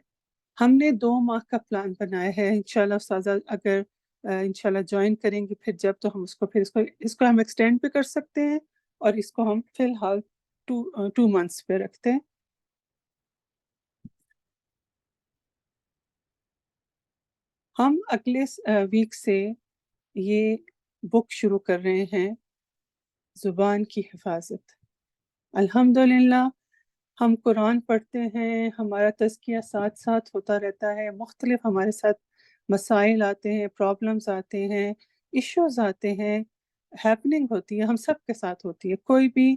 ہم نے 2 ماہ کا پلان بنایا ہے انشاءاللہ۔ استاذہ اگر انشاءاللہ جوائن کریں گے پھر جب، تو ہم اس کو ہم ایکسٹینڈ بھی کر سکتے ہیں، اور اس کو ہم فی الحال 2 منتھس پہ رکھتے ہیں۔ ہم اگلے ویک سے یہ بک شروع کر رہے ہیں، زبان کی حفاظت۔ الحمدللہ ہم قرآن پڑھتے ہیں، ہمارا تزکیہ ساتھ ساتھ ہوتا رہتا ہے، مختلف ہمارے ساتھ مسائل آتے ہیں، پرابلمز آتے ہیں، ایشوز آتے ہیں، ہیپننگ ہوتی ہے، ہم سب کے ساتھ ہوتی ہے۔ کوئی بھی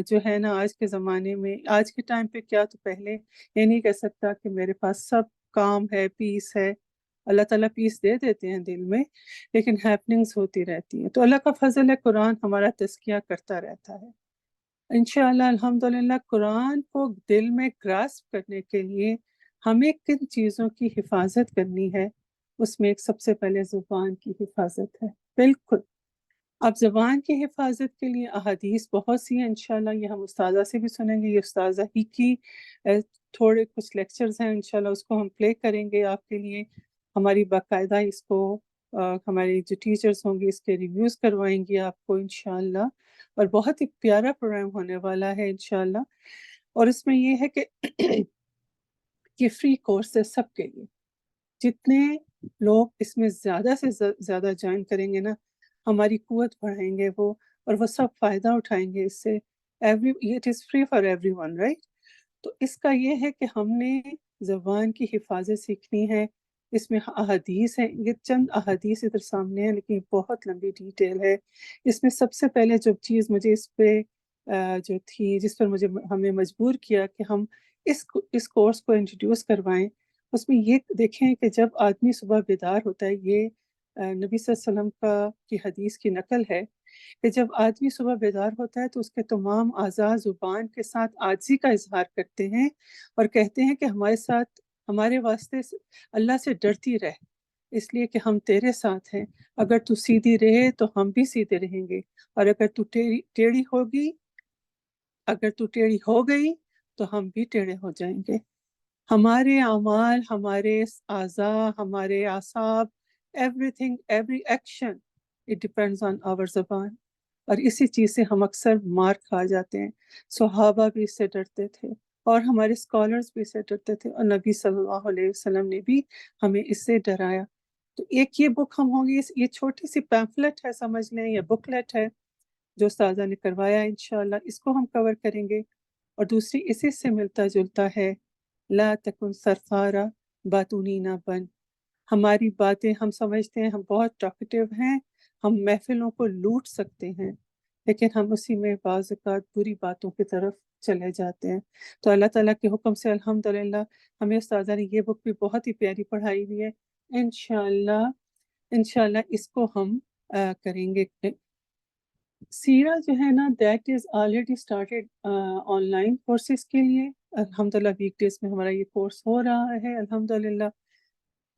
جو ہے نا آج کے زمانے میں، آج کے ٹائم پہ کیا، تو پہلے یہ نہیں کہہ سکتا کہ میرے پاس سب کام ہے، پیس ہے۔ اللہ تعالیٰ پیس دے دیتے ہیں دل میں، لیکن ہیپننگز ہوتی رہتی ہیں۔ تو اللہ کا فضل ہے، قرآن ہمارا تزکیہ کرتا رہتا ہے انشاءاللہ۔ الحمدللہ قرآن کو دل میں گراسپ کرنے کے لیے ہمیں کن چیزوں کی حفاظت کرنی ہے، اس میں ایک سب سے پہلے زبان کی حفاظت ہے۔ بالکل، اب زبان کی حفاظت کے لیے احادیث بہت سی ہیں انشاءاللہ، یہ ہم استاذہ سے بھی سنیں گے، یہ استاذہ ہی کی تھوڑے کچھ لیکچرز ہیں انشاءاللہ، اس کو ہم پلے کریں گے آپ کے لیے۔ ہماری باقاعدہ اس کو ہماری جو ٹیچرز ہوں گی اس کے ریویوز کروائیں گی آپ کو انشاءاللہ، اور بہت ہی پیارا پروگرام ہونے والا ہے انشاءاللہ۔ اور اس میں یہ ہے کہ یہ فری کورس ہے سب کے لیے، جتنے لوگ اس میں زیادہ سے زیادہ جوائن کریں گے نا، ہماری قوت بڑھائیں گے وہ، اور وہ سب فائدہ اٹھائیں گے اس سے۔ It is free for every one, right? تو اس کا یہ ہے کہ ہم نے زبان کی حفاظت سیکھنی ہے۔ اس میں احادیث ہیں، یہ چند احادیث ادھر سامنے ہیں لیکن بہت لمبی ڈیٹیل ہے۔ اس میں سب سے پہلے جو چیز مجھے اس پہ جو تھی، جس پر ہمیں مجبور کیا کہ ہم اس کورس کو انٹروڈیوس کروائیں، اس میں یہ دیکھیں کہ جب آدمی صبح بیدار ہوتا ہے، یہ نبی صلی اللہ علیہ وسلم کی حدیث کی نقل ہے کہ جب آدمی صبح بیدار ہوتا ہے تو اس کے تمام اعضاء زبان کے ساتھ عاجزی کا اظہار کرتے ہیں اور کہتے ہیں کہ ہمارے واسطے اللہ سے ڈرتی رہ، اس لیے کہ ہم تیرے ساتھ ہیں، اگر تو سیدھی رہے تو ہم بھی سیدھے رہیں گے، اور اگر تو ٹیڑھی ہو گئی تو ہم بھی ٹیڑھے ہو جائیں گے۔ ہمارے اعمال، ہمارے اعضاء، ہمارے اعصاب، everything, every action, it depends on our زبان، اور اسی چیز سے ہم اکثر مار کھا جاتے ہیں۔ صحابہ بھی اس سے ڈرتے تھے، اور ہمارے اسکالرز بھی اس سے ڈرتے تھے، اور نبی صلی اللہ علیہ وسلم نے بھی ہمیں اس سے ڈرایا۔ تو ایک یہ بک ہم ہوگی، یہ چھوٹی سی پیمفلٹ ہے سمجھ لیں، یا بکلیٹ ہے جو استاذہ نے کروایا انشاءاللہ، اس کو ہم کور کریں گے۔ اور دوسری اسی سے ملتا جلتا ہے، لا تکن سرفارا باتونی نہ بن۔ ہماری باتیں، ہم سمجھتے ہیں ہم بہت ٹاکٹیو ہیں، ہم محفلوں کو لوٹ سکتے ہیں، لیکن ہم اسی میں بعض اوقات بری باتوں کی طرف چلے جاتے ہیں۔ تو اللہ تعالیٰ کے حکم سے الحمدللہ ہمیں استاذہ نے یہ بک بھی بہت ہی پیاری پڑھائی ہوئی ہے۔ انشاءاللہ اس کو ہم کریں گے۔ سیرہ جو ہے نا، that is already started on line courses کے لیے، الحمدللہ ویک ڈیز میں ہمارا یہ کورس ہو رہا ہے الحمدللہ۔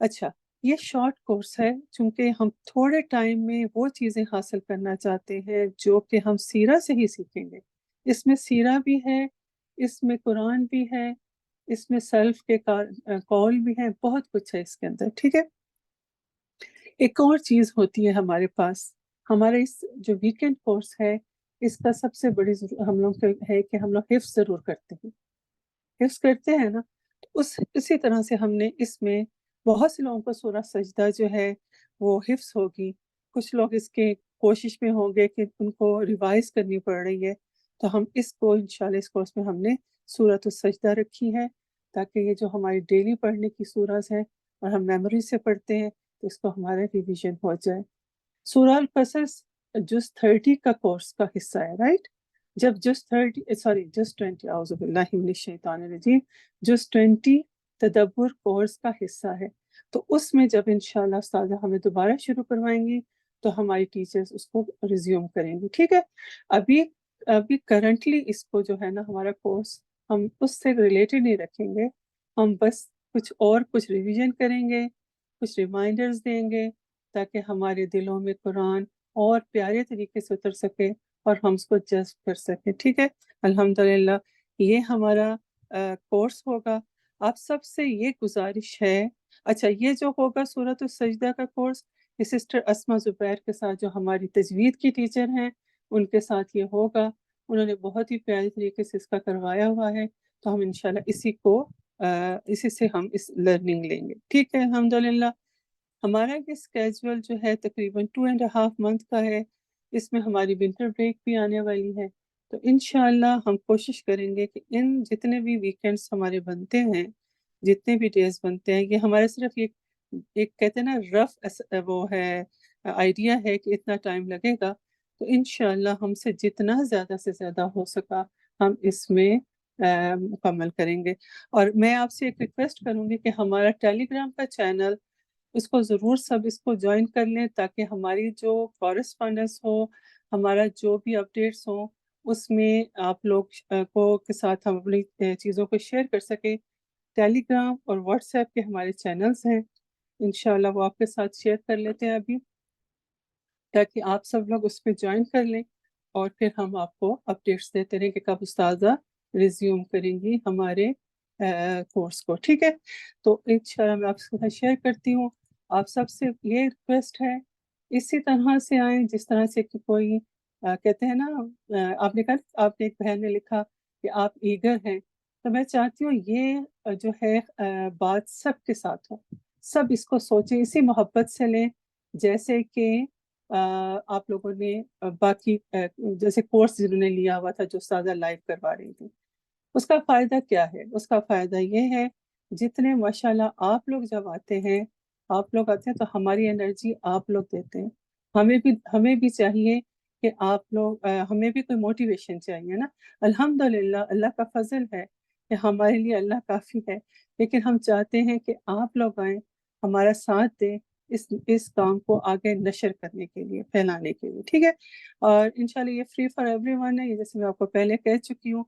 اچھا، یہ شارٹ کورس ہے چونکہ ہم تھوڑے ٹائم میں وہ چیزیں حاصل کرنا چاہتے ہیں جو کہ ہم سیرہ سے ہی سیکھیں گے۔ اس میں سیرہ بھی ہے، اس میں قرآن بھی ہے، اس میں سیلف کے قول بھی ہیں، بہت کچھ ہے اس کے اندر، ٹھیک ہے۔ ایک اور چیز ہوتی ہے ہمارے پاس، ہمارا اس جو ویکینڈ کورس ہے اس کا سب سے بڑی ہم لوگ کا ہے کہ ہم لوگ حفظ ضرور کرتے ہیں، حفظ کرتے ہیں نا۔ تو اسی طرح سے ہم نے اس میں بہت سے لوگوں کو سورہ سجدہ جو ہے وہ حفظ ہوگی، کچھ لوگ اس کے کوشش میں ہوں گے کہ ان کو ریوائز کرنی پڑ رہی ہے، تو ہم اس کو انشاءاللہ اس کورس میں ہم نے سورۃ السجدہ رکھی ہے، تاکہ یہ جو ہماری ڈیلی پڑھنے کی سورۃ ہیں اور ہم میموری سے پڑھتے ہیں تو اس کو ہمارا ریویژن ہو جائے۔ سورہ القصص جز 30 کا کورس کا حصہ ہے، رائٹ؟ جب جز 20 اعوذ باللہ من الشیطان الرجیم، جز 20 تدبر کورس کا حصہ ہے، تو اس میں جب انشاءاللہ استاذہ ہمیں دوبارہ شروع کروائیں گی تو ہماری ٹیچرز اس کو ریزیوم کریں گی، ٹھیک ہے۔ ابھی کرنٹلی اس کو جو ہے نا ہمارا کورس ہم اس سے ریلیٹڈ نہیں رکھیں گے، ہم بس کچھ ریویژن کریں گے، کچھ ریمائنڈرز دیں گے تاکہ ہمارے دلوں میں قرآن اور پیارے طریقے سے اتر سکے اور ہم اس کو جذب کر سکیں، ٹھیک ہے۔ الحمدللہ یہ ہمارا کورس ہوگا۔ آپ سب سے یہ گزارش ہے، اچھا یہ جو ہوگا سورۃ السجدہ کا کورس، یہ سسٹر اسما زبیر کے ساتھ جو ہماری تجوید کی ٹیچر ہیں ان کے ساتھ یہ ہوگا، انہوں نے بہت ہی پیارے طریقے سے اس کا کروایا ہوا ہے، تو ہم انشاءاللہ اسی سے ہم اس لرننگ لیں گے، ٹھیک ہے۔ الحمدللہ ہمارا یہ اسکیجول جو ہے تقریباً 2.5 month کا ہے، اس میں ہماری ونٹر بریک بھی آنے والی ہے، تو انشاءاللہ ہم کوشش کریں گے کہ ان جتنے بھی ویکینڈز ہمارے بنتے ہیں، جتنے بھی ڈیز بنتے ہیں، یہ ہمارے صرف ایک کہتے ہیں نا رف وہ ہے آئیڈیا ہے کہ اتنا ٹائم لگے گا، تو انشاءاللہ ہم سے جتنا زیادہ سے زیادہ ہو سکا ہم اس میں مکمل کریں گے۔ اور میں آپ سے ایک ریکویسٹ کروں گی کہ ہمارا ٹیلی گرام کا چینل اس کو ضرور سب اس کو جوائن کر لیں، تاکہ ہماری جو کورسپونڈنس ہو، ہمارا جو بھی اپڈیٹس ہوں اس میں آپ لوگ کے ساتھ ہم اپنی چیزوں کو شیئر کر سکیں۔ ٹیلی گرام اور واٹس ایپ کے ہمارے چینلز ہیں، انشاءاللہ وہ آپ کے ساتھ شیئر کر لیتے ہیں ابھی، تاکہ آپ سب لوگ اس پہ جوائن کر لیں، اور پھر ہم آپ کو اپڈیٹس دیتے رہیں کہ کب استاذہ ریزیوم کریں گی ہمارے کورس کو، ٹھیک ہے۔ تو انشاءاللہ میں آپ کے ساتھ شیئر کرتی ہوں۔ آپ سب سے یہ ریکویسٹ ہے اسی طرح سے آئیں جس طرح سے کہ کوئی کہتے ہیں نا، آپ نے کہا، آپ نے ایک بہن نے لکھا کہ آپ ایگر ہیں، تو میں چاہتی ہوں یہ جو ہے بات سب کے ساتھ ہو، سب اس کو سوچیں، اسی محبت سے لیں جیسے کہ آپ لوگوں نے باقی جیسے کورس جنہوں نے لیا ہوا تھا جو استاذہ لائیو کروا رہی تھی، اس کا فائدہ کیا ہے؟ اس کا فائدہ یہ ہے جتنے ماشاءاللہ آپ لوگ جب آتے ہیں تو ہماری انرجی آپ لوگ دیتے ہیں، ہمیں بھی چاہیے کہ آپ لوگ ہمیں بھی کوئی موٹیویشن چاہیے نا۔ الحمدللہ اللہ کا فضل ہے کہ ہمارے لیے اللہ کافی ہے، لیکن ہم چاہتے ہیں کہ آپ لوگ آئیں، ہمارا ساتھ دیں اس کام کو آگے نشر کرنے کے لیے، پھیلانے کے لیے، ٹھیک ہے۔ اور انشاءاللہ یہ فری فار ایوری ون ہے، یہ جیسے میں آپ کو پہلے کہہ چکی ہوں،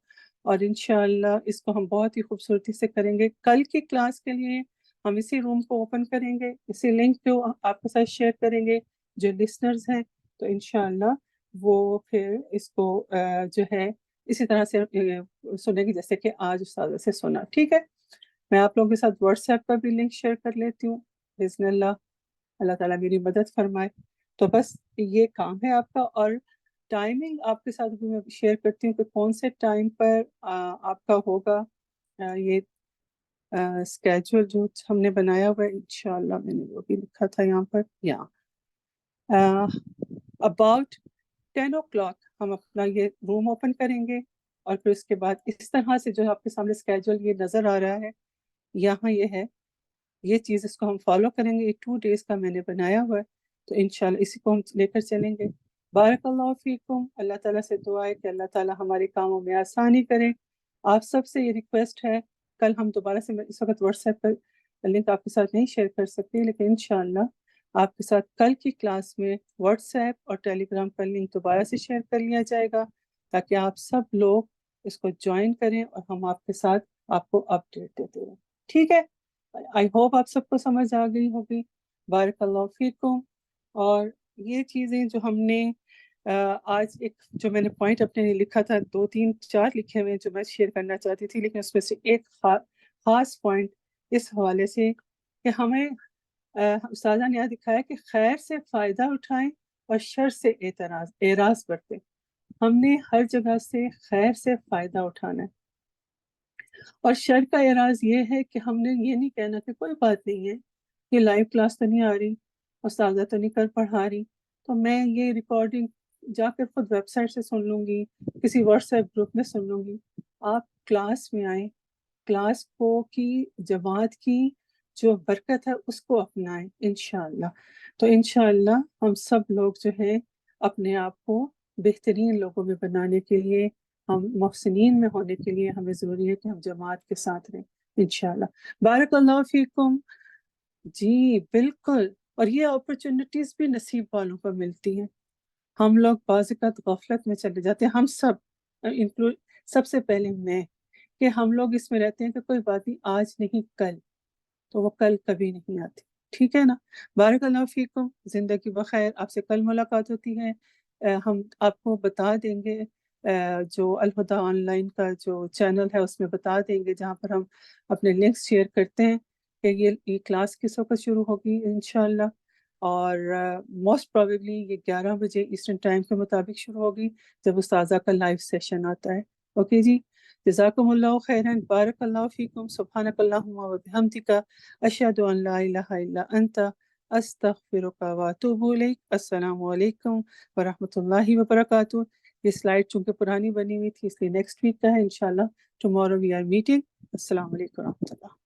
اور انشاءاللہ اس کو ہم بہت ہی خوبصورتی سے کریں گے۔ کل کی کلاس کے لیے ہم اسی روم کو اوپن کریں گے، اسی لنک کو آپ کے ساتھ شیئر کریں گے جو لسنرز ہیں، تو انشاءاللہ وہ پھر اس کو جو ہے اسی طرح سے سنیں گے جیسے کہ آج استاذہ سے سنا، ٹھیک ہے۔ میں آپ لوگوں کے ساتھ واٹس ایپ کا بھی لنک شیئر کر لیتی ہوں بإذن اللہ، اللہ تعالیٰ میری مدد فرمائے۔ تو بس یہ کام ہے آپ کا، اور ٹائمنگ آپ کے ساتھ بھی میں شیئر کرتی ہوں کہ کون سے ٹائم پر آپ کا ہوگا یہ اسکیجول جو ہم نے بنایا ہوا ہے، انشاءاللہ میں نے وہ بھی لکھا تھا یہاں پر، اباؤٹ 10 o'clock ہم اپنا یہ روم اوپن کریں گے، اور پھر اس کے بعد اس طرح سے جو آپ کے سامنے اسکیجول یہ نظر آ رہا ہے، یہاں یہ ہے، یہ چیز اس کو ہم فالو کریں گے۔ یہ 2 days کا میں نے بنایا ہوا ہے، تو انشاءاللہ اسی کو ہم لے کر چلیں گے۔ بارک اللہ فیکم، اللہ تعالیٰ سے دعا ہے کہ اللہ تعالیٰ ہمارے کاموں میں آسانی کرے۔ آپ سب سے یہ ریکویسٹ ہے، کل ہم دوبارہ سے، میں اس وقت واٹس ایپ پر لنک آپ کے ساتھ نہیں شیئر کر سکتی، لیکن انشاءاللہ آپ کے ساتھ کل کی کلاس میں واٹس ایپ اور ٹیلی گرام کا لنک دوبارہ سے شیئر کر لیا جائے گا، تاکہ آپ سب لوگ اس کو جوائن کریں اور ہم آپ کے ساتھ آپ کو اپڈیٹ دیتے رہیں، ٹھیک ہے۔ آئی ہوپ آپ سب کو سمجھ آ گئی ہوگی۔ بارک اللہ فیکم۔ اور یہ چیزیں جو ہم نے آج ایک جو میں نے پوائنٹ اپنے لیے لکھا تھا، 2 3 4 لکھے ہوئے ہیں جو میں شیئر کرنا چاہتی تھی، لیکن اس میں سے ایک خاص پوائنٹ اس حوالے سے کہ ہمیں استاذہ نے یہاں دکھایا کہ خیر سے فائدہ اٹھائیں اور شر سے اعراض برتیں. ہم نے ہر جگہ سے خیر سے فائدہ اٹھانا ہے، اور شر کا اعراض یہ ہے کہ ہم نے یہ نہیں کہنا کہ کوئی بات نہیں ہے، یہ لائیو کلاس تو نہیں آ رہی، استاذہ تو نہیں کر پڑھا رہی، تو میں یہ ریکارڈنگ جا کر خود ویب سائٹ سے سن لوں گی، کسی واٹس ایپ گروپ میں سن لوں گی. آپ کلاس میں آئیں، کلاس کو کی جماعت کی جو برکت ہے اس کو اپنائیں انشاءاللہ. تو انشاءاللہ ہم سب لوگ جو ہیں اپنے آپ کو بہترین لوگوں میں بنانے کے لیے، ہم محسنین میں ہونے کے لیے ہمیں ضروری ہے کہ ہم جماعت کے ساتھ رہیں انشاءاللہ. بارک اللہ فیکم. جی بالکل، اور یہ اپرچونٹیز بھی نصیب والوں کو ملتی ہیں. ہم لوگ بعض اوقات غفلت میں چلے جاتے ہیں، ہم سب انکلوڈ، سب سے پہلے میں، کہ ہم لوگ اس میں رہتے ہیں کہ کوئی بات نہیں، آج نہیں کل، تو وہ کل کبھی نہیں آتی. ٹھیک ہے نا. بارک اللہ فیکم. زندگی بخیر. آپ سے کل ملاقات ہوتی ہے. ہم آپ کو بتا دیں گے جو الہدیٰ آن لائن کا جو چینل ہے اس میں بتا دیں گے، جہاں پر ہم اپنے لنکس شیئر کرتے ہیں کہ یہ کلاس کس وقت شروع ہوگی انشاءاللہ. اور موسٹ پروبیبلی یہ 11 بجے ایسٹرن ٹائم کے مطابق شروع ہوگی جب استاذہ کا لائیو سیشن آتا ہے. اوکے جی. جزاکم اللہ خیرا. بارک اللہ فیکم. سبحانک اللہم و بحمدک، اشہد ان لا الہ الا انت، استغفرک و اتوب الیک. السلام علیکم ورحمۃ اللہ وبرکاتہ. یہ سلائیڈ چونکہ پرانی بنی ہوئی تھی اس لیے نیکسٹ ویک کا ہے انشاءاللہ. Tomorrow we are meeting. السلام علیکم ورحمۃ اللہ.